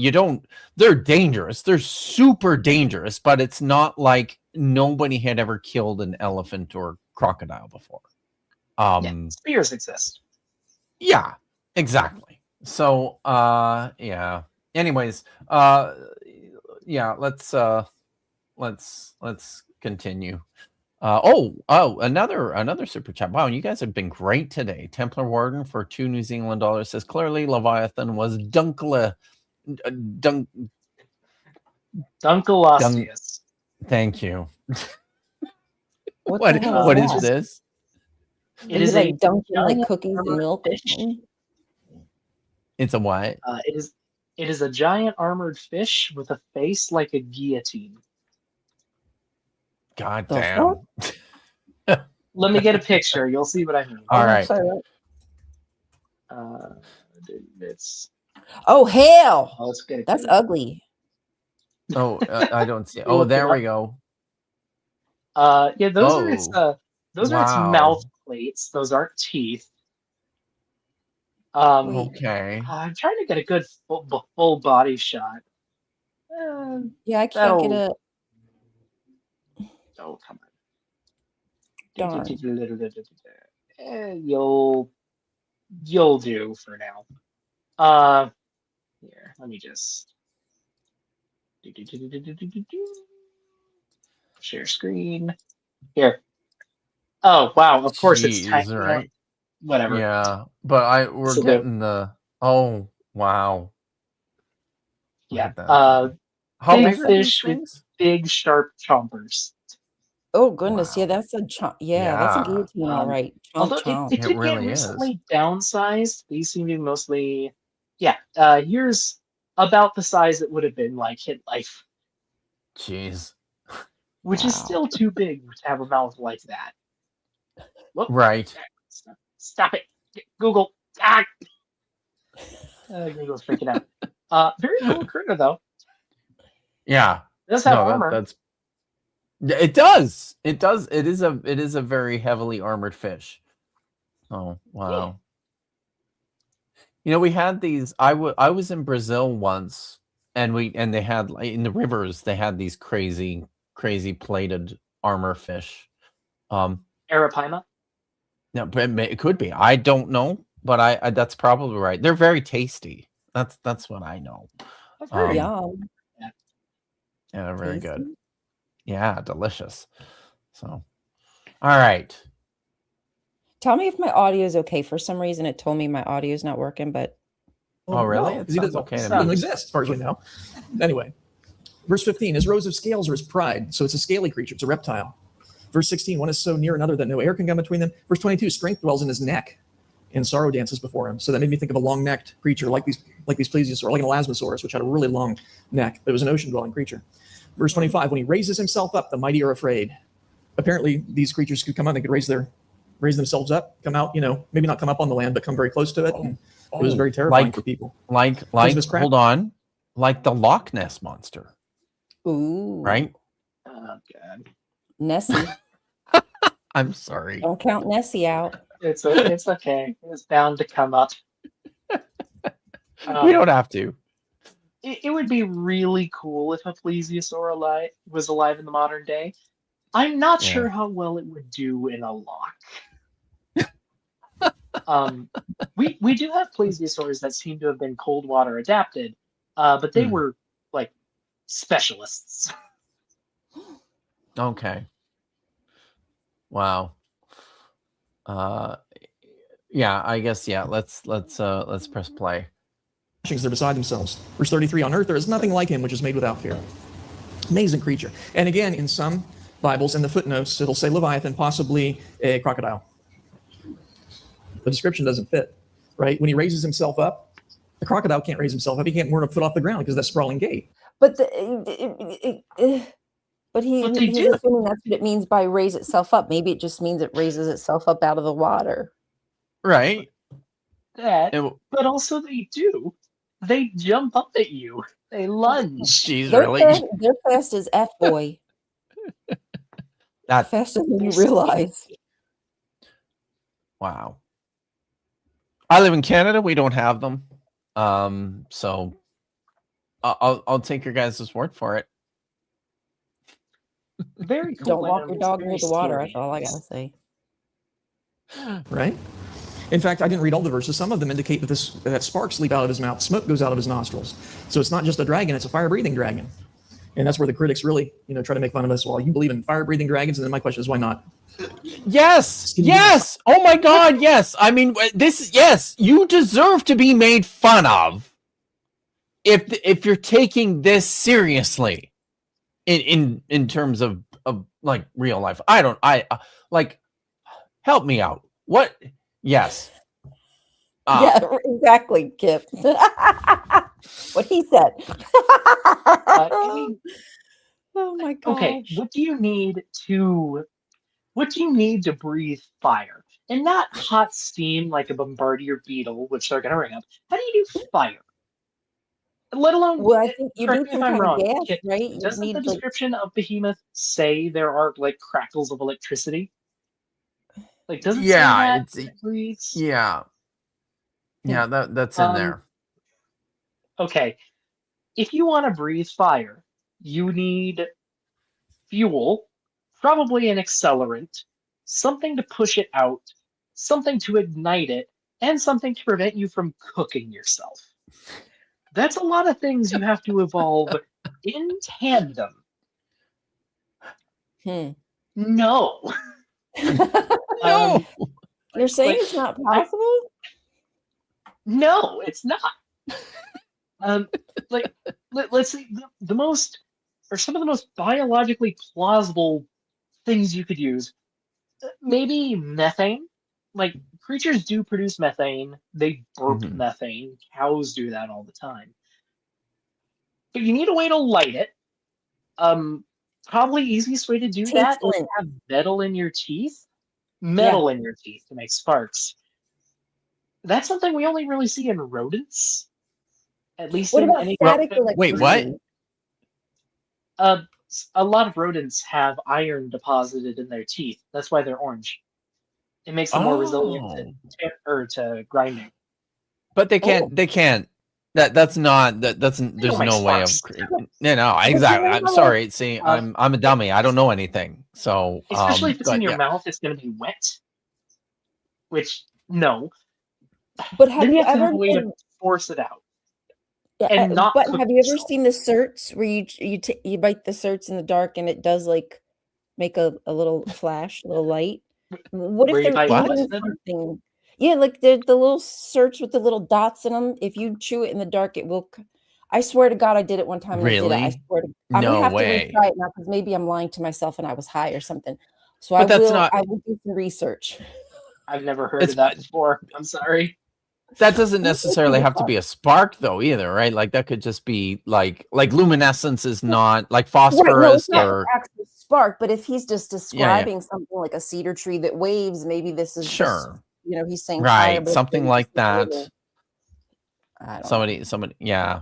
they're dangerous, they're super dangerous, but it's not like nobody had ever killed an elephant or crocodile before. Spears exist. Yeah, exactly. So yeah. Anyways, yeah, let's continue. Another super chat. Wow, you guys have been great today. Templar Warden for 2 New Zealand dollars says clearly Leviathan was Dunkleosteus. Thank you. What the hell what is is that? this? It Is is it like a dunking like giant cookies and armored milk or fish. something? It's a what? It is a giant armored fish with a face like a guillotine. God The damn. Let me get a picture. You'll see what I mean. All right. It's Oh hell! let's get it. That's ugly. Oh, I don't see. Oh, there we go. Yeah, those are its Wow. mouth plates. Those aren't teeth. Okay. I'm trying to get a good full body shot. Yeah, I can't get That'll- a Oh, come on. darn. You'll do for now. Here, let me just share screen. Here. Oh wow! Of course it's Jeez, tiny. right? Whatever. Yeah, but we're So getting the. Oh wow. Look Yeah. at that. How big big are these fish with things? big sharp chompers. Oh goodness, yeah, Wow. that's a chomp. Yeah, that's a Yeah. guillotine, all right. Chomp, Although chomp. it It did really get is. recently downsized. These seem to be mostly, yeah. Here's about the size it would have been like hit life, Jeez. which is Wow. still too big to have a mouth like that. Whoop. Right. Stop it, Google. Ah! Google's freaking out. Very cool critter though. Yeah. It does have No, armor. that's. Yeah, it does. It does. It is a very heavily armored fish. Oh wow. You know, we had these. I was in Brazil once, and they had in the rivers. They had these crazy plated armor fish. Arapaima. No, but it could be. I don't know, but I that's probably right. They're very tasty. That's what I know. I've heard. Yum. Yeah, they're very good. Tasty. Yeah, delicious. So, all right. Tell me if my audio is okay. For some reason, it told me my audio is not working, but Oh, really? No, It 'cause he sounds doesn't, okay it to doesn't me. exist, as far as we know. Anyway, verse 15, his rows of scales are his pride. So it's a scaly creature. It's a reptile. Verse 16, one is so near another that no air can come between them. Verse 22, strength dwells in his neck, and sorrow dances before him. So that made me think of a long-necked creature like these plesiosaurs, like an elasmosaurus, which had a really long neck. But it was an ocean-dwelling creature. Verse 25, when he raises himself up, the mighty are afraid. Apparently, these creatures could come out. They could raise themselves up, come out. Maybe not come up on the land, but come very close to it. And it was very terrifying for people. Like Christmas crap. hold on, like the Loch Ness monster, ooh, right? Oh god. Nessie. I'm sorry. Don't count Nessie out. It's okay. It's bound to come up. We don't have to. It would be really cool if a plesiosaur was alive in the modern day. I'm not Yeah. sure how well it would do in a lock. We do have plesiosaurs that seem to have been cold water adapted, but they were like specialists. Okay. Wow. Yeah, I guess let's press play. They're beside themselves. Verse 33, on earth there is nothing like him which is made without fear. Amazing creature. And again, in some Bibles, in the footnotes, it'll say Leviathan, possibly a crocodile. The description doesn't fit, right? When he raises himself up, the crocodile can't raise himself up. He can't more than a foot off the ground because of that sprawling gait. But But he's they do. assuming that's what it means by raise itself up. Maybe it just means it raises itself up out of the water. Right. But also they do. They jump up at you. They lunge. Jeez, They're really? fast, they're fast as F boy. That Faster than you realize. Wow. I live in Canada. We don't have them. So I'll take your guys' word for it. Very cool. Don't walk and your it's dog very near the water. scary. That's all I gotta say. Right? In fact, I didn't read all the verses. Some of them indicate that sparks leap out of his mouth, smoke goes out of his nostrils. So it's not just a dragon; it's a fire-breathing dragon. And that's where the critics really, try to make fun of us. Well, you believe in fire-breathing dragons, and then my question is, why not? Yes. Yes. Oh my God. Yes. I mean, yes, you deserve to be made fun of if you're taking this seriously in terms of like real life. I like, help me out. What? Yes. Yeah, exactly, Kip. What he said. I mean, Oh my gosh. okay, what do you need to breathe fire? And not hot steam like a bombardier beetle, which they're gonna ring up. How do you do fire? Let alone, Well, I think you correct need me if some I'm kind of wrong, gas, Kit, right? You doesn't the need like description of Behemoth say there are like crackles of electricity? Like, does it say Yeah. that it breathes? Yeah. Yeah. That's in there. Okay, if you want to breathe fire, you need fuel, probably an accelerant, something to push it out, something to ignite it, and something to prevent you from cooking yourself. That's a lot of things you have to evolve in tandem. No. No. You're saying like, it's not possible? No, it's not. Let's see, the most, or some of the most biologically plausible things you could use. Maybe methane. Like, creatures do produce methane. They burp methane. Cows do that all the time. But you need a way to light it. Probably easiest way to do that is to have metal in your teeth. Metal in your teeth to make sparks. That's something we only really see in rodents. At least What in about any. static Wait, what? electricity? A lot of rodents have iron deposited in their teeth. That's why they're orange. It makes them more resilient to grinding. But they can't. They can't. That's not. There's no way of. No, exactly. I'm sorry. See, I'm a dummy. I don't know anything. So especially if it's in your yeah. mouth, it's going to be wet. Which no. But have then you you have to ever have a way been, to force it out. yeah, And not but cook have you ever yourself. seen the certs where you bite the certs in the dark and it does like make a little flash, a little light? What Where if you they're bite eating what? something? Yeah, like the little certs with the little dots in them. If you chew it in the dark, it will. I swear to God, I did it one time. And I did it. I Really? swear to. I'm gonna No have way. to retry it now because maybe I'm lying to myself and I was high or something. So But that's not. I will do some research. I've never heard of that before. I'm sorry. That doesn't necessarily have to be a spark, though, either, right? Like that could just be like luminescence is not like phosphorus Right, no, it's not or an actual spark. But if he's just describing something like a cedar tree that waves, maybe this is just, he's saying fire, right, something like that. I don't Somebody, yeah.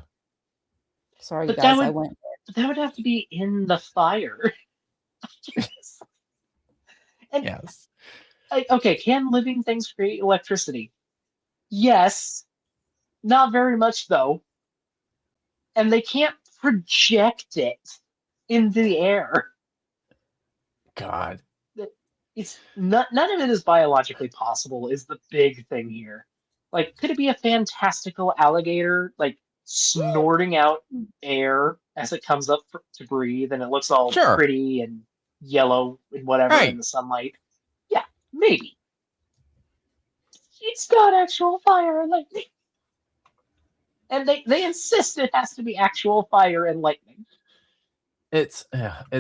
Sorry, But guys, I went. that would have to be in the fire. And, yes. Okay, can living things create electricity? Yes. Not very much, though. And they can't project it into the air. God. It's none of it is biologically possible is the big thing here. Like, could it be a fantastical alligator, like, snorting out air as it comes up to breathe, and it looks all pretty and yellow and whatever in the sunlight? Yeah, maybe. It's got actual fire and lightning. And they insist it has to be actual fire and lightning. It's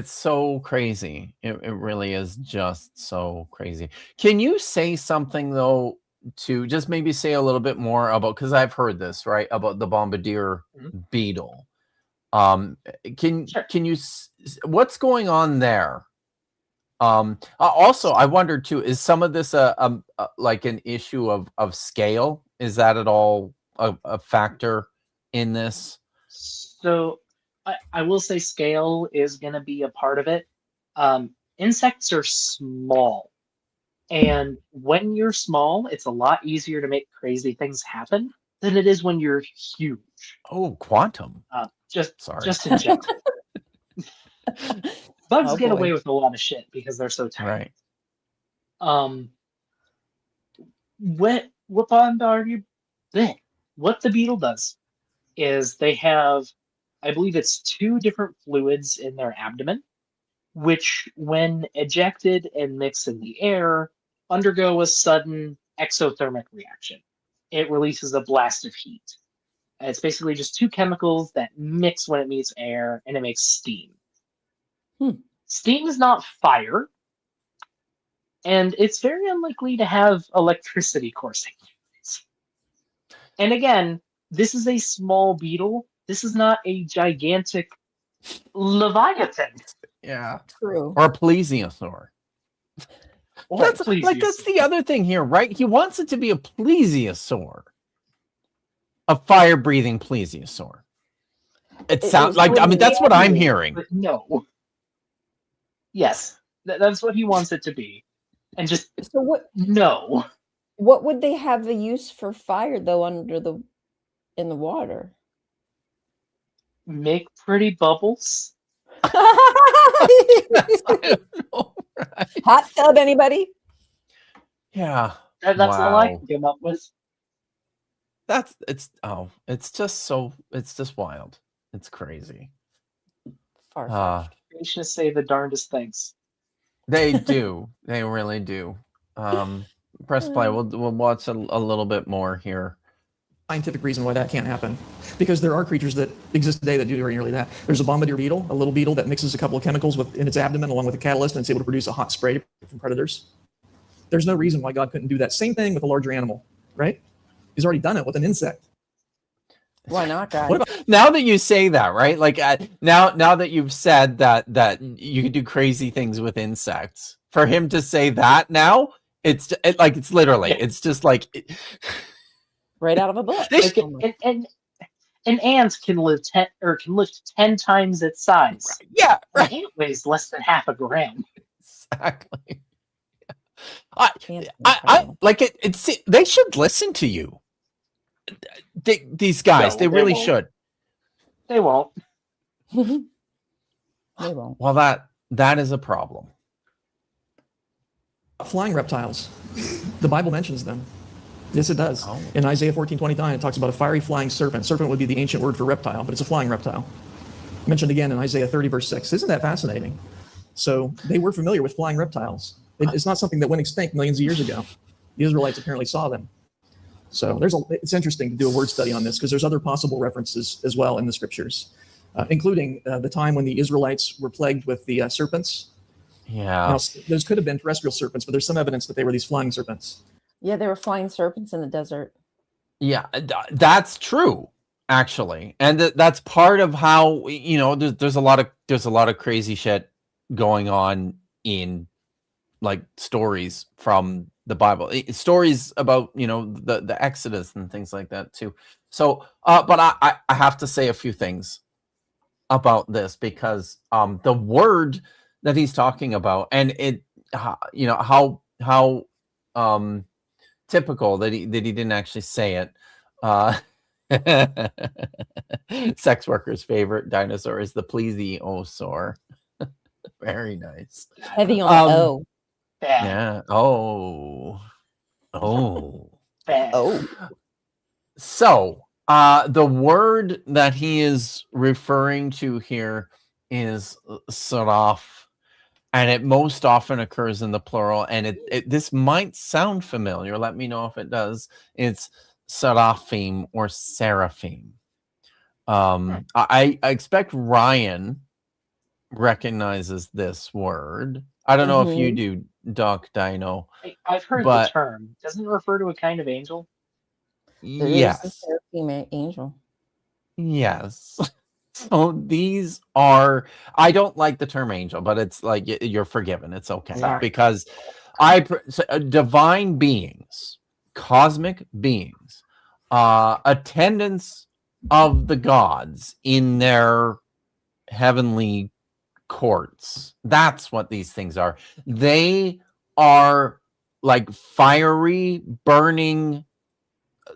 so crazy. It really is just so crazy. Can you say something though to just maybe say a little bit more about, because I've heard this, right, about the bombardier beetle. Can you what's going on there? Also, I wondered too, is some of this like an issue of scale? Is that at all a factor in this? So I will say scale is going to be a part of it. Insects are small, And when you're small, it's a lot easier to make crazy things happen than it is when you're huge. Oh, quantum. Just Sorry. just in general. Bugs Oh, get boy. away with a lot of shit because they're so tiny. Right. What the beetle does is they have, I believe it's 2 different fluids in their abdomen, which, when ejected and mixed in the air, undergo a sudden exothermic reaction. It releases a blast of heat. It's basically just 2 chemicals that mix when it meets air, and it makes steam. Steam is not fire, and it's very unlikely to have electricity coursing. And again, this is a small beetle. This is not a gigantic leviathan. Yeah. True. Or plesiosaur. That's the other thing here, right? He wants it to be a plesiosaur. A fire-breathing plesiosaur. It sounds like, I mean, that's what I'm hearing. But no. Yes, that's what he wants it to be. And just So no. what would they have the use for fire though in the water? Make pretty bubbles. I don't know, right? Hot tub, anybody? Yeah. That's all I can come up with. It's just wild. It's crazy. Far-fetched. Creationists say the darndest things. They do. They really do. Press play. We'll watch a little bit more here. Scientific reason why that can't happen, because there are creatures that exist today that do very nearly that. There's a bombardier beetle, a little beetle that mixes a couple of chemicals in its abdomen along with a catalyst, and it's able to produce a hot spray from predators. There's no reason why God couldn't do that same thing with a larger animal, right? He's already done it with an insect. Why not, guys? What about Now that you say that, right? Like now that you've said that you could do crazy things with insects, for him to say that now, it's literally, it's just like Right out of a book. Like, an ant can lift 10 times its size. yeah, An right, ant weighs less than half a gram. exactly. I like it. They should listen to you. These guys, No, they they really won't. should. They won't. They won't. Well, that is a problem. flying reptiles? The Bible mentions them. Yes, it does. Oh. In Isaiah 14:29, it talks about a fiery flying serpent. Serpent would be the ancient word for reptile, but it's a flying reptile. Mentioned again in Isaiah 30, verse 6. Isn't that fascinating? So they were familiar with flying reptiles. It's not something that went extinct millions of years ago. The Israelites apparently saw them. So it's interesting to do a word study on this, because there's other possible references as well in the scriptures, including the time when the Israelites were plagued with the serpents. Yeah. Now, those could have been terrestrial serpents, but there's some evidence that they were these flying serpents. Yeah, there were flying serpents in the desert. Yeah, that's true, actually, and that's part of how there's a lot of crazy shit going on in like stories from the Bible, stories about the Exodus and things like that too. So, but I have to say a few things about this, because the word that he's talking about, and it how typical that he didn't actually say it. Sex worker's favorite dinosaur is the plesiosaur. Very nice. Heavy on the O. Bad. Yeah. Oh. Bad. Oh. So the word that he is referring to here is saraf, and it most often occurs in the plural, and this might sound familiar. Let me know if it does. It's seraphim or seraphim. I expect Ryan recognizes this word. I don't know if you do, Doc Dino. I've heard the term. Doesn't it refer to a kind of angel? There is Yes. the seraphim angel. Yes. So these are, I don't like the term angel, but it's like you're forgiven. It's okay. Sorry. Because divine beings, cosmic beings, attendants of the gods in their heavenly courts. That's what these things are. They are like fiery burning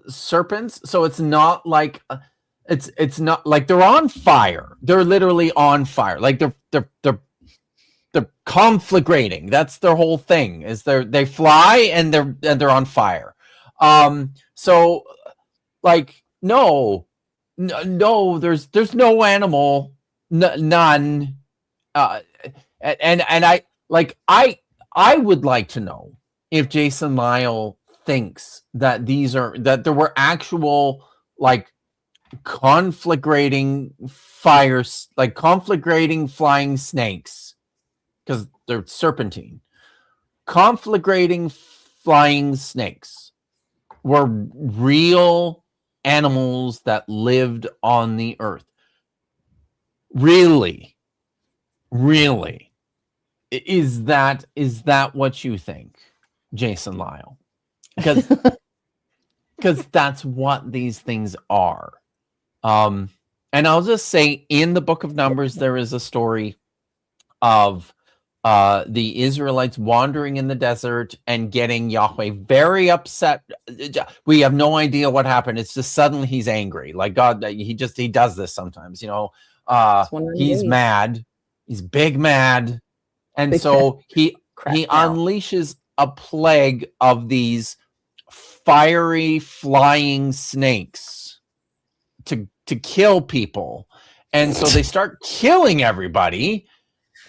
serpents. So it's not like it's not like they're on fire. They're literally on fire. Like they're conflagrating. That's their whole thing. Is they fly and they're on fire. So like no, there's no animal, none. And I would like to know if Jason Lyle thinks that that there were actual like conflagrating fires, like conflagrating flying snakes, because they're serpentine. Conflagrating flying snakes were real animals that lived on the earth. Really? Is that what you think, Jason Lyle? Because that's what these things are. And I'll just say, in the Book of Numbers, there is a story of the Israelites wandering in the desert and getting Yahweh very upset. We have no idea what happened. It's just suddenly he's angry. Like God, he does this sometimes, he's mad. He's big mad. And Big so he now. unleashes a plague of these fiery flying snakes to kill people. And so they start killing everybody.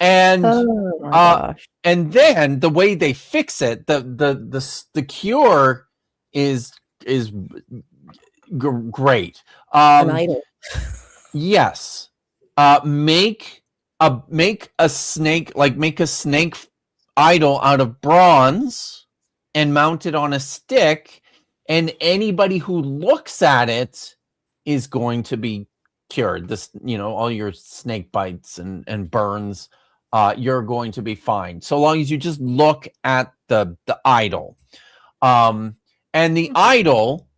And Oh my gosh. and then the way they fix it, the cure is great. An idol. Yes. Make a snake idol out of bronze and mount it on a stick, and anybody who looks at it is going to be cured. This, all your snake bites and burns, you're going to be fine, so long as you just look at the idol. And the idol,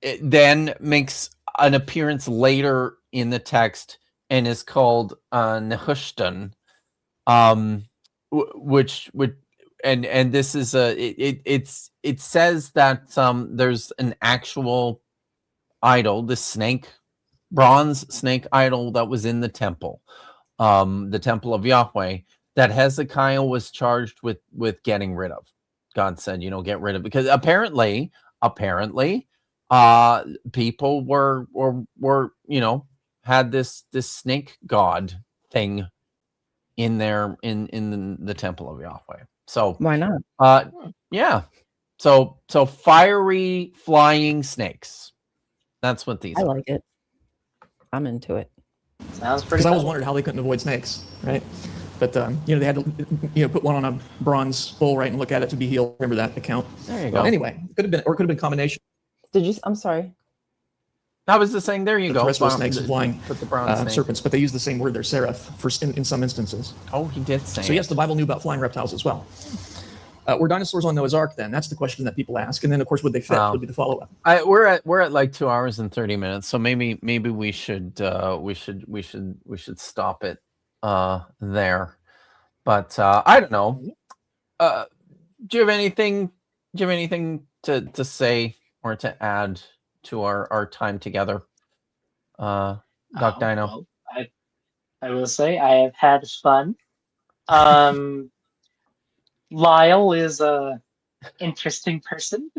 it then makes an appearance later in the text and is called Nehushtan, which would, and this is it says that there's an actual idol, the bronze snake idol that was in the temple of Yahweh, that Hezekiah was charged with getting rid of. God said, get rid of it, because apparently people were had this snake god thing in there in the temple of Yahweh. So Why not? yeah. So fiery flying snakes. That's what these I are. like it. I'm into it. Sounds pretty Because I always cool. wondered how they couldn't avoid snakes, right? But they had to put one on a bronze bowl, right, and look at it to be healed. Remember that account? There you Well, go. anyway, could have been a combination. I'm sorry. I was just saying, there you The go. terrestrial snakes and flying Put the bronze snake. serpents, but they use the same word there, seraph, in some instances. Oh, he did say So yes, the Bible knew about flying reptiles as well. Were dinosaurs on Noah's Ark then? That's the question that people ask. And then, of course, would they fit? Wow. Would be the follow-up. We're at like 2 hours and 30 minutes, so maybe we should stop it there. But I don't know. Do you have anything to say or to add to our time together, Doc Dino? Well, I will say I have had fun. Lyle is a interesting person.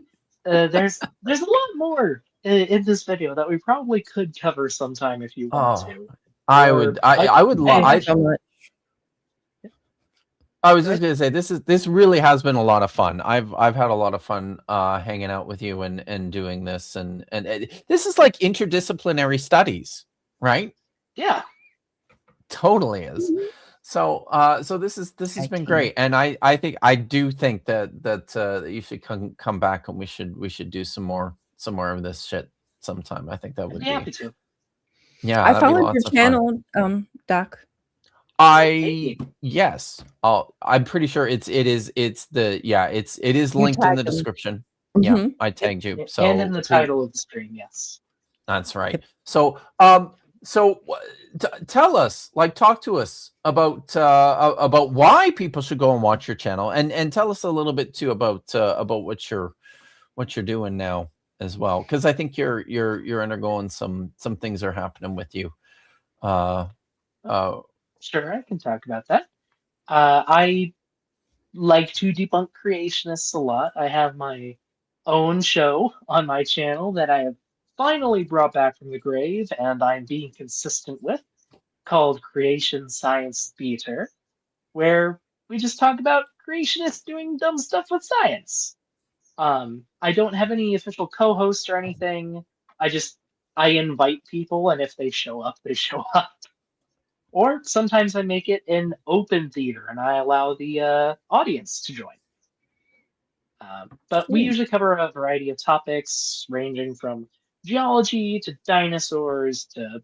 There's a lot more in this video that we probably could cover sometime if you want to. I would love. So much. I was just gonna say, this really has been a lot of fun. I've had a lot of fun hanging out with you and doing this, and this is like interdisciplinary studies, right? Yeah. Totally is. So this has been great, and I do think that you should come back, and we should do some more of this shit sometime. I think that would I'd be be happy to. Yeah, I that'd be followed lots your of fun. channel, Doc. Yes. I'm pretty sure it is linked in the tagged him. description. Yeah, Mhm. I tagged you. So and in the title of the stream, yes. that's right. So So tell us, like, talk to us about why people should go and watch your channel, and tell us a little bit too about what you're doing now as well, because I think you're undergoing some things are happening with you. Sure, I can talk about that. I like to debunk creationists a lot. I have my own show on my channel that I have finally brought back from the grave, and I'm being consistent with, called Creation Science Theater, where we just talk about creationists doing dumb stuff with science. I don't have any official co-host or anything. I invite people, and if they show up, they show up. Or sometimes I make it an open theater, and I allow the audience to join. But we usually cover a variety of topics, ranging from geology to dinosaurs to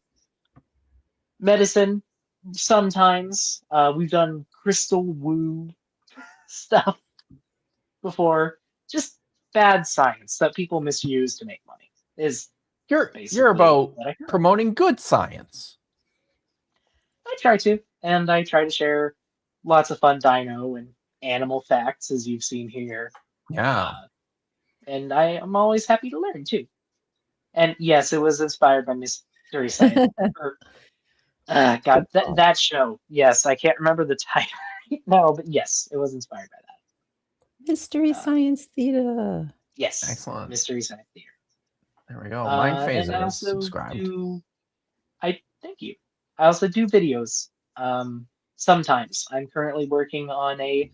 medicine. Sometimes we've done crystal woo stuff before. Just bad science that people misuse to make money is you're basically about what I heard. promoting good science. I try to, and I try to share lots of fun dino and animal facts, as you've seen here. Yeah. And I am always happy to learn too. And yes, it was inspired by Mystery Science. God, that show. Yes, I can't remember the title right now, but yes, it was inspired by that. Mystery Science Theater. Yes, Excellent. Mystery Science Theater. There we go. Mind And I Phaser is also subscribed. thank you. I also do videos. Sometimes I'm currently working on a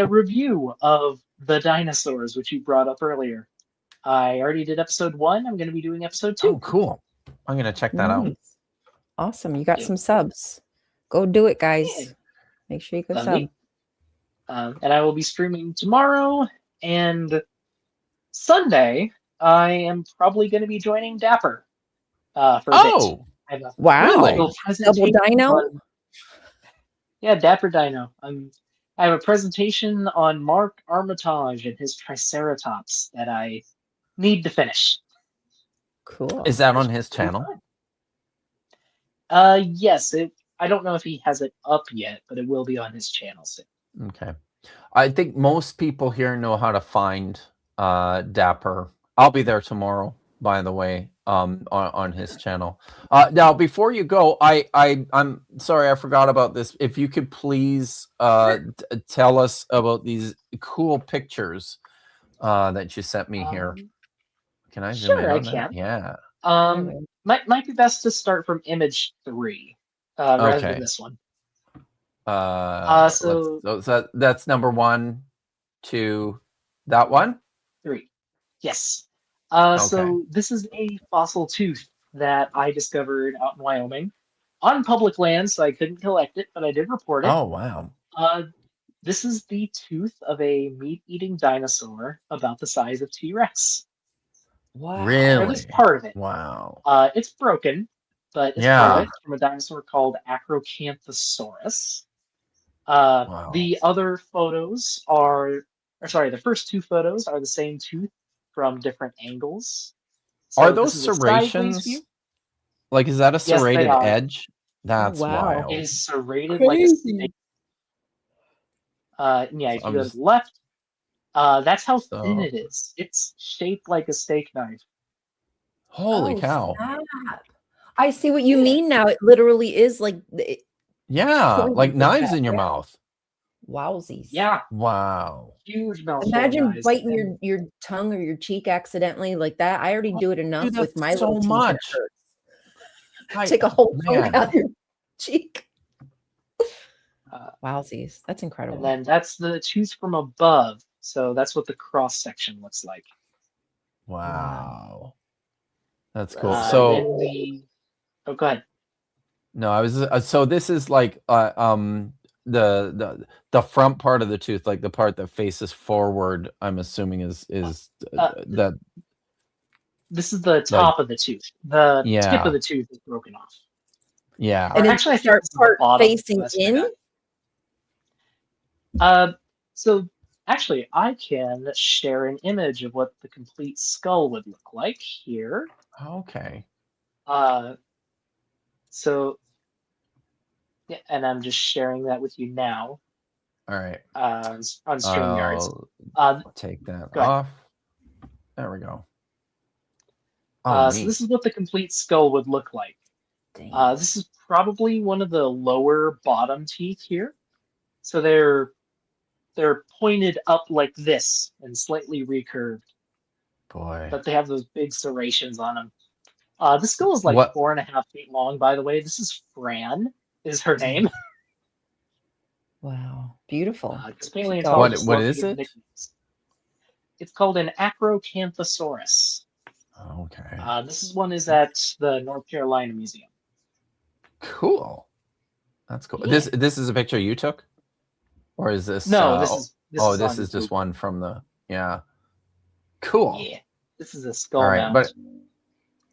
review of the Dinosaurs, which you brought up earlier. I already did episode 1. I'm going to be doing episode 2. Oh, cool. I'm going to check that out. Awesome. You got Yeah. some subs. Go do it, guys. Yeah. Make sure you go Lovely. sub. And I will be streaming tomorrow and Sunday. I am probably going to be joining Dapper for a bit. I have a Wow. Really? little Double presentation dino? Yeah, Dapper Dino. I have a presentation on Mark Armitage and his Triceratops that I need to finish. Cool. Is that on his channel? Yes. I don't know if he has it up yet, but it will be on his channel soon. Okay. I think most people here know how to find Dapper. I'll be there tomorrow, by the way, on his channel. Now, before you go, I'm sorry I forgot about this. If you could please tell us about these cool pictures that you sent me here. Can I zoom in Sure, I on that? can. Yeah. Might be best to start from image 3 rather than this one. So that's number 1, 2, that one? 3. Yes. Okay. So this is a fossil tooth that I discovered out in Wyoming on public land, so I couldn't collect it, but I did report it. Oh, wow. This is the tooth of a meat-eating dinosaur about the size of T-Rex. Wow. Really? Or at least part of it. Wow. It's broken, but it's part of it. It's from a dinosaur called Acrocanthosaurus. Wow. The other photos the first 2 photos are the same tooth from different angles. So Are those this is a sideways serrations? view. Like, is that a Yes, they serrated are. edge? That's wow. wild. It is serrated like a snake. If you go to the left, that's how thin it is. It's shaped like a steak knife. Holy cow. Snap. I see what you mean now. It literally is like Yeah, pointed like like knives that, in your yeah. mouth. Wowsies. Yeah, Wow. huge mouthful. Imagine guys. biting And your tongue or your cheek accidentally like that. I already do it enough Dude, with that's my so little teeth. much. It hurts. Take a whole chunk man. out of your cheek. Uh, Wowsies. That's incredible. And then that's the tooth from above. So that's what the cross section looks like. Wow. That's cool. Then So go ahead. no, I was so this is like the front part of the tooth, like the part that faces forward, I'm assuming is that This is the top of the tooth. The tip Yeah. of the tooth is broken off. yeah. And Or then actually, I think start this is the part bottom. facing That's my in. bad. So actually, I can share an image of what the complete skull would look like here. Okay. So, yeah, and I'm just sharing that with you now All right. on StreamYards. I'll take that Go ahead. off. There we go. Oh, So neat. this is what the complete skull would look like. Dang. This is probably one of the lower bottom teeth here. So they're pointed up like this and slightly recurved, Boy. but they have those big serrations on them. This skull is like What- 4.5 feet long, by the way. This is Fran, is her name. Wow. Beautiful. Paleontologists What love to is give it? nicknames. It's called an Acrocanthosaurus. Okay. This one is at the North Carolina Museum. Cool. That's cool. Yeah. This is a picture you took, or is this? No, this is this on is just Google. one from the. Yeah. Cool. Yeah, this is a skull All right, mount.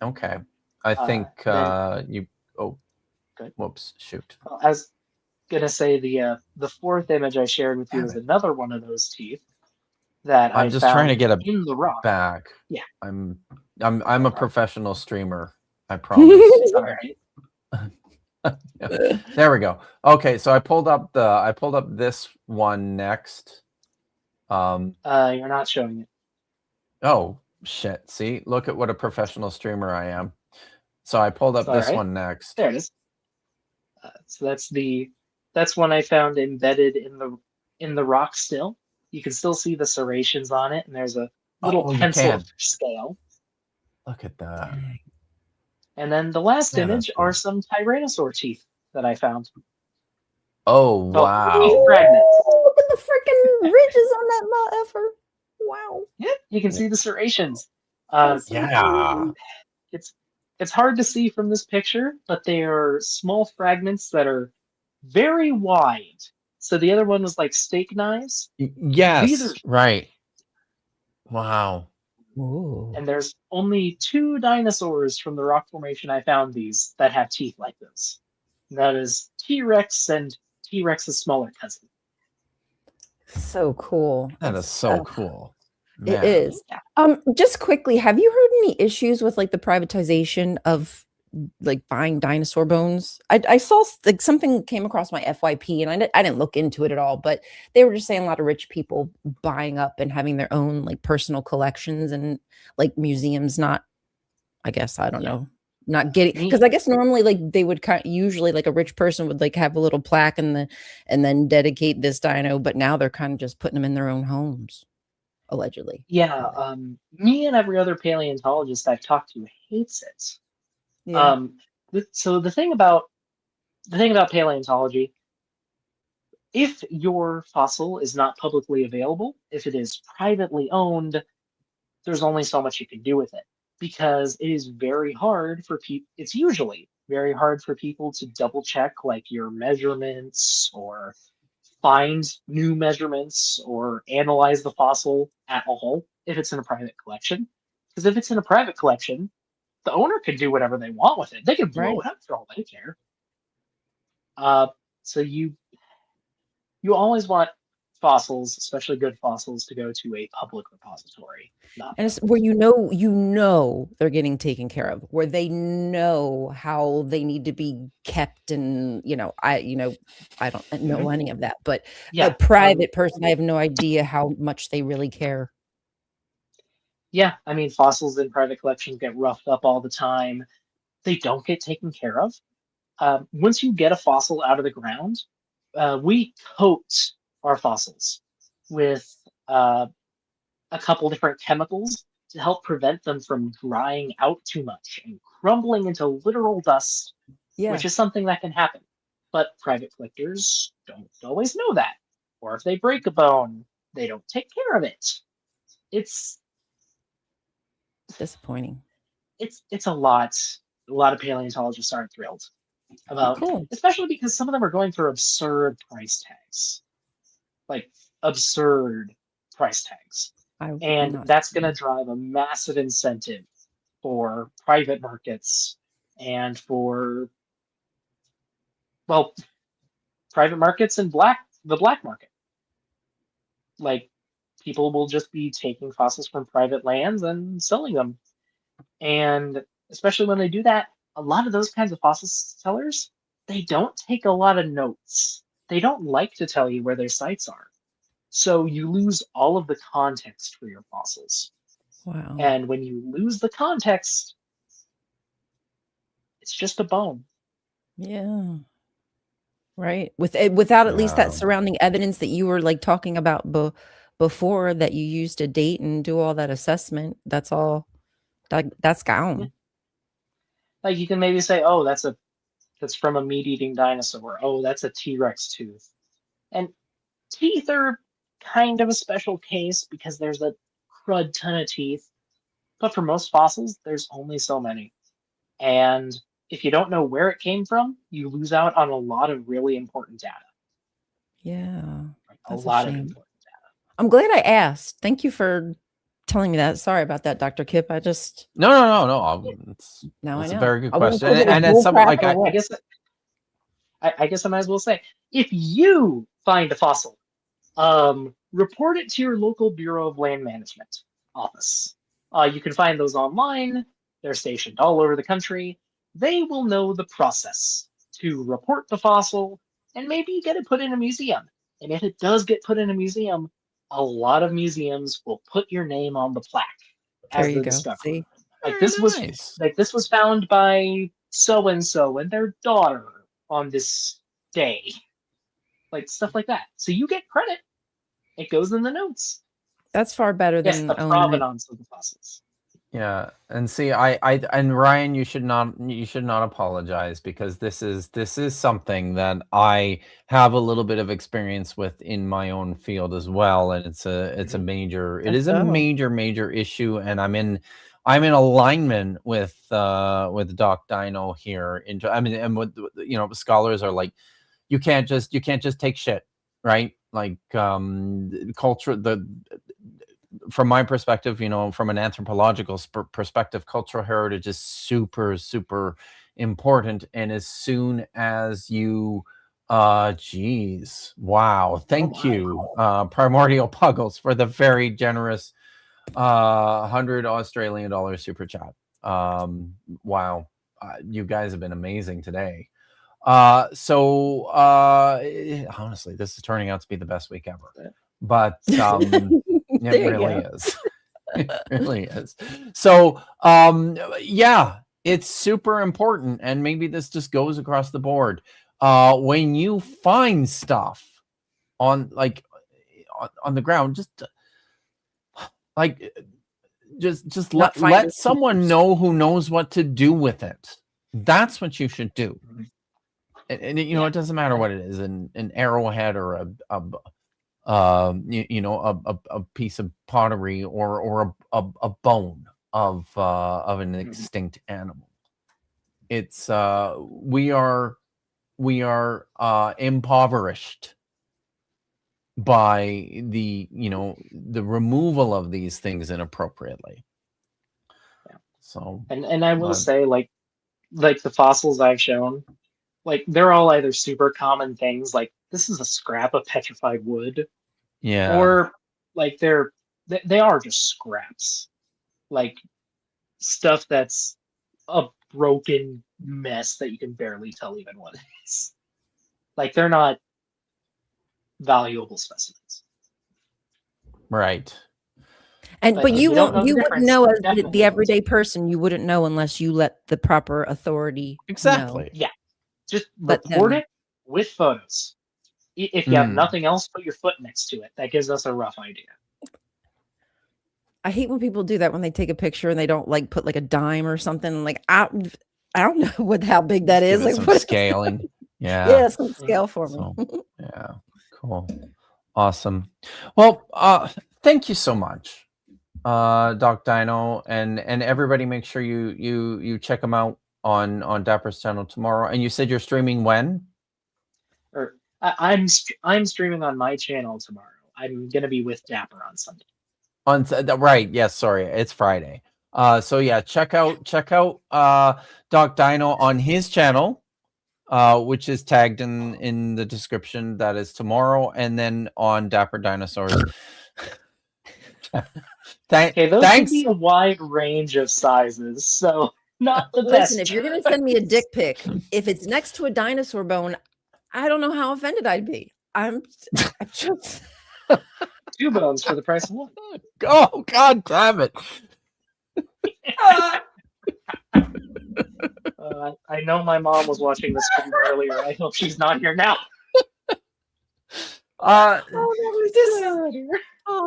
but okay. I think then- you. Oh, Good. whoops! Shoot. I was gonna say the fourth image I shared with you Damn is it. another one of those teeth that I'm I just found trying to get in the rock. back. Yeah. I'm a problem. professional streamer. I promise. All right. Yeah. There we go. Okay, so I pulled up this one next. You're not showing it. Oh shit! See, look at what a professional streamer I am. So I pulled up It's all this right. one next. There it is. So that's one I found embedded in the rock still. You can still see the serrations on it, and there's a little Oh, you pencil can. scale. Look at that. And then the last Yeah, that's image cool. are some tyrannosaur teeth that I found. Oh So, wow! teeth fragments. Look at the freaking ridges on that motherfucker. Wow. Yep, you can see the serrations. That's so Yeah. cool. It's hard to see from this picture, but they are small fragments that are very wide. So the other one was like steak knives, Yes. These are- Right. Wow. Ooh. and there's only 2 dinosaurs from the rock formation I found these that have teeth like this. And that is T-Rex and T-Rex's smaller cousin. So cool. That is so cool. It Man. is. Just quickly, have you heard any issues with like the privatization of like buying dinosaur bones? I saw like something came across my FYP and I didn't look into it at all, but they were just saying a lot of rich people buying up and having their own like personal collections and like museums not, I guess, I don't know, not getting, because I guess normally like they would usually like a rich person would like have a little plaque and then dedicate this dino, but now they're kind of just putting them in their own homes. Allegedly. Yeah, me and every other paleontologist I've talked to hates it. Yeah. So the thing about paleontology, if your fossil is not publicly available, if it is privately owned, there's only so much you can do with it because it is very hard for people. It's usually very hard for people to double check like your measurements or find new measurements or analyze the fossil at all if it's in a private collection. Because if it's in a private collection, the owner can do whatever they want with it. They can blow it up for all they care. So you always want fossils, especially good fossils, to go to a public repository. And it's where you know they're getting taken care of, where they know how they need to be kept, and I don't know any of that, but a private person, I have no idea how much they really care. Yeah, I mean, fossils in private collections get roughed up all the time. They don't get taken care of. Once you get a fossil out of the ground, we coat our fossils with a couple different chemicals to help prevent them from drying out too much and crumbling into literal dust, which is something that can happen. But private collectors don't always know that. Or if they break a bone, they don't take care of it. It's disappointing. It's a lot. A lot of paleontologists aren't thrilled about, especially because some of them are going for absurd price tags, like absurd price tags. And that's going to drive a massive incentive for private markets and for, well, private markets and the black market. Like, people will just be taking fossils from private lands and selling them. And especially when they do that, a lot of those kinds of fossil sellers, they don't take a lot of notes. They don't like to tell you where their sites are. So you lose all of the context for your fossils. Wow. And when you lose the context, it's just a bone. Yeah. Right. Without at least Yeah. that surrounding evidence that you were like talking about before, that you used to date and do all that assessment. That's all. That's gone. Yeah. Like you can maybe say, oh, that's from a meat-eating dinosaur. Oh, that's a T-Rex tooth. And teeth are kind of a special case because there's a crud ton of teeth. But for most fossils, there's only so many. And if you don't know where it came from, you lose out on a lot of really important data. Yeah. A That's lot of shame. important data. I'm glad I asked. Thank you for telling me that. Sorry about that, Dr. Kip. I just No. It's now I a know. very good I wasn't question, sure if it was and it's bull something crap like or what. I guess I might as well say, if you find a fossil, report it to your local Bureau of Land Management office. You can find those online. They're stationed all over the country. They will know the process to report the fossil and maybe get it put in a museum. And if it does get put in a museum, a lot of museums will put your name on the plaque There as you the go. discoverer. See? Like Very this was nice. this was found by so and so and their daughter on this day. Like stuff like that. So you get credit. It goes in the notes. That's far better Yes, than the owning it. provenance of the fossils. Yeah, and see, and Ryan, you should not apologize, because this is something that I have a little bit of experience with in my own field as well, and it's a major it is a So. major issue, and I'm in alignment with Doc Dino here. I mean, and what scholars are like, you can't just take shit, right? Like culture, from my perspective, from an anthropological perspective, cultural heritage is super important. And as soon as you geez, wow, thank you, Primordial Puggles, for the very generous 100 Australian dollars super chat. Wow, you guys have been amazing today. So honestly, this is turning out to be the best week ever. But it really is. It really is. So yeah, it's super important, and maybe this just goes across the board. When you find stuff on the ground, just let someone know who knows what to do with it. That's what you should do. And it doesn't matter what it is, an arrowhead or a piece of pottery or a bone of an extinct animal. It's we are impoverished by the removal of these things inappropriately. Yeah. So and I will say, like the fossils I've shown, like they're all either super common things, like this is a scrap of petrified wood, or like they are just scraps, like stuff that's a broken mess that you can barely tell even what it is. Like they're not valuable specimens, right. But you wouldn't know, as the everyday person, you wouldn't know unless you let the proper authority know. Yeah, just report it with photos. If you have nothing else, put your foot next to it. That gives us a rough idea. I hate when people do that, when they take a picture and they don't put like a dime or something. Like I don't know how big that is. Like some scaling. Yeah, some scale for me. So, yeah, cool, awesome. Well, thank you so much, Doc Dino, and everybody. Make sure you check them out on Dapper's channel tomorrow. And you said you're streaming when? Or I'm streaming on my channel tomorrow. I'm gonna be with Dapper on Sunday. Right, yes, sorry, it's Friday. So yeah, check out Doc Dino on his channel, which is tagged in the description. That is tomorrow, and then on Dapper Dinosaurs. Those can be a wide range of sizes, so Not the Listen, best. if you're gonna send me a dick pic, if it's next to a dinosaur bone, I don't know how offended I'd be. I'm just 2 bones for the price of 1. Oh, God damn it. I know my mom was watching this stream earlier. I hope she's not here now. oh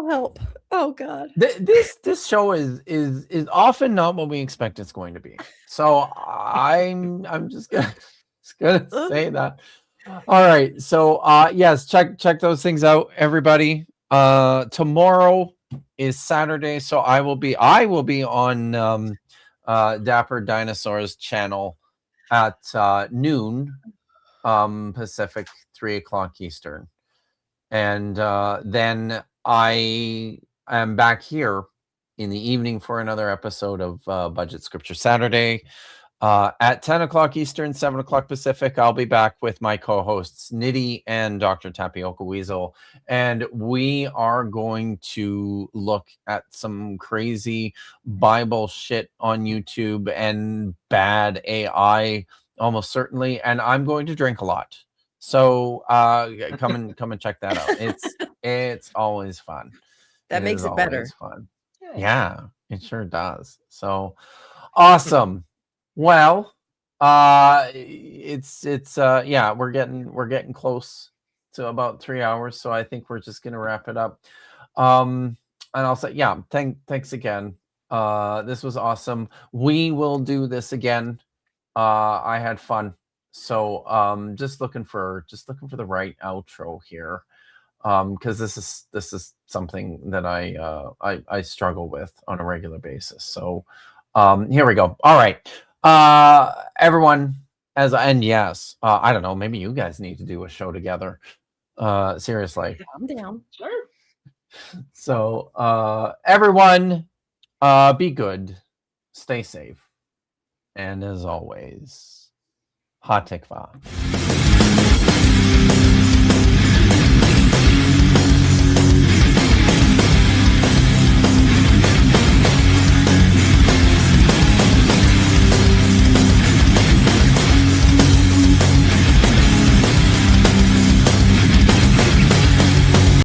help. Oh God. This show is often not what we expect it's going to be. So I'm just gonna say that. All right. So yes, check those things out, everybody. Tomorrow is Saturday, so I will be on Dapper Dinosaurs channel at noon Pacific, 3:00 Eastern. And then I am back here in the evening for another episode of Budget Scripture Saturday. At 10:00 Eastern, 7:00 Pacific, I'll be back with my co-hosts Nitty and Dr. Tapioca Weasel, and we are going to look at some crazy Bible shit on YouTube and bad AI, almost certainly. And I'm going to drink a lot, so come and check that out. It's always fun. That makes it better. Fun. Yeah, it sure does. So awesome. Well, it's yeah, we're getting close to about 3 hours, so I think we're just gonna wrap it up. And I'll say, yeah, thanks again. This was awesome. We will do this again. I had fun. So just looking for the right outro here. Because this is something that I struggle with on a regular basis. So here we go. All right. Everyone, and yes, I don't know, maybe you guys need to do a show together. Seriously. I'm down. Sure. So everyone, be good, stay safe, and as always, ha tikva.